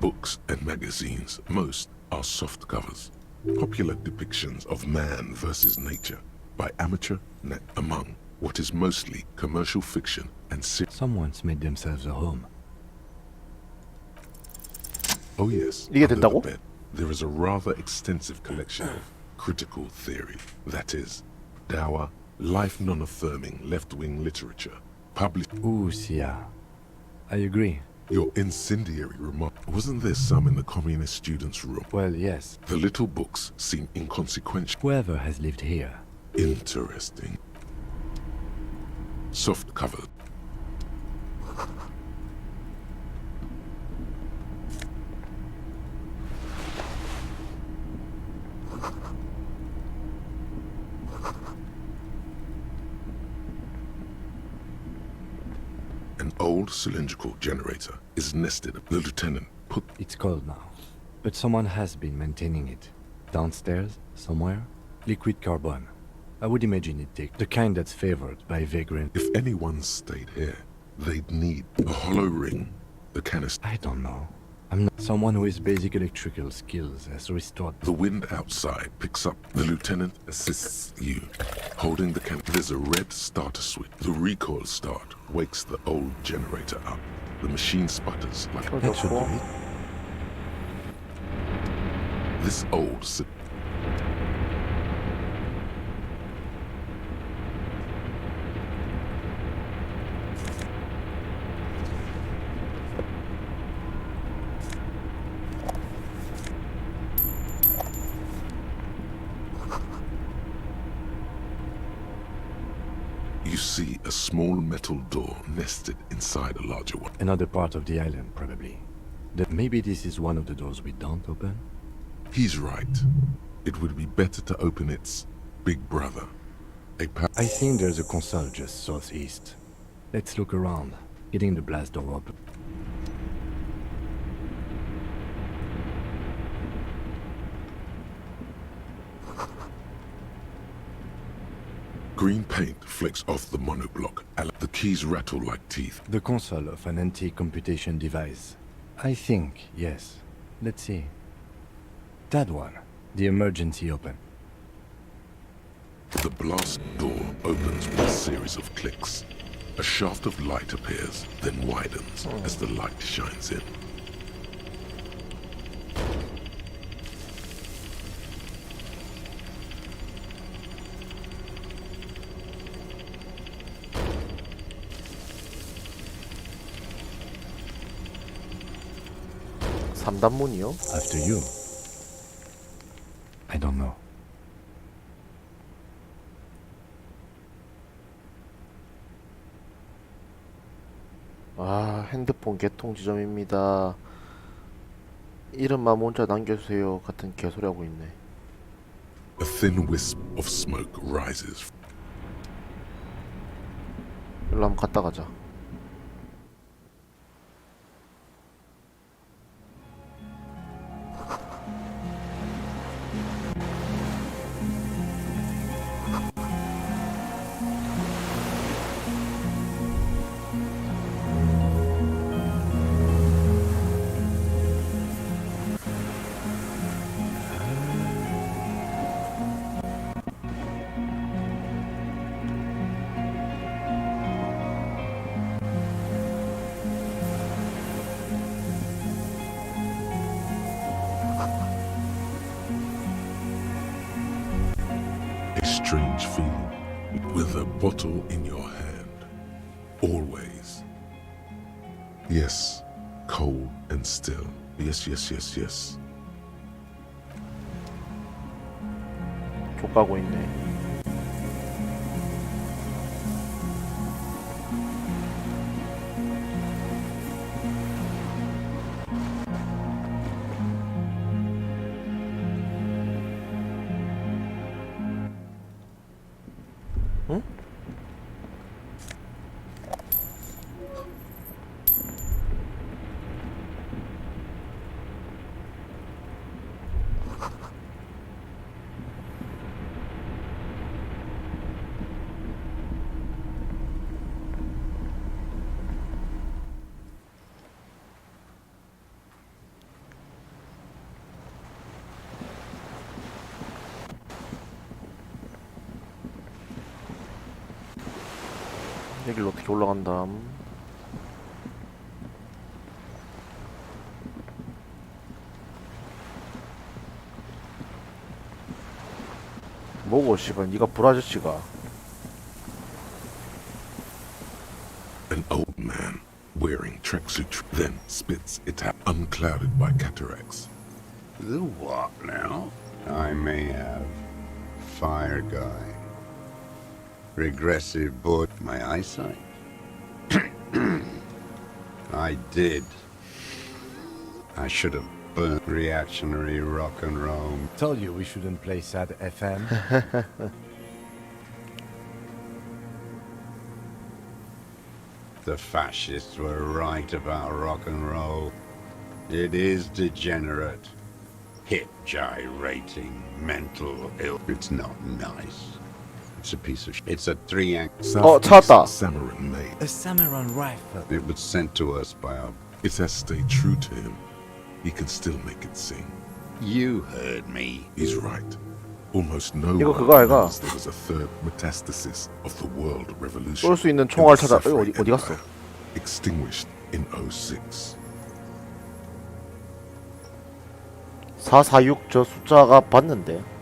Books and magazines, most are soft covers. Popular depictions of man versus nature by amateur among what is mostly commercial fiction and
Someone's made themselves a home.
Oh yes,
이게
under the
된다고?
bed, there is a rather extensive collection of critical theory, that is, dour, life non-affirming left-wing literature, published...
Ooh, yeah. I agree.
Your incendiary remark. Wasn't there some in the communist students' room?
Well, yes.
The little books seem inconsequential.
Whoever has lived here.
Interesting. Soft covered. An old cylindrical generator is nested. The lieutenant put...
It's cold now, but someone has been maintaining it. Downstairs, somewhere? Liquid carbon. I would imagine it takes the kind that's favored by vagrant.
If anyone stayed here, they'd need a hollow ring, the canister.
I don't know. I'm not someone who has basic electrical skills has restored.
The wind outside picks up. The lieutenant assists you, holding the can. There's a red starter switch. The recoil start wakes the old generator up. The machine sputters like
That should do it.
This old... You see a small metal door nested inside a larger one.
Another part of the island, probably. Maybe this is one of the doors we don't open?
He's right. It would be better to open its big brother.
I think there's a console just southeast. Let's look around, getting the blast door open.
Green paint flakes off the monoblock. The keys rattle like teeth.
The console of an antique computation device. I think, yes. Let's see. That one. The emergency open.
The blast door opens with a series of clicks. A shaft of light appears, then widens as the light shines in.
삼단문이요?
After you. I don't know.
아, 핸드폰 개통 지점입니다. 이름만 문자 남겨주세요. 같은 개소리 하고 있네.
A thin wisp of smoke rises.
일로 한번 갔다 가자.
A strange feeling with a bottle in your hand. Always. Yes, cold and still. Yes, yes, yes, yes.
족가고 있네. 응? 여기를 어떻게 올라간다. 뭐고 씨발 니가 불아저씨가.
An old man wearing tracksuit then spits it out, unclouded by cataracts.
The what now? I may have. Fire guy. Regressive but my eyesight. I did. I should have burnt reactionary rock and roll.
Told you we shouldn't play sad FM.
The fascists were right about rock and roll. It is degenerate. Hip gyrating, mental ill. It's not nice. It's a piece of It's a 3-act.
Oh, 찾았다.
Samaran made.
A Samaran rifle.
It was sent to us by our...
It has stayed true to him. He can still make it sing.
You heard me.
He's right. Almost no
이거
one
그거 아이가?
knows there was a third metastasis of the world revolution.
쏠 수 있는 총알 찾아. 어디 갔어?
Extinguished in 06.
446 저 숫자가 봤는데.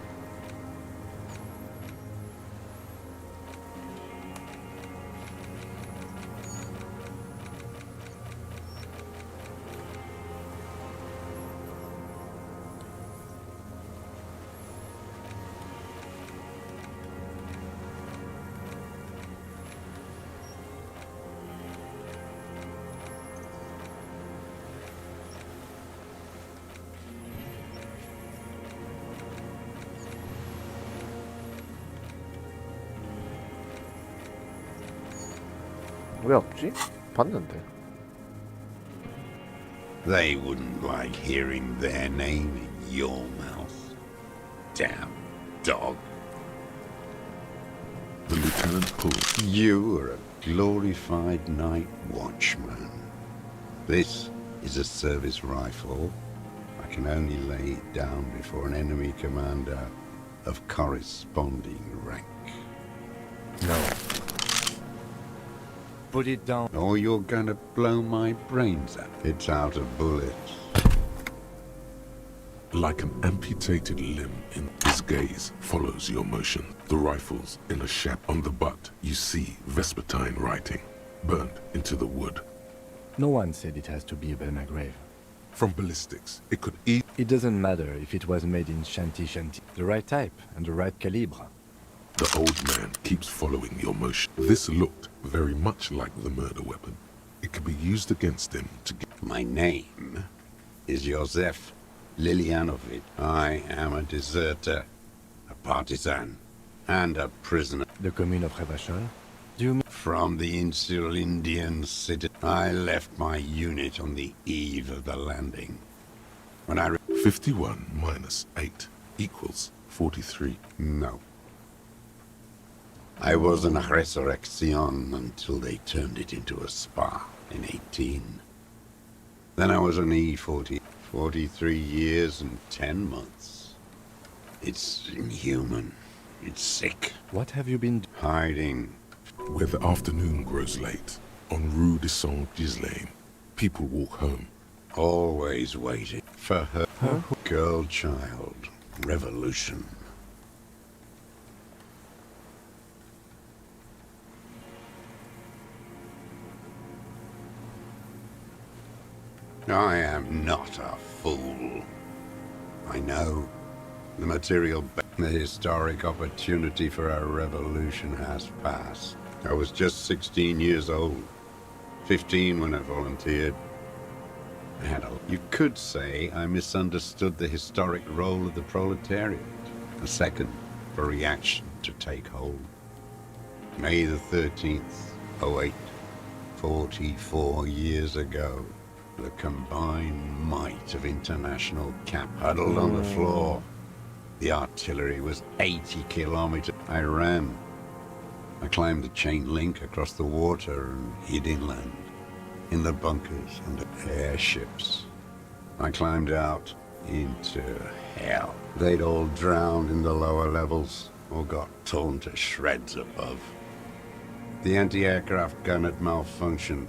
왜 없지? 봤는데.
They wouldn't like hearing their name in your mouth. Damn dog.
The cannon pulled.
You are a glorified night watchman. This is a service rifle. I can only lay it down before an enemy commander of corresponding rank.
No. Put it down.
Or you're gonna blow my brains out. It's out of bullets.
Like an amputated limb, in his gaze follows your motion. The rifle's in a shaft on the butt. You see Vespertine writing, burned into the wood.
No one said it has to be a Belmagrave.
From ballistics, it could eat.
It doesn't matter if it was made in Shanty. The right type and the right calibre.
The old man keeps following your motion. This looked very much like the murder weapon. It could be used against him to get...
My name is Josef Lilianovic. I am a deserter, a partisan, and a prisoner.
The commune of Revachol? Do you mean...
From the insular Indian city. I left my unit on the eve of the landing. When I...
51 minus 8 equals 43.
No. I was an resurrection until they turned it into a spa in 18. Then I was an E40. 43 years and 10 months. It's inhuman. It's sick.
What have you been...
Hiding.
Where the afternoon grows late, on Rue de Saint-Ghislain, people walk home.
Always waiting for her girl child revolution. I am not a fool. I know the material, the historic opportunity for our revolution has passed. I was just 16 years old, 15 when I volunteered. You could say I misunderstood the historic role of the proletariat. A second for reaction to take hold. May the 13th, 08, 44 years ago. The combined might of international cap huddled on the floor. The artillery was 80 kilometers. I ran. I climbed the chain link across the water and hid inland, in the bunkers and the airships. I climbed out into hell. They'd all drowned in the lower levels or got torn to shreds above. The anti-aircraft gun had malfunctioned.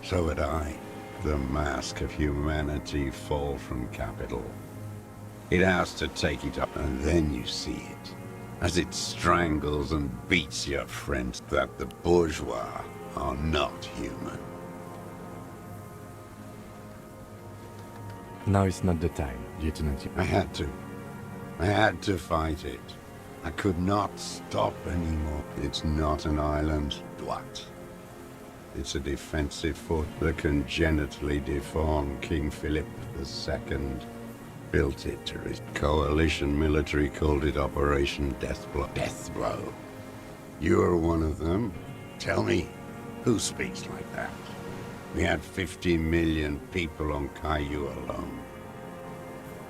So had I. The mask of humanity fall from capital. It has to take it up, and then you see it, as it strangles and beats your friends, that the bourgeois are not human.
Now is not the time, Lieutenant.
I had to. I had to fight it. I could not stop anymore. It's not an island. What? It's a defensive fort. The congenitally deformed King Philip II built it to his coalition military called it Operation Deathblow. Deathblow. You're one of them. Tell me, who speaks like that? We had 50 million people on Caillou alone.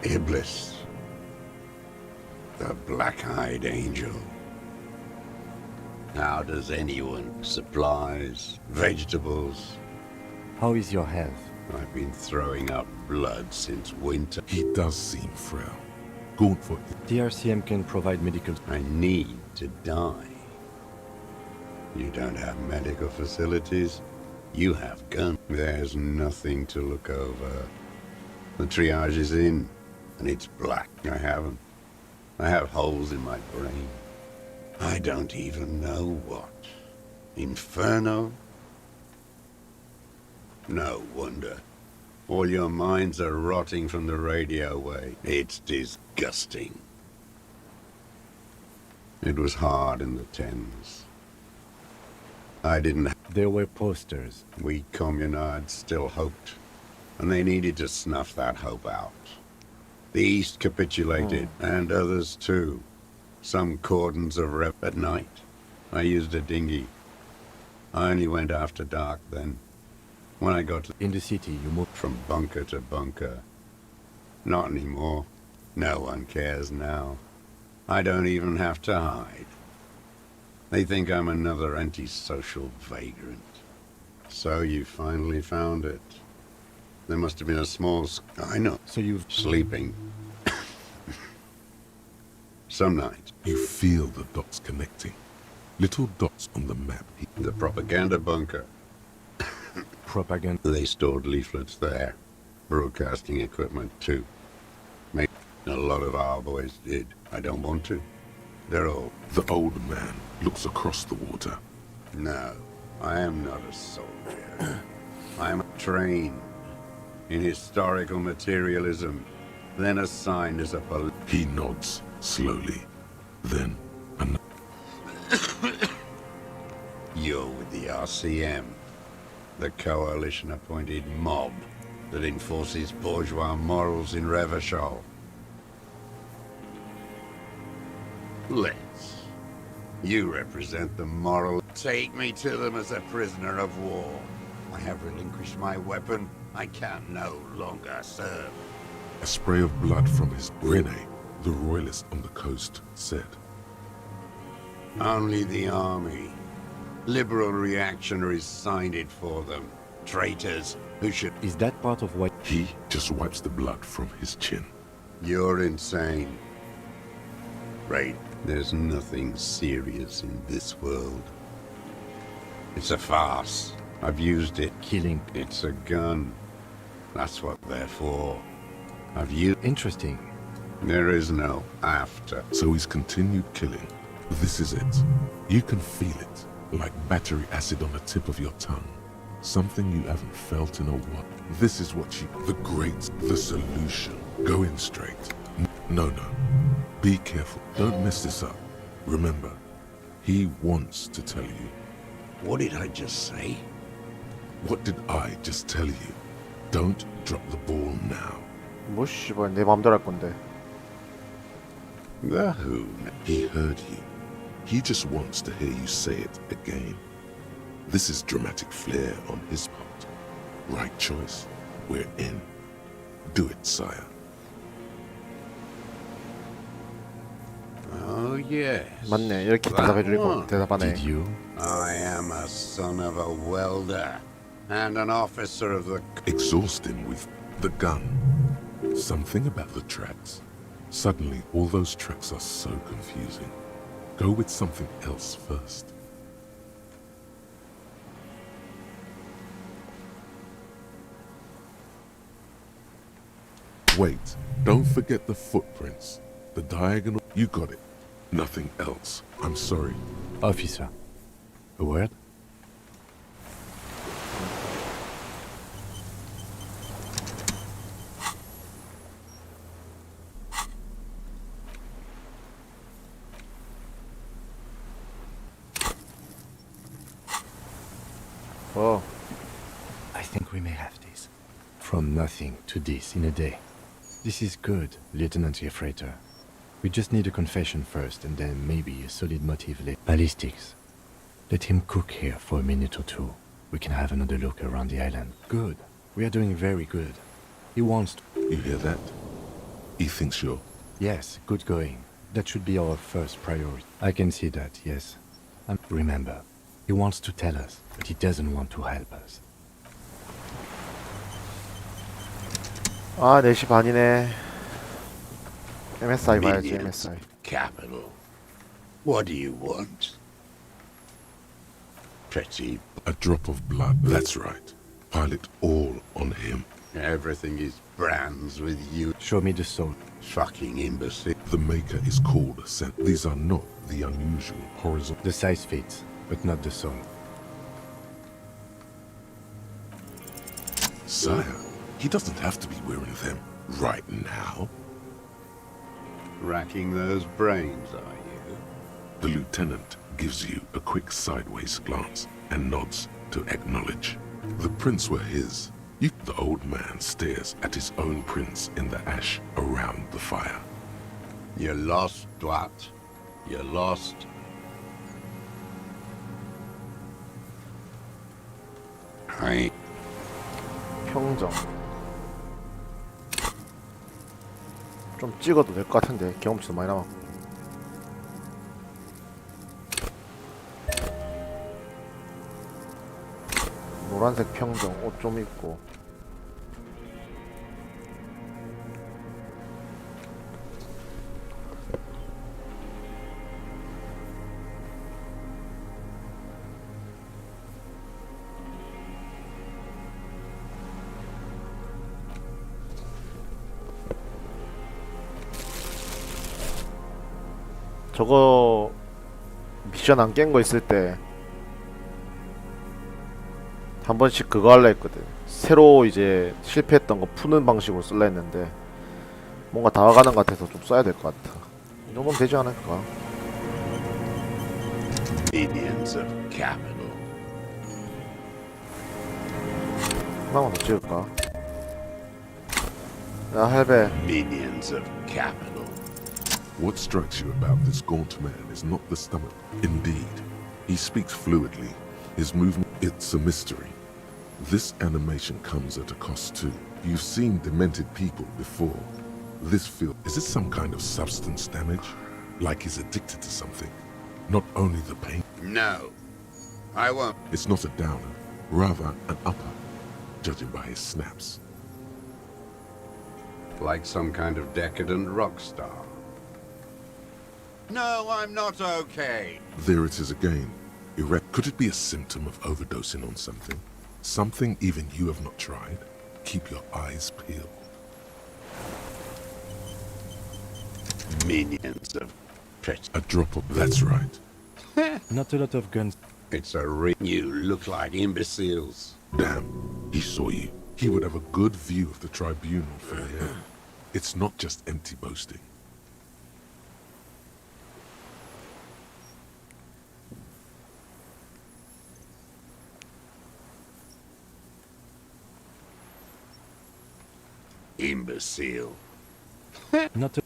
Iblis. The black-eyed angel. How does anyone? Supplies, vegetables.
How is your health?
I've been throwing up blood since winter.
He does seem frail. Gaunt for it.
The RCM can provide medical...
I need to die. You don't have medical facilities. You have guns. There's nothing to look over. The triage is in, and it's black. I haven't. I have holes in my brain. I don't even know what. Inferno? No wonder. All your minds are rotting from the radio wave. It's disgusting. It was hard in the tens. I didn't...
There were posters.
We communards still hoped, and they needed to snuff that hope out. The East capitulated, and others too. Some cordons of rep at night. I used a dinghy. I only went after dark then. When I got to...
In the city, you moved...
From bunker to bunker. Not anymore. No one cares now. I don't even have to hide. They think I'm another antisocial vagrant. So you finally found it. There must have been a small... I know.
So you've...
Sleeping. Some nights.
You feel the dots connecting. Little dots on the map.
The propaganda bunker.
Propaganda.
They stored leaflets there. Broadcasting equipment, too. Maybe a lot of our boys did. I don't want to. They're old.
The old man looks across the water.
No, I am not a soldier. I am trained in historical materialism, then assigned as a
He nods slowly. Then
You're with the RCM, the coalition-appointed mob that enforces bourgeois morals in Revachol. Let's. You represent the moral. Take me to them as a prisoner of war. I have relinquished my weapon. I can no longer serve.
a spray of blood from his... Rene, the royalist on the coast, said.
Only the army. Liberal reactionaries signed it for them. Traitors who should...
Is that part of what...
He just wipes the blood from his chin.
You're insane. Right. There's nothing serious in this world. It's a farce. I've used it.
Killing.
It's a gun. That's what they're for. I've used...
Interesting.
There is no after.
So he's continued killing. This is it. You can feel it. Like battery acid on the tip of your tongue. Something you haven't felt in a while. This is what you... The great... The solution. Go in straight. No. Be careful. Don't mess this up. Remember, he wants to tell you.
What did I just say?
What did I just tell you? Don't drop the ball now.
뭐 씨발 내 맘대로 할 건데.
The who?
He heard you. He just wants to hear you say it again. This is dramatic flair on his part. Right choice. We're in. Do it, sire.
Oh, yes.
맞네. 이렇게 대답해주고 대답하네.
Did you?
I am a son of a welder and an officer of the...
Exhaust him with the gun. Something about the tracks. Suddenly, all those tracks are so confusing. Go with something else first. Wait, don't forget the footprints. The diagonal... You got it. Nothing else. I'm sorry.
Officer. A word?
Oh.
I think we may have this. From nothing to this in a day. This is good, Lieutenant Gefreiter. We just need a confession first, and then maybe a solid motive later. Ballistics. Let him cook here for a minute or two. We can have another look around the island. Good. We are doing very good. He wants to...
You hear that? He thinks you're...
Yes, good going. That should be our first priority. I can see that, yes. And remember, he wants to tell us, but he doesn't want to help us.
아, 4시 반이네. MSI 봐야지,
Minions.
MSI.
Capital. What do you want? Petty.
A drop of blood. That's right. Pile it all on him.
Everything is brands with you.
Show me the soul.
Fucking imbecile.
The maker is called scent. These are not the unusual horizontal...
The size fits, but not the soul.
Sire, he doesn't have to be wearing them right now.
Racking those brains, are you?
The lieutenant gives you a quick sideways glance and nods to acknowledge. The prints were his. The old man stares at his own prints in the ash around the fire.
You're lost, Dwat. You're lost.
평정. 좀 찍어도 될 것 같은데 경험치도 많이 남았고. 노란색 평정 옷 좀 입고. 저거 미션 안 깬 거 있을 때 한 번씩 그거 할라 했거든. 새로 이제 실패했던 거 푸는 방식으로 쓸라 했는데 뭔가 다가가는 것 같아서 좀 써야 될 것 같아. 이 정도면 되지 않을까?
Minions of capital.
하나만 더 찍을까? 야 할배.
Minions of capital.
What strikes you about this gaunt man is not the stomach. Indeed, he speaks fluidly. His movement, it's a mystery. This animation comes at a cost too. You've seen demented people before. This feel, is it some kind of substance damage? Like he's addicted to something? Not only the pain.
No, I won't.
It's not a downer, rather an upper, judging by his snaps.
Like some kind of decadent rock star. No, I'm not okay.
There it is again. Erect. Could it be a symptom of overdosing on something? Something even you have not tried? Keep your eyes peeled.
Minions of
a drop of. That's right.
Not a lot of guns.
It's a You look like imbeciles.
Damn, he saw you. He would have a good view of the tribunal from here. It's not just empty boasting.
Imbecile.
Not a...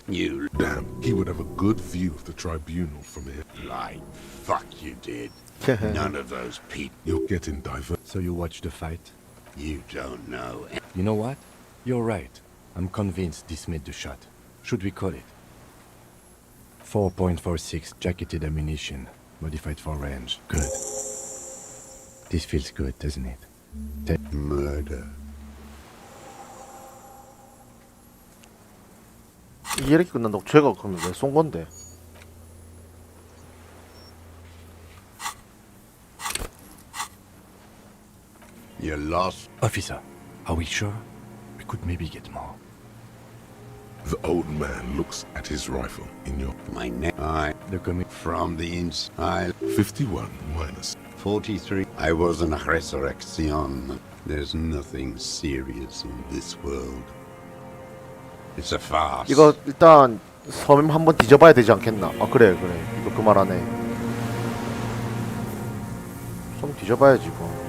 You.
Damn, he would have a good view of the tribunal from here.
Like, fuck you did. None of those people.
You're getting diverted.
So you watched the fight?
You don't know.
You know what? You're right. I'm convinced this made the shot. Should we call it? 4.46 jacketed ammunition, modified for range. Good. This feels good, doesn't it?
Murder.
이게 이렇게 끝난다고 쟤가 그러면 왜 쏜 건데?
You're lost.
Officer, are we sure? We could maybe get more.
The old man looks at his rifle in your...
My name.
The coming
from the inside.
51 minus
43. I was an resurrection. There's nothing serious in this world. It's a farce.
이거 일단 섬 한번 뒤져봐야 되지 않겠나? 아 그래 이거 그 말 하네. 섬 뒤져봐야지 뭐.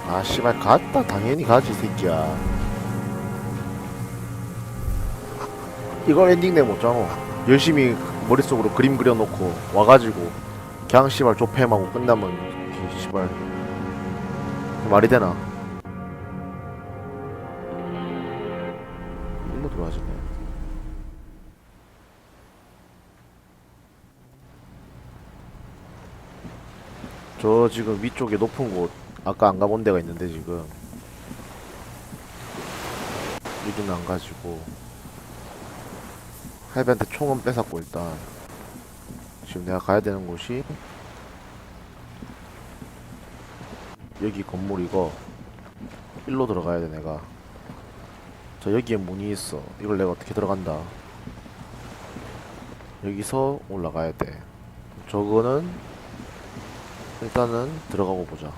아 씨발 갔다 당연히 가지 이 새끼야. 이걸 엔딩 내 못잖아. 열심히 머릿속으로 그림 그려놓고 와가지고 그냥 씨발 조폐하고 끝나면 씨발 말이 되나? 일로 들어와지네. 저 지금 위쪽에 높은 곳 아까 안 가본 데가 있는데 지금 여기는 안 가지고 할배한테 총은 뺏었고 일단 지금 내가 가야 되는 곳이 여기 건물이고 일로 들어가야 돼 내가. 저 여기에 문이 있어. 이걸 내가 어떻게 들어간다. 여기서 올라가야 돼. 저거는 일단은 들어가고 보자.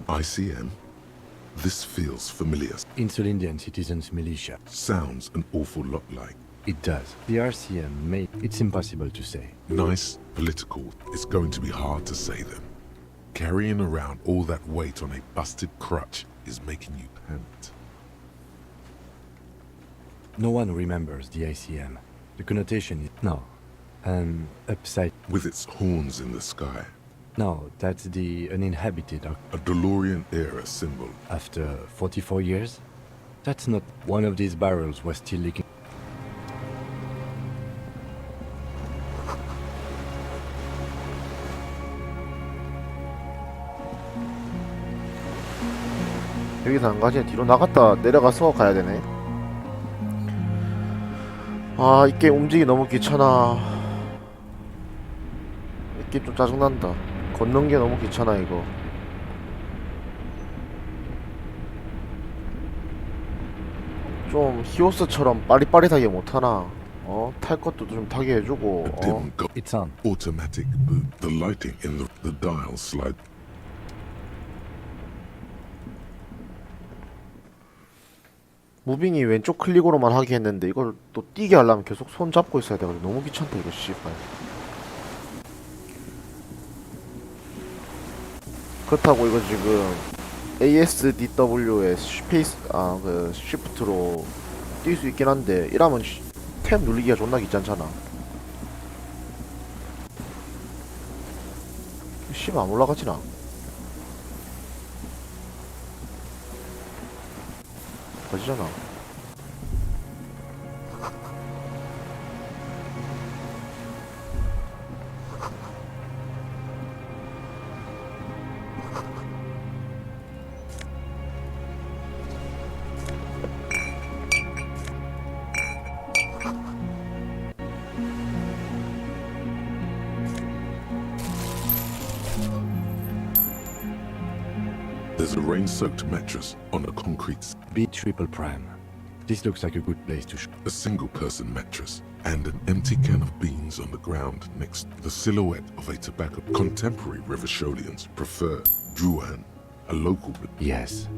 ICM? This feels familiar.
Insulindian Citizens Militia.
Sounds an awful lot like.
It does. The RCM may... It's impossible to say.
Nice, political. It's going to be hard to say them. Carrying around all that weight on a busted crutch is making you pant.
No one remembers the ACM. The connotation is... No. Upside...
With its horns in the sky.
No, that's the uninhabited...
A DeLorean era symbol.
After 44 years? That's not... One of these barrels was still leaking...
여기서 안 가지. 뒤로 나갔다 내려가서 가야 되네. 아, 이 게임 움직이기 너무 귀찮아. 이 게임 좀 짜증난다. 걷는 게 너무 귀찮아 이거. 좀 히오스처럼 빠릿빠릿하게 못하나? 탈 것도 좀 타게 해주고.
It's on.
Automatic boot. The lighting in the dial slide.
무빙이 왼쪽 클릭으로만 하게 했는데 이걸 또 뛰게 하려면 계속 손 잡고 있어야 돼가지고 너무 귀찮다 이거 씨발. 그렇다고 이거 지금 ASDW의 스페이스 그 쉬프트로 뛸 수 있긴 한데 이러면 탭 누르기가 존나 귀찮잖아. 씨발 안 올라가지나? 가지잖아.
There's a rain-soaked mattress on a concrete...
B triple prime. This looks like a good place to shoot.
A single-person mattress and an empty can of beans on the ground next to the silhouette of a tobacco. Contemporary Revacholians prefer Juan, a local...
Yes,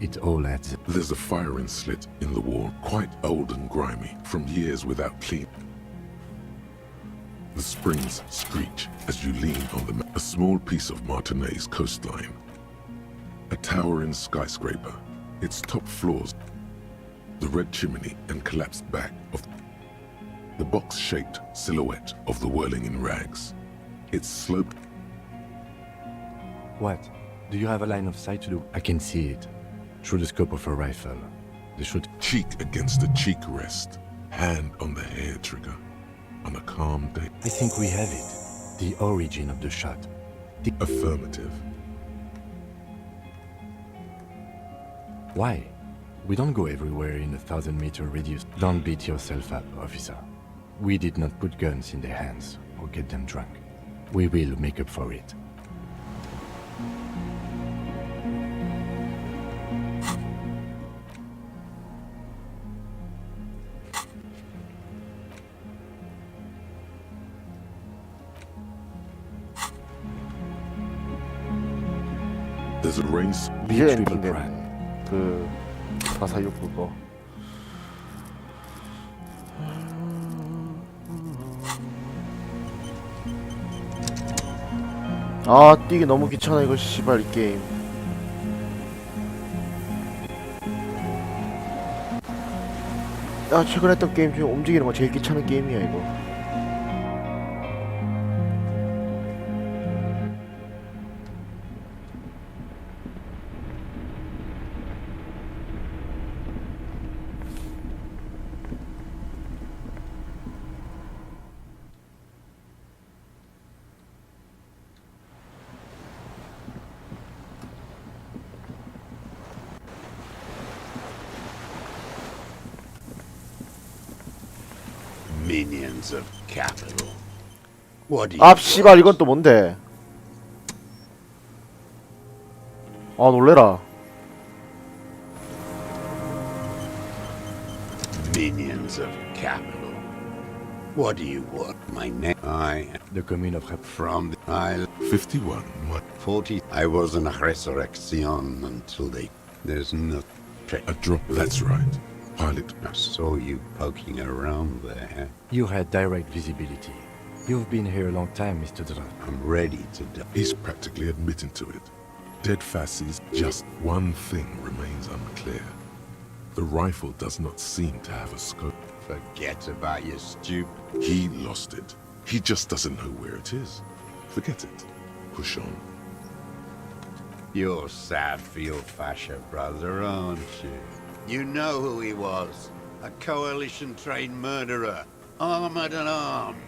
it all adds up.
There's a firing slit in the wall, quite old and grimy, from years without clean. The springs screech as you lean on a small piece of Martinez coastline. A towering skyscraper, its top floors, the red chimney and collapsed back of the box-shaped silhouette of the whirling in rags. Its sloped...
What? Do you have a line of sight to do? I can see it. Through the scope of a rifle. The shot...
Cheek against the cheek rest, hand on the hair trigger. On a calm day...
I think we have it. The origin of the shot. The...
Affirmative.
Why? We don't go everywhere in a 1,000-meter radius. Don't beat yourself up, officer. We did not put guns in their hands or get them drunk. We will make up for it.
There's a rain...
미래 엔딩 되네. 그 446 그거. 아, 뛰기 너무 귀찮아 이거 씨발 이 게임. 야, 최근 했던 게임 중에 움직이는 거 제일 귀찮은 게임이야 이거.
Minions of capital. What do you
아, 씨발 이건 또 뭔데? 아, 놀래라.
Minions of capital. What do you want? My name?
The commune of
from the Isle
51. What?
40. I was in a resurrection until they. There's no.
A drop. That's right. Pilot,
I saw you poking around there.
You had direct visibility. You've been here a long time, Mr. Dra.
I'm ready to die.
he's practically admitting to it. Dead fasces, just one thing remains unclear. The rifle does not seem to have a scope.
Forget about your stupid...
He lost it. He just doesn't know where it is. Forget it. Push on.
You're sad for your fascia brother, aren't you? You know who he was. A coalition-trained murderer. Armored and armed.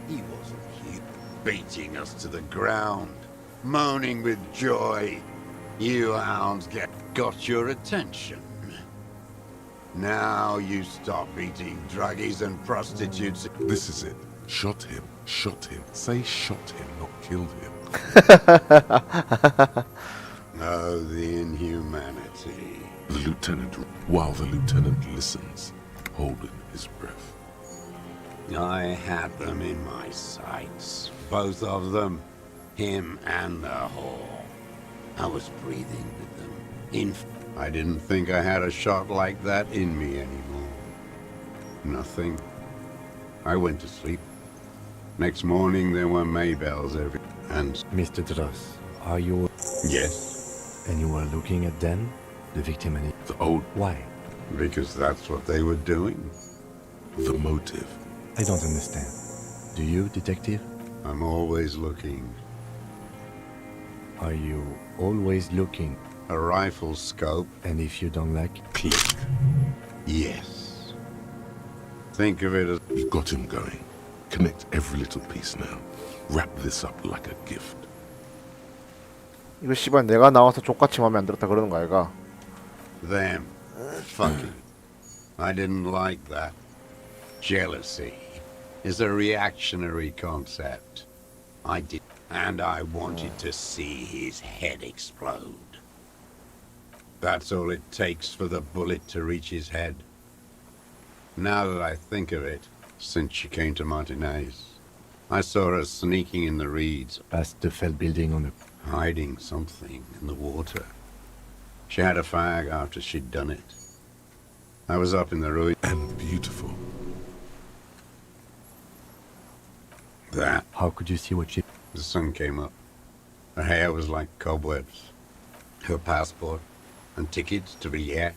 He wasn't here, beating us to the ground. Moaning with joy. You hounds got your attention. Now you stop eating druggies and prostitutes.
This is it. Shot him. Shot him. Say shot him, not killed him.
Oh, the inhumanity.
The lieutenant, while the lieutenant listens, holding his breath.
I had them in my sights. Both of them. Him and the whore. I was breathing with them. I didn't think I had a shot like that in me anymore. Nothing. I went to sleep. Next morning there were Maybells every... And...
Mr. Dross, are you...
Yes.
And you were looking at them? The victim and
the old...
Why?
Because that's what they were doing.
The motive.
I don't understand. Do you, detective?
I'm always looking.
Are you always looking?
A rifle scope.
And if you don't like?
Click.
Yes. Think of it as...
You got him going. Connect every little piece now. Wrap this up like a gift.
이거 씨발 내가 나와서 족같이 마음에 안 들었다 그러는 거 아이가?
Them. Fucking. I didn't like that. Jealousy is a reactionary concept. I did, and I wanted to see his head explode. That's all it takes for the bullet to reach his head. Now that I think of it, since she came to Martinez, I saw her sneaking in the reeds.
Past the fell building on the...
Hiding something in the water. She had a fag after she'd done it. I was up in the ruin.
And beautiful.
That.
How could you see what she...
The sun came up. Her hair was like cobwebs. Her passport and tickets to Briere.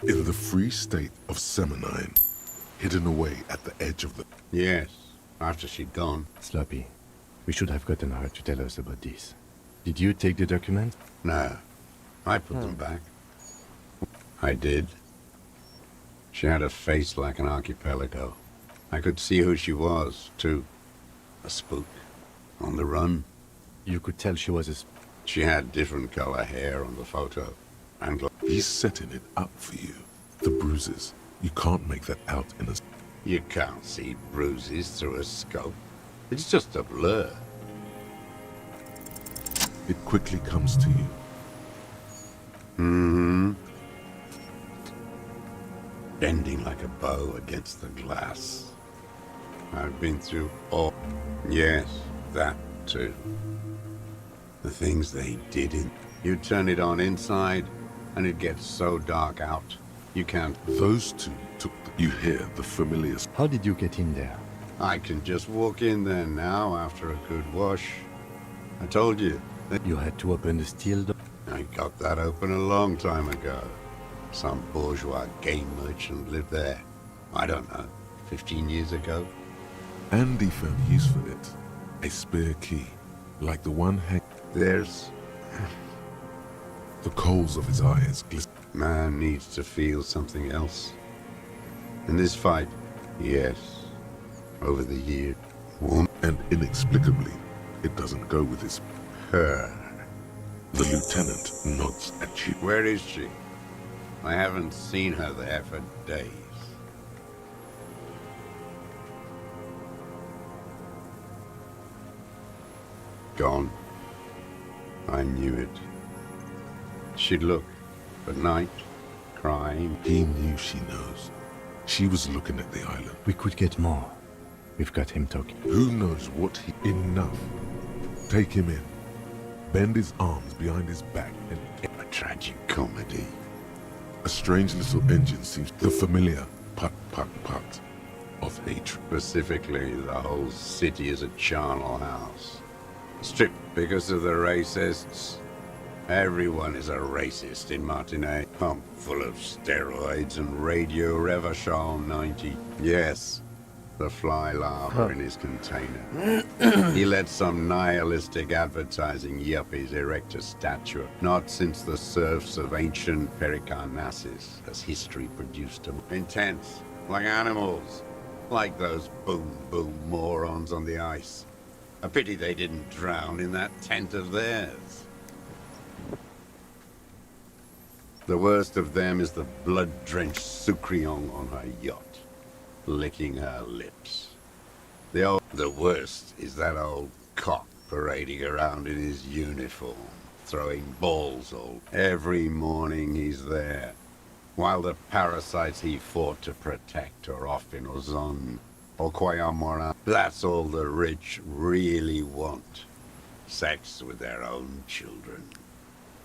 In the free state of Seminine, hidden away at the edge of the...
Yes, after she'd gone.
Sloppy. We should have gotten her to tell us about this. Did you take the document?
No. I put them back. I did. She had a face like an archipelago. I could see who she was, too. A spook. On the run.
You could tell she was a...
She had different color hair on the photo. And...
He's setting it up for you. The bruises. You can't make that out in a...
You can't see bruises through a scope. It's just a blur.
It quickly comes to you.
Mm-hmm. Bending like a bow against the glass. I've been through all... Yes, that too. The things they did in... You turn it on inside, and it gets so dark out, you can't...
Those two took... You hear the familiar...
How did you get in there?
I can just walk in there now after a good wash. I told you.
You had to open the steel door?
I got that open a long time ago. Some bourgeois game merchant lived there. I don't know, 15 years ago.
Andy found use for it. A spare key, like the one
There's...
The coals of his eyes glisten.
Man needs to feel something else. In this fight, yes. Over the years.
And inexplicably, it doesn't go with his...
Her.
The lieutenant nods at you.
Where is she? I haven't seen her there for days. Gone. I knew it. She'd look at night, crying.
He knew she knows. She was looking at the island.
We could get more. We've got him talking.
Who knows what he... Enough. Take him in. Bend his arms behind his back and...
A tragic comedy.
A strange little engine seems the familiar put of hatred.
Specifically, the whole city is a charnel house. Stripped because of the racists. Everyone is a racist in Martinet. Pump full of steroids and Radio Revachol 90. Yes, the fly larva in his container. He let some nihilistic advertising yuppies erect a statue. Not since the serfs of ancient Pericarnassus has history produced them. Intense, like animals. Like those boom morons on the ice. A pity they didn't drown in that tent of theirs. The worst of them is the blood-drenched Sucrion on her yacht, licking her lips. The worst is that old cock parading around in his uniform, throwing balls all. Every morning he's there, while the parasites he fought to protect are off in Ozon or Quayamora. That's all the rich really want. Sex with their own children.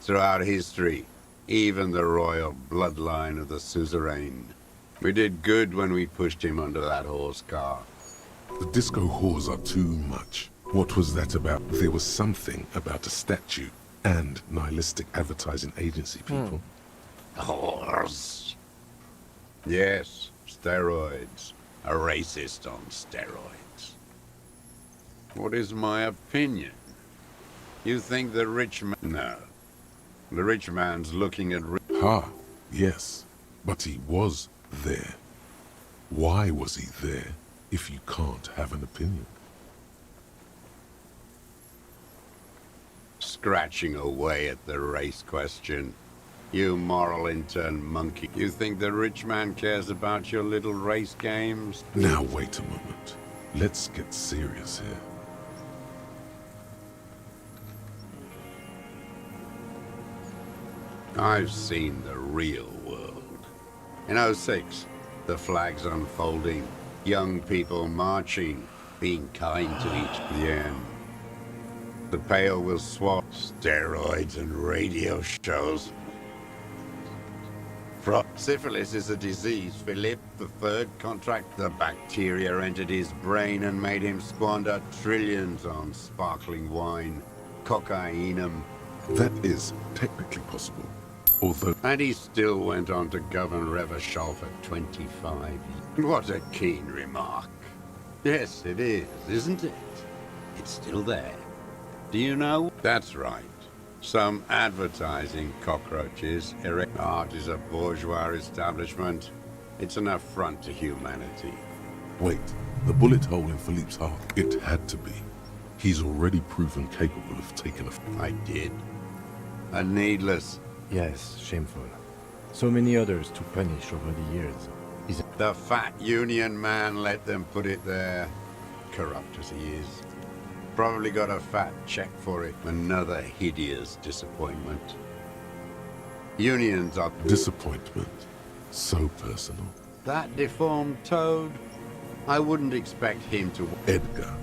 Throughout history, even the royal bloodline of the suzerain. We did good when we pushed him under that horse car.
The disco whores are too much. What was that about? There was something about a statue and nihilistic advertising agency people.
Whores. Yes, steroids. A racist on steroids. What is my opinion? You think the rich man... No. The rich man's looking at...
Yes. But he was there. Why was he there if you can't have an opinion?
Scratching away at the race question. You moral intern monkey. You think the rich man cares about your little race games?
Now wait a moment. Let's get serious here.
I've seen the real world. In 06, the flags unfolding, young people marching, being kind to each the end. The pale will swap steroids and radio shows. Syphilis is a disease. Philip III contract. The bacteria entered his brain and made him squander trillions on sparkling wine, cocainum.
That is technically possible. Although...
And he still went on to govern Revachol for 25 years. What a keen remark. Yes, it is, isn't it? It's still there. Do you know? That's right. Some advertising cockroaches. Art is a bourgeois establishment. It's an affront to humanity.
Wait, the bullet hole in Philippe's heart. It had to be. He's already proven capable of taking a...
I did. A needless...
Yes, shameful. So many others to punish over the years.
The fat union man let them put it there. Corrupt as he is. Probably got a fat check for it. Another hideous disappointment. Unions are...
Disappointment. So personal.
That deformed toad? I wouldn't expect him to...
Edgar.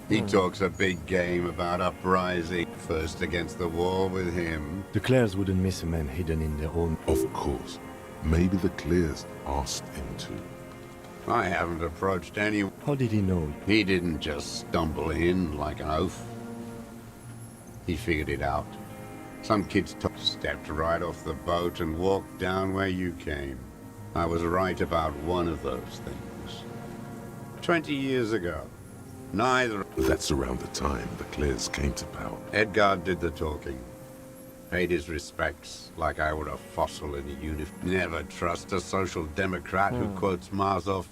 He talks a big game about uprising. First against the wall with him.
The Clares wouldn't miss a man hidden in their own...
Of course. Maybe the Clares asked him to.
I haven't approached anyone.
How did he know?
He didn't just stumble in like an oaf. He figured it out. Some kids stepped right off the boat and walked down where you came. I was right about one of those things. 20 years ago. Neither...
That's around the time the Clares came to power.
Edgar did the talking. Paid his respects like I were a fossil in a uniform. Never trust a social democrat who quotes Marzoff.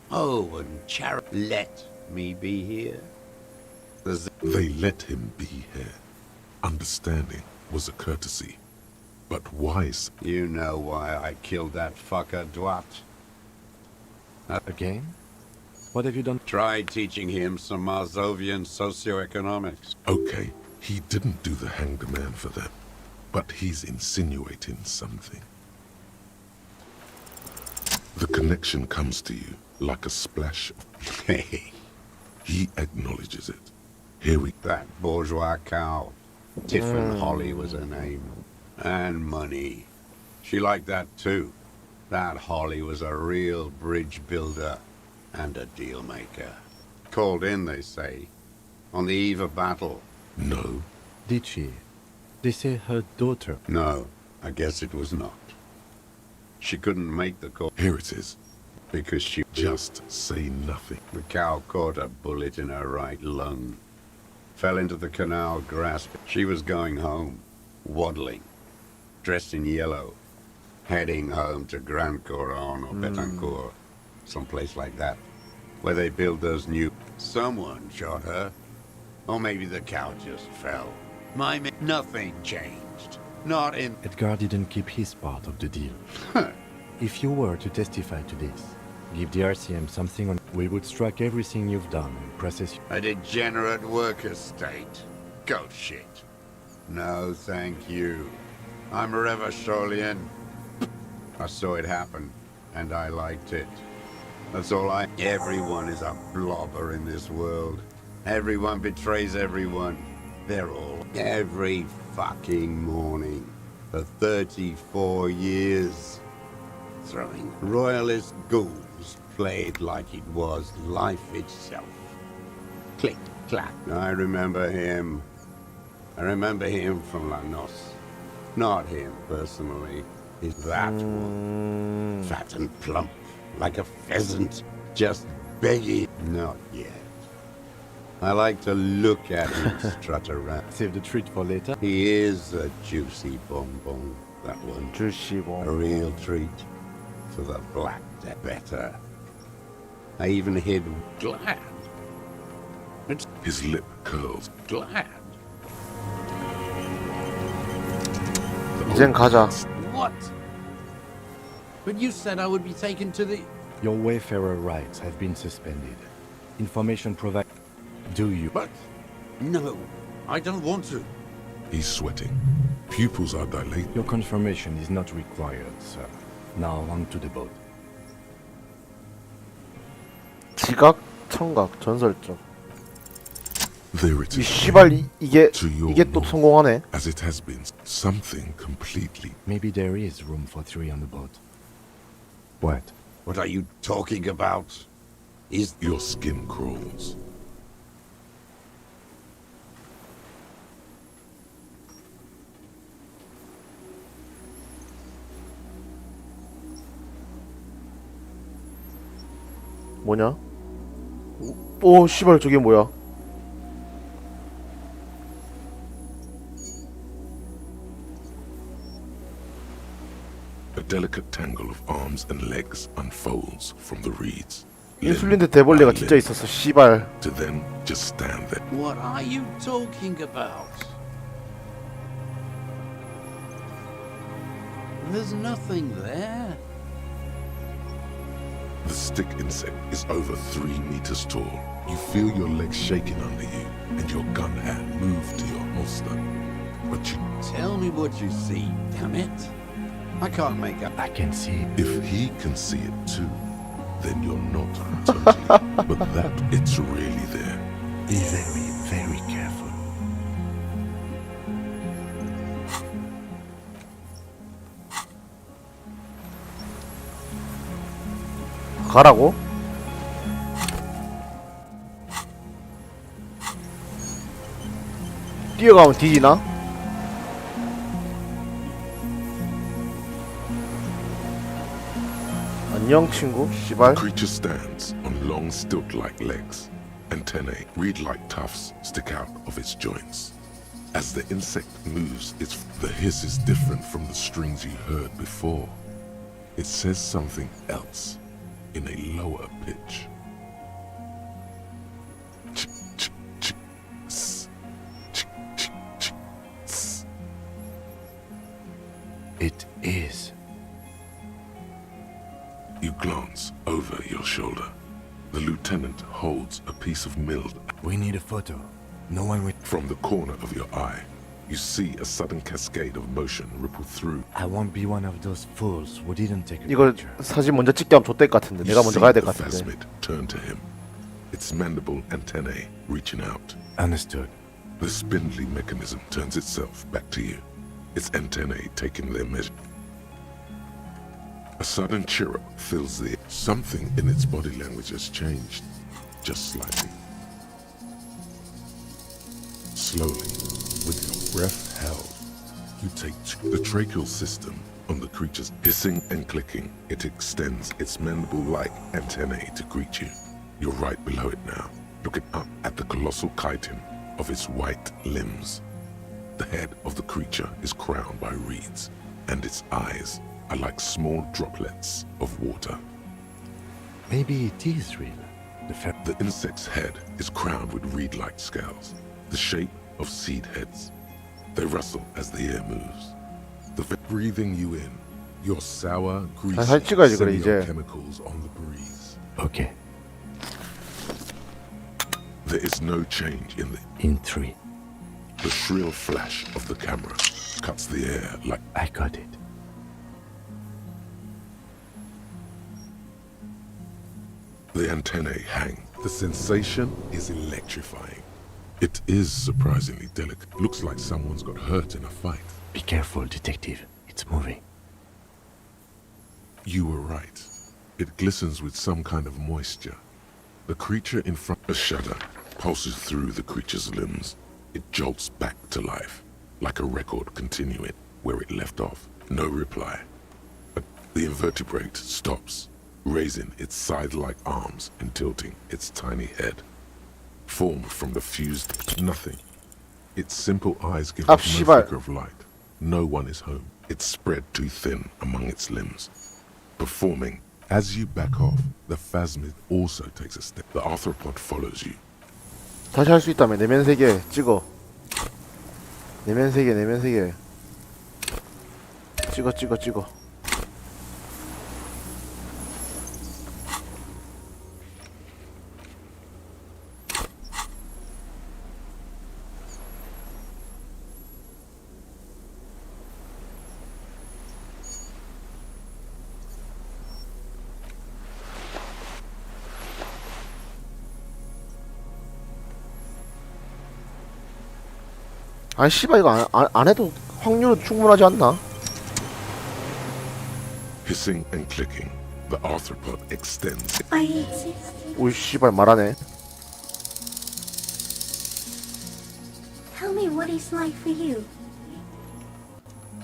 Oh, and charity. Let me be here.
They let him be here. Understanding was a courtesy. But wise.
You know why I killed that fucker, Dwat.
Again? What have you done?
Try teaching him some Marzovian socioeconomics.
Okay, he didn't do the hang the man for them. But he's insinuating something. The connection comes to you like a splash of... He acknowledges it. Here we
That bourgeois cow. Tiffin Holly was her name. And money. She liked that too. That Holly was a real bridge builder and a deal maker. Called in, they say, on the eve of battle.
No.
Did she? They say her daughter.
No, I guess it was not. She couldn't make the call.
Here it is.
Because she
Just say nothing.
The cow caught a bullet in her right lung. Fell into the canal grass. She was going home, waddling, dressed in yellow, heading home to Grand Coron or Betancourt, someplace like that, where they build those new... Someone shot her. Or maybe the cow just fell. Nothing changed. Not in...
Edgar didn't keep his part of the deal. If you were to testify to this, give the RCM something on... We would strike everything you've done and process you.
A degenerate worker state. Goat shit. No, thank you. I'm Revacholian. I saw it happen, and I liked it. That's all I... Everyone is a blobber in this world. Everyone betrays everyone. They're all... Every fucking morning. For 34 years. Throwing royalist ghouls played like it was life itself. Click, clack. I remember him. I remember him from La Noce. Not him, personally. He's that one. Fat and plump, like a pheasant. Just begging. Not yet. I like to look at him strut around.
Save the treat for later.
He is a juicy bonbon, that one.
Juicy bonbon.
A real treat for the black better. I even hid glad. It's
His lip curls.
glad.
이젠 가자.
What? But you said I would be taken to the...
Your wayfarer rights have been suspended. Information provided. Do you?
But... No, I don't want to.
He's sweating. Pupils are dilated.
Your confirmation is not required, sir. Now on to the boat.
지각, 청각, 전설적.
There it
이
is.
씨발 이게
To your
이게 또
knowledge,
성공하네.
as it has been something completely.
Maybe there is room for 3 on the boat. What?
What are you talking about? Is
Your skin crawls.
뭐냐? 오 씨발 저게 뭐야?
A delicate tangle of arms and legs unfolds from the reeds.
인슐린데 대벌레가 진짜 있었어. 씨발.
To then just stand there.
What are you talking about? There's nothing there.
The stick insect is over 3 meters tall. You feel your legs shaking under you, and your gun hand move to your holster. But you...
Tell me what you see, damn it. I can't make up.
I can see it.
If he can see it too, then you're not totally... but that it's really there.
Be very, very careful.
가라고? 뛰어가면 뒤지나? 안녕 친구.
The
씨발.
creature stands on long stilt-like legs. Antennae, reed-like tufts, stick out of its joints. As the insect moves, the hiss is different from the strings you heard before. It says something else in a lower pitch. Ch, ch, ch, s, ch, ch, ch, s.
It is.
You glance over your shoulder. The lieutenant holds a piece of milled.
We need a photo. No one will...
From the corner of your eye, you see a sudden cascade of motion ripple through.
I won't be one of those fools who didn't take a
이거
picture.
사진 먼저 찍게 하면 좆될 것 같은데.
You
내가 먼저
see
가야 될
the
것 같은데.
phasmid turn to him. its mandible antennae reaching out.
Understood.
The spindly mechanism turns itself back to you, its antennae taking their measure. A sudden chirrup fills the air. Something in its body language has changed, just slightly. Slowly, with your breath held, you take the tracheal system on the creature's hissing and clicking. It extends its mandible-like antennae to greet you. You're right below it now, looking up at the colossal chitin of its white limbs. The head of the creature is crowned by reeds, and its eyes are like small droplets of water.
Maybe it is real.
The insect's head is crowned with reed-like scales, the shape of seed heads. They rustle as the air moves. Breathing you in, your sour, greasy, chemicals on the breeze.
Okay.
There is no change in the...
In 3.
The shrill flash of the camera cuts the air like...
I got it.
The antennae hang. The sensation is electrifying. It is surprisingly delicate. Looks like someone's got hurt in a fight.
Be careful, detective. It's moving.
You were right. It glistens with some kind of moisture. The creature in front... A shudder pulses through the creature's limbs. It jolts back to life, like a record continuing where it left off. No reply. The invertebrate stops, raising its scythe-like arms and tilting its tiny head. Formed from the fused nothing. Its simple eyes give off no flicker of light. No one is home. It's spread too thin among its limbs. Performing. As you back off, the phasmid also takes a step. The arthropod follows you.
다시 할 수 있다며. 내면 세계 찍어. 내면 세계, 내면 세계. 찍어, 찍어, 찍어. 아니 씨발 이거 안 해도 확률은 충분하지 않나?
Hissing and clicking, the arthropod extends.
오이 씨발 말하네.
Tell me what it's like for you.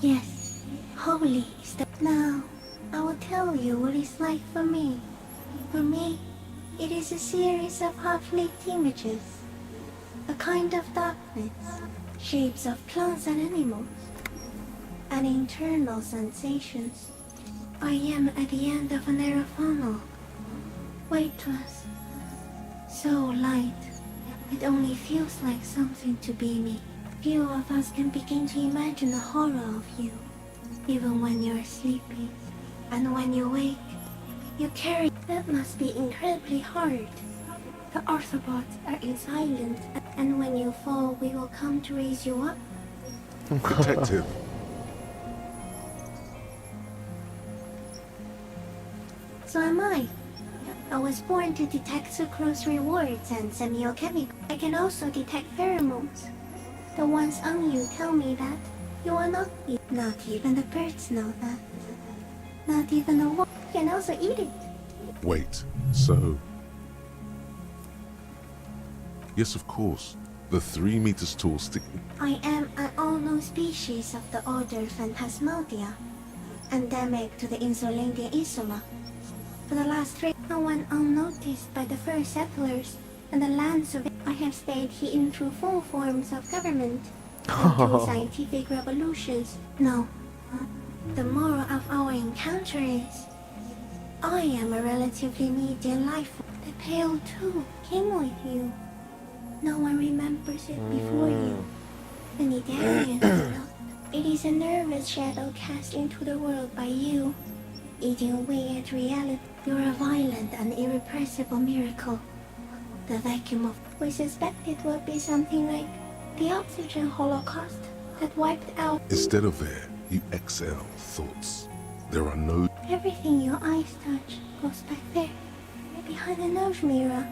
Yes, holy is the... Now, I will tell you what it's like for me. For me, it is a series of half-lit images. A kind of darkness. Shapes of plants and animals, and internal sensations. I am at the end of a narrow funnel, weightless, so light, it only feels like something to be me. Few of us can begin to imagine the horror of you, even when you're sleeping, and when you wake, you carry. That must be incredibly hard. The arthropods are in silence, and when you fall, we will come to raise you up.
Detective.
So am I. I was born to detect sucrose rewards and semiochemical. I can also detect pheromones. The ones on you tell me that you are not eat. Not even the birds know that. Not even the wolf can also eat it.
Wait, so... Yes, of course. The 3 meters tall stick...
I am an unknown species of the order Phantasmadia, endemic to the Insulandia Isula. For the last 3, no one unnoticed by the first settlers, and the lands of it. I have stayed hidden through 4 forms of government, and 2 scientific revolutions. No, the moral of our encounter is, I am a relatively median life. The pale too came with you. No one remembers it before you. The Nidarians. It is a nervous shadow cast into the world by you, eating away at reality. You're a violent and irrepressible miracle. The vacuum of... We suspect it will be something like the oxygen holocaust that wiped out...
Instead of air, you exhale thoughts. There are no...
Everything your eyes touch goes back there, behind the nose mirror.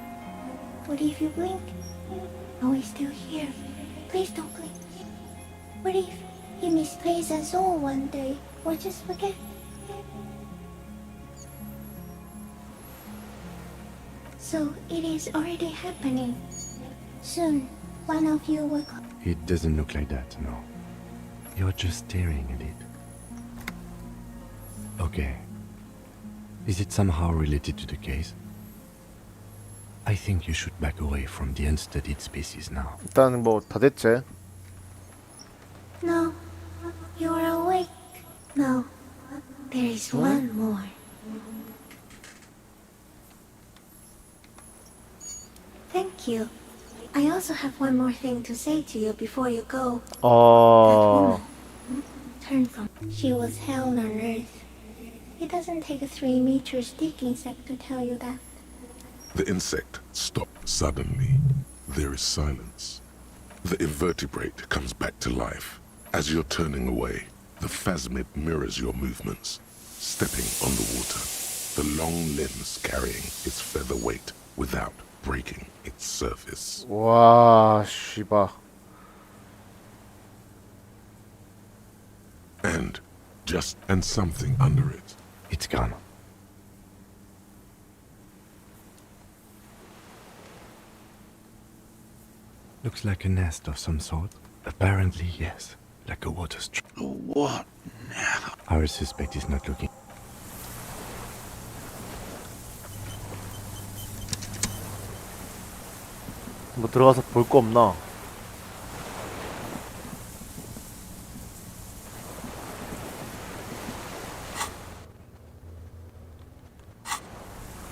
What if you blink? Are we still here? Please don't blink. What if you misplace us all one day, or just forget? So it is already happening. Soon, one of you will come.
It doesn't look like that, no. You're just staring at it. Okay. Is it somehow related to the case? I think you should back away from the unstudied species now.
일단 뭐 다 됐지.
No, you are awake. No, there is one more. Thank you. I also have one more thing to say to you before you go.
어.
Turn from. She was hell on earth. It doesn't take a 3-meter stick insect to tell you that.
The insect stopped suddenly. There is silence. The invertebrate comes back to life. As you're turning away, the phasmid mirrors your movements, stepping on the water, the long limbs carrying its feather weight without breaking its surface.
와, 씨발.
And something under it.
It's gone. Looks like a nest of some sort. Apparently, yes. Like a water stream.
What now?
Our suspect is not looking.
뭐 들어가서 볼 거 없나?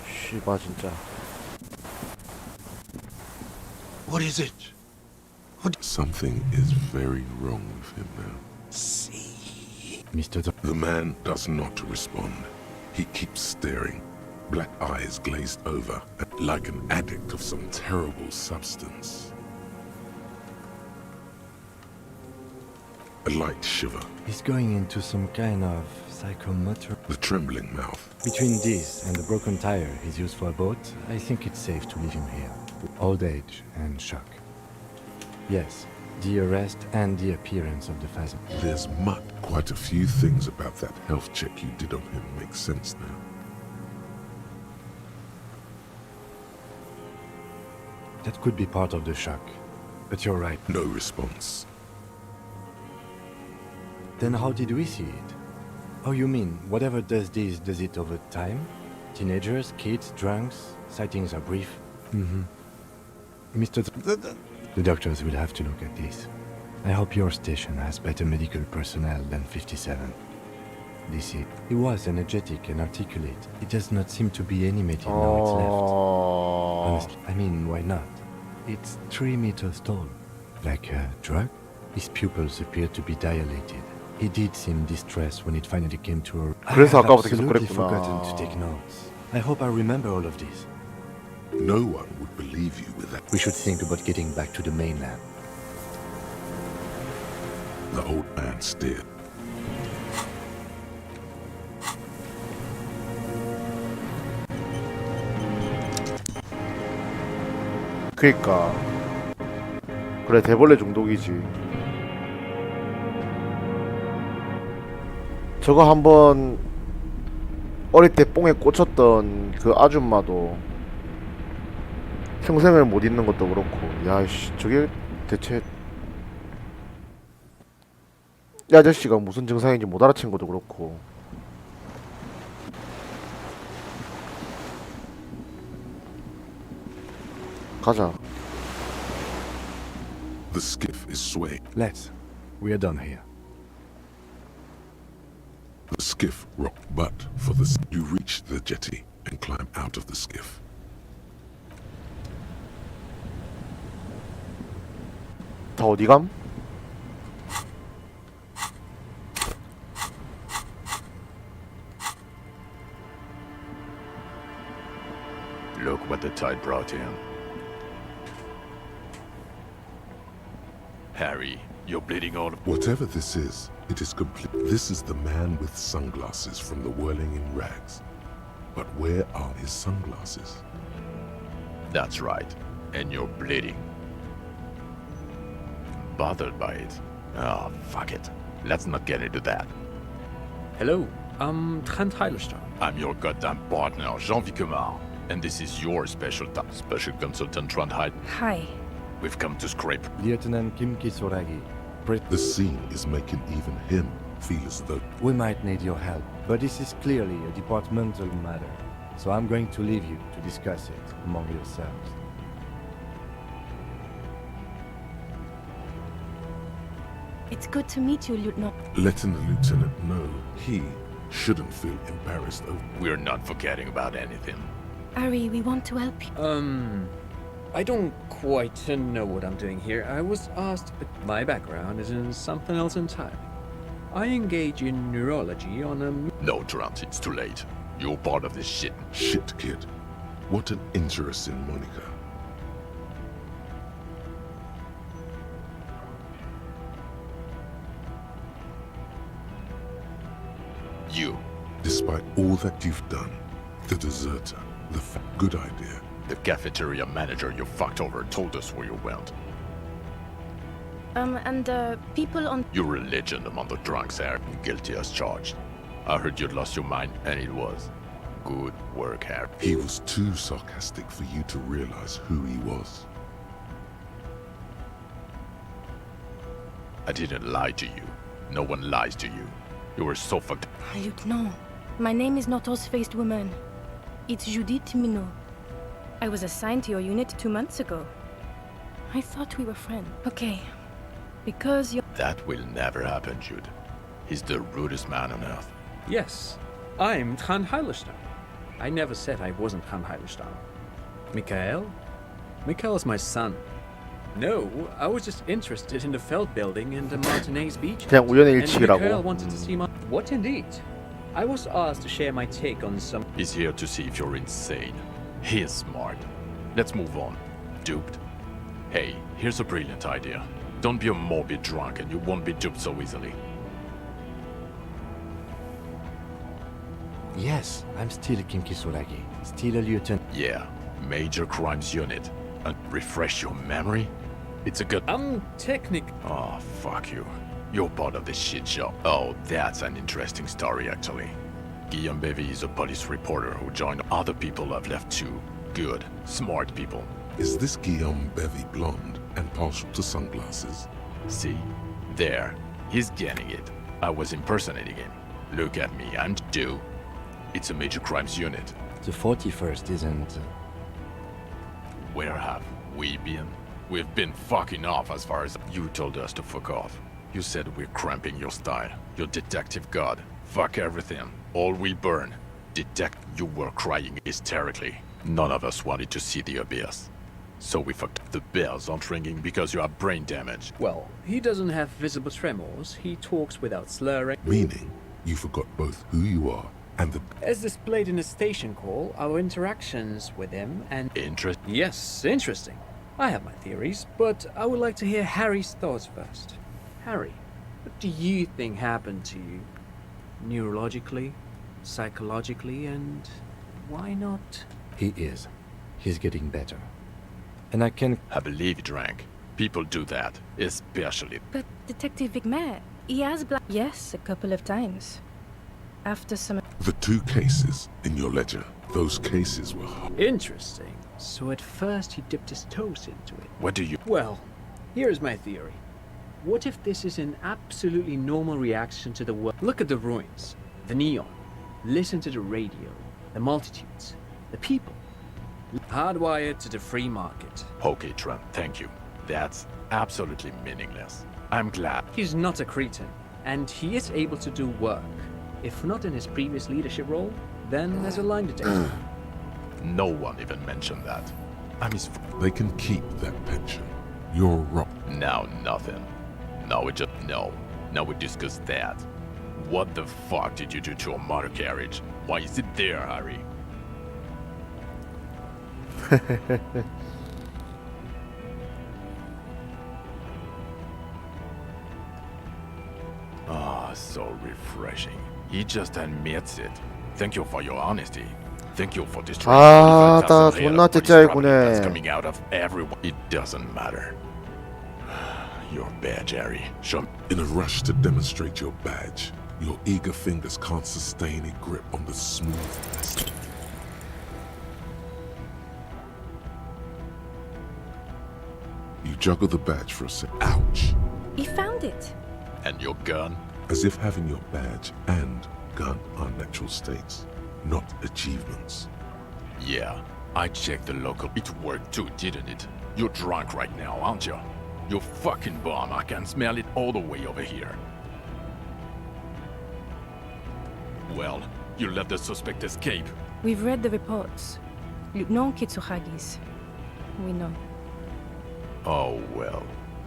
씨발 진짜.
What is it?
Something is very wrong with him now.
See?
Mr.
The man does not respond. He keeps staring, black eyes glazed over, like an addict of some terrible substance. A light shiver.
He's going into some kind of psychomotor.
The trembling mouth.
Between this and the broken tire he's used for a boat, I think it's safe to leave him here. Old age and shock. Yes, the arrest and the appearance of the phasm.
There's quite a few things about that health check you did on him make sense now.
That could be part of the shock, but you're right.
No response.
Then how did we see it? Oh, you mean, whatever does this, does it over time? Teenagers, kids, drunks, sightings are brief? Mm-hmm. Mr. The doctors will have to look at this. I hope your station has better medical personnel than 57. This is. He was energetic and articulate. He does not seem to be animated now it's left. Honestly, I mean, why not? It's 3 meters tall. Like a drug? His pupils appear to be dilated. He did seem distressed when it finally came to her. I have absolutely forgotten to take notes. I hope I remember all of this.
No one would believe you with that.
We should think about getting back to the mainland.
The old man stared.
그니까 그래 대벌레 중독이지. 저거 한번 어릴 때 뽕에 꽂혔던 그 아줌마도 평생을 못 잊는 것도 그렇고, 야씨 저게 대체 이 아저씨가 무슨 증상인지 못 알아챈 것도 그렇고. 가자.
The skiff is swaying.
Let's. We are done here.
The skiff rocked, but for you reach the jetty and climb out of the skiff.
다 어디 감?
Look what the tide brought in. Harry, you're bleeding all.
Whatever this is, it is complete. This is the man with sunglasses from the Whirling in Rags. But where are his sunglasses?
That's right.
and you're bleeding. Bothered by it? Oh, fuck it. Let's not get into that.
Hello, I'm Trent Heilerstein.
I'm your goddamn partner, Jean Vicomar. And this is your special consultant, Trent Hyde.
Hi.
We've come to scrape.
Lieutenant Kim Kisoragi.
The scene is making even him feel as though...
We might need your help, but this is clearly a departmental matter. So I'm going to leave you to discuss it among yourselves.
It's good to meet you, Lieutenant.
Letting the lieutenant know he shouldn't feel embarrassed over...
We're not forgetting about anything.
Harry, we want to help you.
I don't quite know what I'm doing here. I was asked, but my background is in something else entirely. I engage in neurology on a...
No, Trent, it's too late. You're part of this shit.
Shit, kid. What an interesting moniker.
You.
Despite all that you've done, the deserter, good idea.
The cafeteria manager you fucked over told us where you went.
People on...
Your religion among the drunks are guilty as charged. I heard you'd lost your mind, and it was. Good work, Harry.
He was too sarcastic for you to realize who he was.
I didn't lie to you. No one lies to you. You were so fucked.
Lieutenant, my name is not Horse-Faced Woman. It's Judith Minot. I was assigned to your unit 2 months ago. I thought we were friends. Okay. Because you're...
That will never happen, Jude. He's the rudest man on earth.
Yes, I'm Trent Heilerstein. I never said I wasn't Trent Heilerstein. Mikhail? Mikhail is my son. No, I was just interested in the Feld building and the Martinez beach.
그냥 우연의
And
일치라고.
Mikhail wanted to see my... What indeed? I was asked to share my take on some...
He's here to see if you're insane. He is smart. Let's move on. Duped? Hey, here's a brilliant idea. Don't be a morbid drunk and you won't be duped so easily.
Yes, I'm still Kim Kisoragi. Still a lieutenant.
Yeah, Major Crimes Unit. And refresh your memory? It's a good... Oh, fuck you. You're part of this shit show. Oh, that's an interesting story, actually. Guillaume Bevy is a police reporter who joined other people I've left too. Good, smart people.
Is this Guillaume Bevy blonde and partial to sunglasses?
See? There. He's getting it. I was impersonating him. Look at me, I'm due. It's a major crimes unit.
The 41st isn't...
Where have we been? We've been fucking off as far as... You told us to fuck off. You said we're cramping your style. Your detective god. Fuck everything. All we burn. You were crying hysterically. None of us wanted to see the abyss. So we fucked up. The bells aren't ringing because you have brain damage.
Well, he doesn't have visible tremors. He talks without slurring.
Meaning, you forgot both who you are and the...
As displayed in the station call, our interactions with him and... Yes, interesting. I have my theories, but I would like to hear Harry's thoughts first. Harry, what do you think happened to you? Neurologically, psychologically, and why not?
He is. He's getting better. And I can...
I believe he drank. People do that, especially...
But Detective Vigmer, he has Yes, a couple of times. After some...
The 2 cases in your ledger, those cases were...
Interesting. So at first he dipped his toes into it.
What do you...
Well, here's my theory. What if this is an absolutely normal reaction to the world? Look at the ruins, the neon, listen to the radio, the multitudes, the people. Hardwired to the free market.
Okay, Trent, thank you. That's absolutely meaningless. I'm glad.
He's not a cretin, and he is able to do work. If not in his previous leadership role, then as a line detective.
No one even mentioned that. I'm his...
They can keep that pension. You're wrong.
Now nothing. Now we just... No. Now we discuss that. What the fuck did you do to a motor carriage? Why is it there, Harry? Ah, so refreshing. He just admits it. Thank you for your honesty. Thank you for destroying 45,000
존나
real police property that's
째째구네.
coming out of everyone. It doesn't matter. Your badge, Harry. Show me.
In a rush to demonstrate your badge, your eager fingers can't sustain a grip on the smooth plastic. You juggle the badge for a sec. Ouch!
He found it.
And your gun?
As if having your badge and gun are natural states, not achievements.
Yeah, I checked the local. It worked too, didn't it? You're drunk right now, aren't you? You fucking bum. I can smell it all the way over here. Well, you let the suspect escape.
We've read the reports. Lieutenant Kitsuhagis. We know.
Oh well,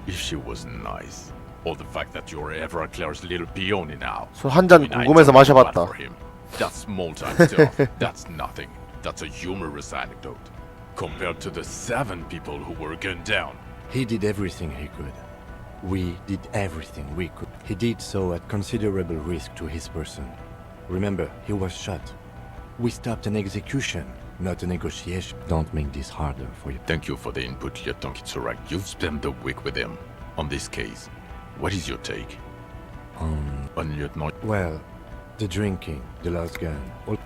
if she was nice. Or the fact that you're Everclear's little peony now.
술 한 잔 궁금해서 마셔봤다.
For him. That's small time stuff. That's nothing. That's a humorous anecdote. Compared to the 7 people who were gunned down.
He did everything he could. We did everything we could. He did so at considerable risk to his person. Remember, he was shot. We stopped an execution, not a negotiation. Don't make this harder for you.
Thank you for the input, Lieutenant Kitsurak. You've spent the week with him on this case. What is your take? On Lieutenant?
Well, the drinking, the last gun.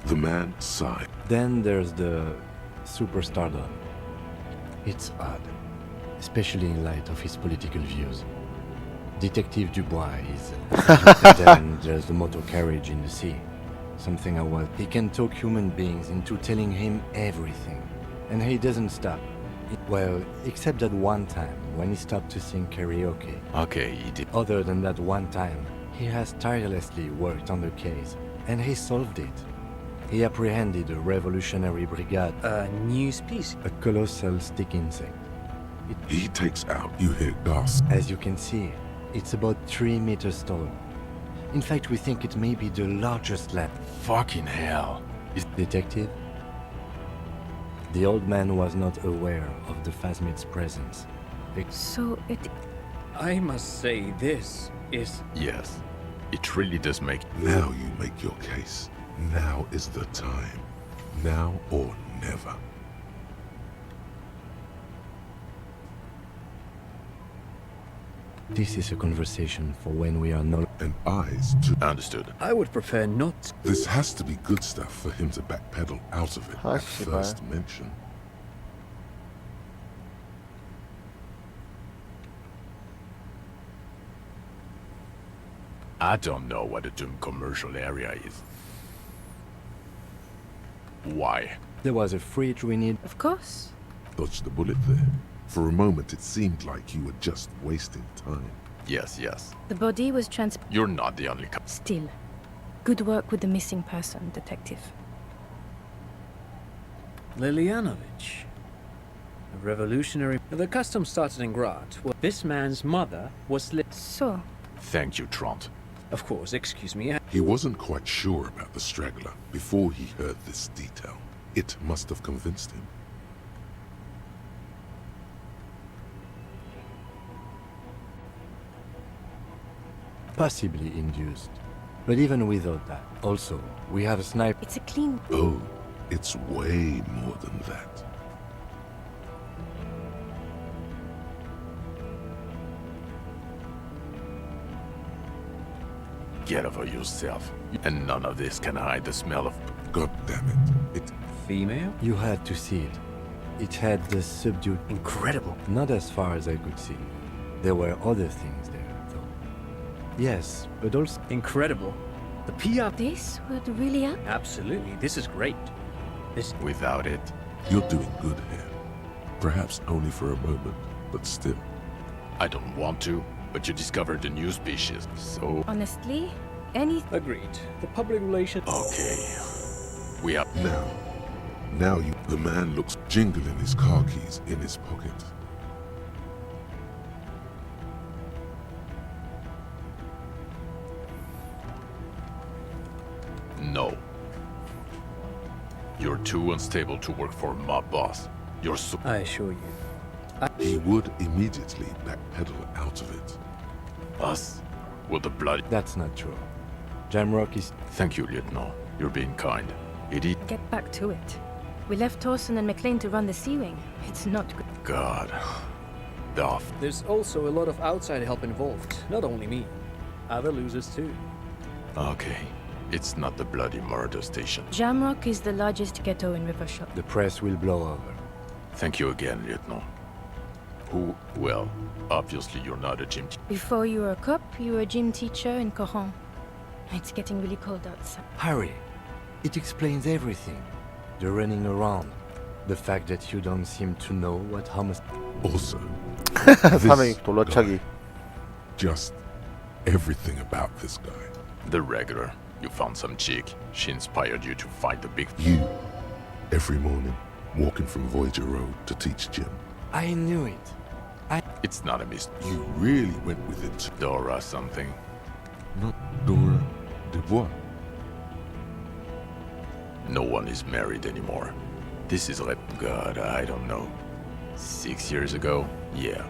The man sighed.
Then there's the superstardom. It's odd, especially in light of his political views. Detective Dubois is... and then there's the motor carriage in the sea. Something I want. He can talk human beings into telling him everything. And he doesn't stop. Well, except that one time when he stopped to sing karaoke.
Okay, he did.
Other than that one time, he has tirelessly worked on the case, and he solved it. He apprehended a revolutionary brigade.
A new species?
A colossal stick insect.
He takes out, you hear gasps.
As you can see, it's about 3 meters tall. In fact, we think it may be the largest lab.
Fucking hell.
Detective? The old man was not aware of the phasmid's presence.
So it...
I must say this is...
Yes, it really does make...
Now you make your case. Now is the time. Now or never.
This is a conversation for when we are no...
And eyes too.
Understood.
I would prefer not...
This has to be good stuff for him to backpedal out of it at first mention.
I don't know what a Doom commercial area is. Why?
There was a fridge we need...
Of course.
Dodged the bullet there. For a moment it seemed like you were just wasting time.
Yes, yes.
The body was
You're not the only
Still. Good work with the missing person, detective.
Lilianovich. A revolutionary... The custom started in Graz. Well, this man's mother was...
So?
Thank you, Trant.
Of course, excuse me.
He wasn't quite sure about the straggler before he heard this detail. It must have convinced him.
Possibly induced. But even without that, also, we have a sniper.
It's a clean...
Oh, it's way more than that.
Get over yourself. And none of this can hide the smell of...
God damn it. It...
Female?
You had to see it. It had the subdued...
Incredible.
Not as far as I could see. There were other things there, though. Yes, but also...
Incredible. The PR...
This would really help?
Absolutely. This is great. This...
Without it...
You're doing good here. Perhaps only for a moment, but still.
I don't want to, but you discovered a new species, so...
Honestly, any...
Agreed. The public relations...
Okay. We have...
Now you... The man looks jingling his car keys in his pocket.
No. You're too unstable to work for my boss. You're so...
I assure you.
He would immediately backpedal out of it.
Us? With the blood...
That's not true. Jamrock is...
Thank you, Lieutenant. You're being kind.
Get back to it. We left Torsen and McLean to run the sea wing. It's not good.
God.
There's also a lot of outside help involved, not only me. Other losers too.
Okay. It's not the bloody murder station.
Jamrock is the largest ghetto in Rivershot.
The press will blow over.
Thank you again, Lieutenant. Well, obviously you're not a gym
Before you were a cop, you were a gym teacher in Coron. It's getting really cold outside.
Harry, it explains everything. The running around. The fact that you don't seem to know what Hamas...
Also,
사명이 돌려차기.
just everything about this guy.
The regular. You found some chick. She inspired you to fight the big...
You, every morning, walking from Voyager Road to teach gym.
I knew it.
It's not a mystery.
You really went with it.
Dora something.
Not Dora Dubois.
No one is married anymore. This is like... God, I don't know. 6 years ago? Yeah.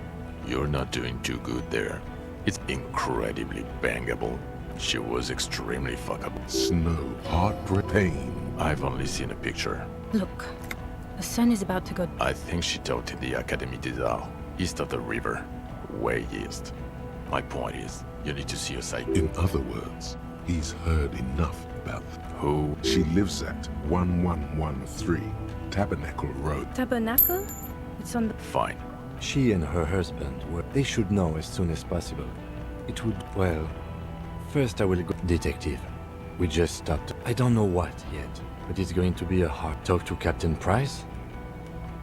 You're not doing too good there. It's incredibly bangable. She was extremely fuckable.
Snow, heartbreak, pain.
I've only seen a picture.
Look, the sun is about to go.
I think she taught in the Académie des Arts, east of the river. Way east. My point is, you need to see a site.
In other words, he's heard enough about
who
she lives at 1113 Tabernacle Road.
Tabernacle? It's on the...
Fine.
She and her husband were... They should know as soon as possible. It would... Well... First I will go... Detective. We just stopped. I don't know what yet, but it's going to be a hard talk to Captain Price.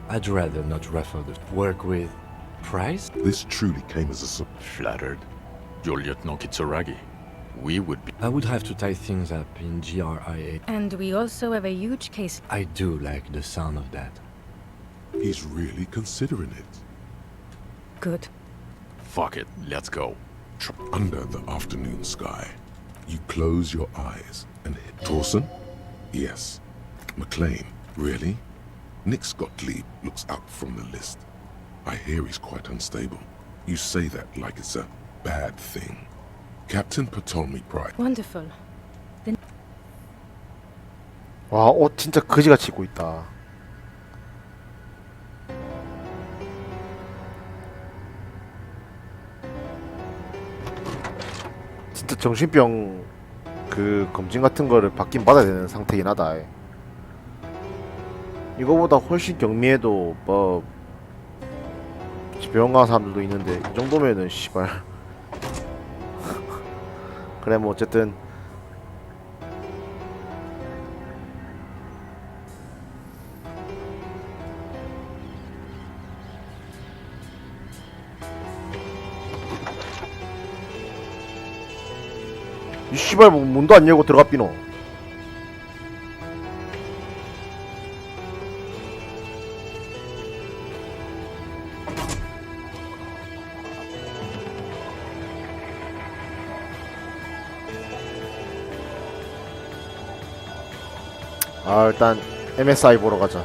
I'd rather not ruffle the... Work with... Price?
This truly came as a...
Flattered. You're Lieutenant Kitsuragi. We would be...
I would have to tie things up in GRIA.
And we also have a huge case.
I do like the sound of that.
He's really considering it.
Good.
Fuck it, let's go.
Under the afternoon sky, you close your eyes and hit Torsen? Yes. McLean, really? Nick Gottlieb looks out from the list. I hear he's quite unstable. You say that like it's a bad thing. Captain Ptolemy Price.
Wonderful. Then...
와, 옷 진짜 거지같이 입고 있다. 진짜 정신병 그 검진 같은 거를 받긴 받아야 되는 상태긴 하다. 이거보다 훨씬 경미해도 뭐 병원 가는 사람들도 있는데 이 정도면은 씨발 그래 뭐 어쨌든 이 씨발 뭐 문도 안 열고 들어가 삐노. 아 일단 MSI 보러 가자.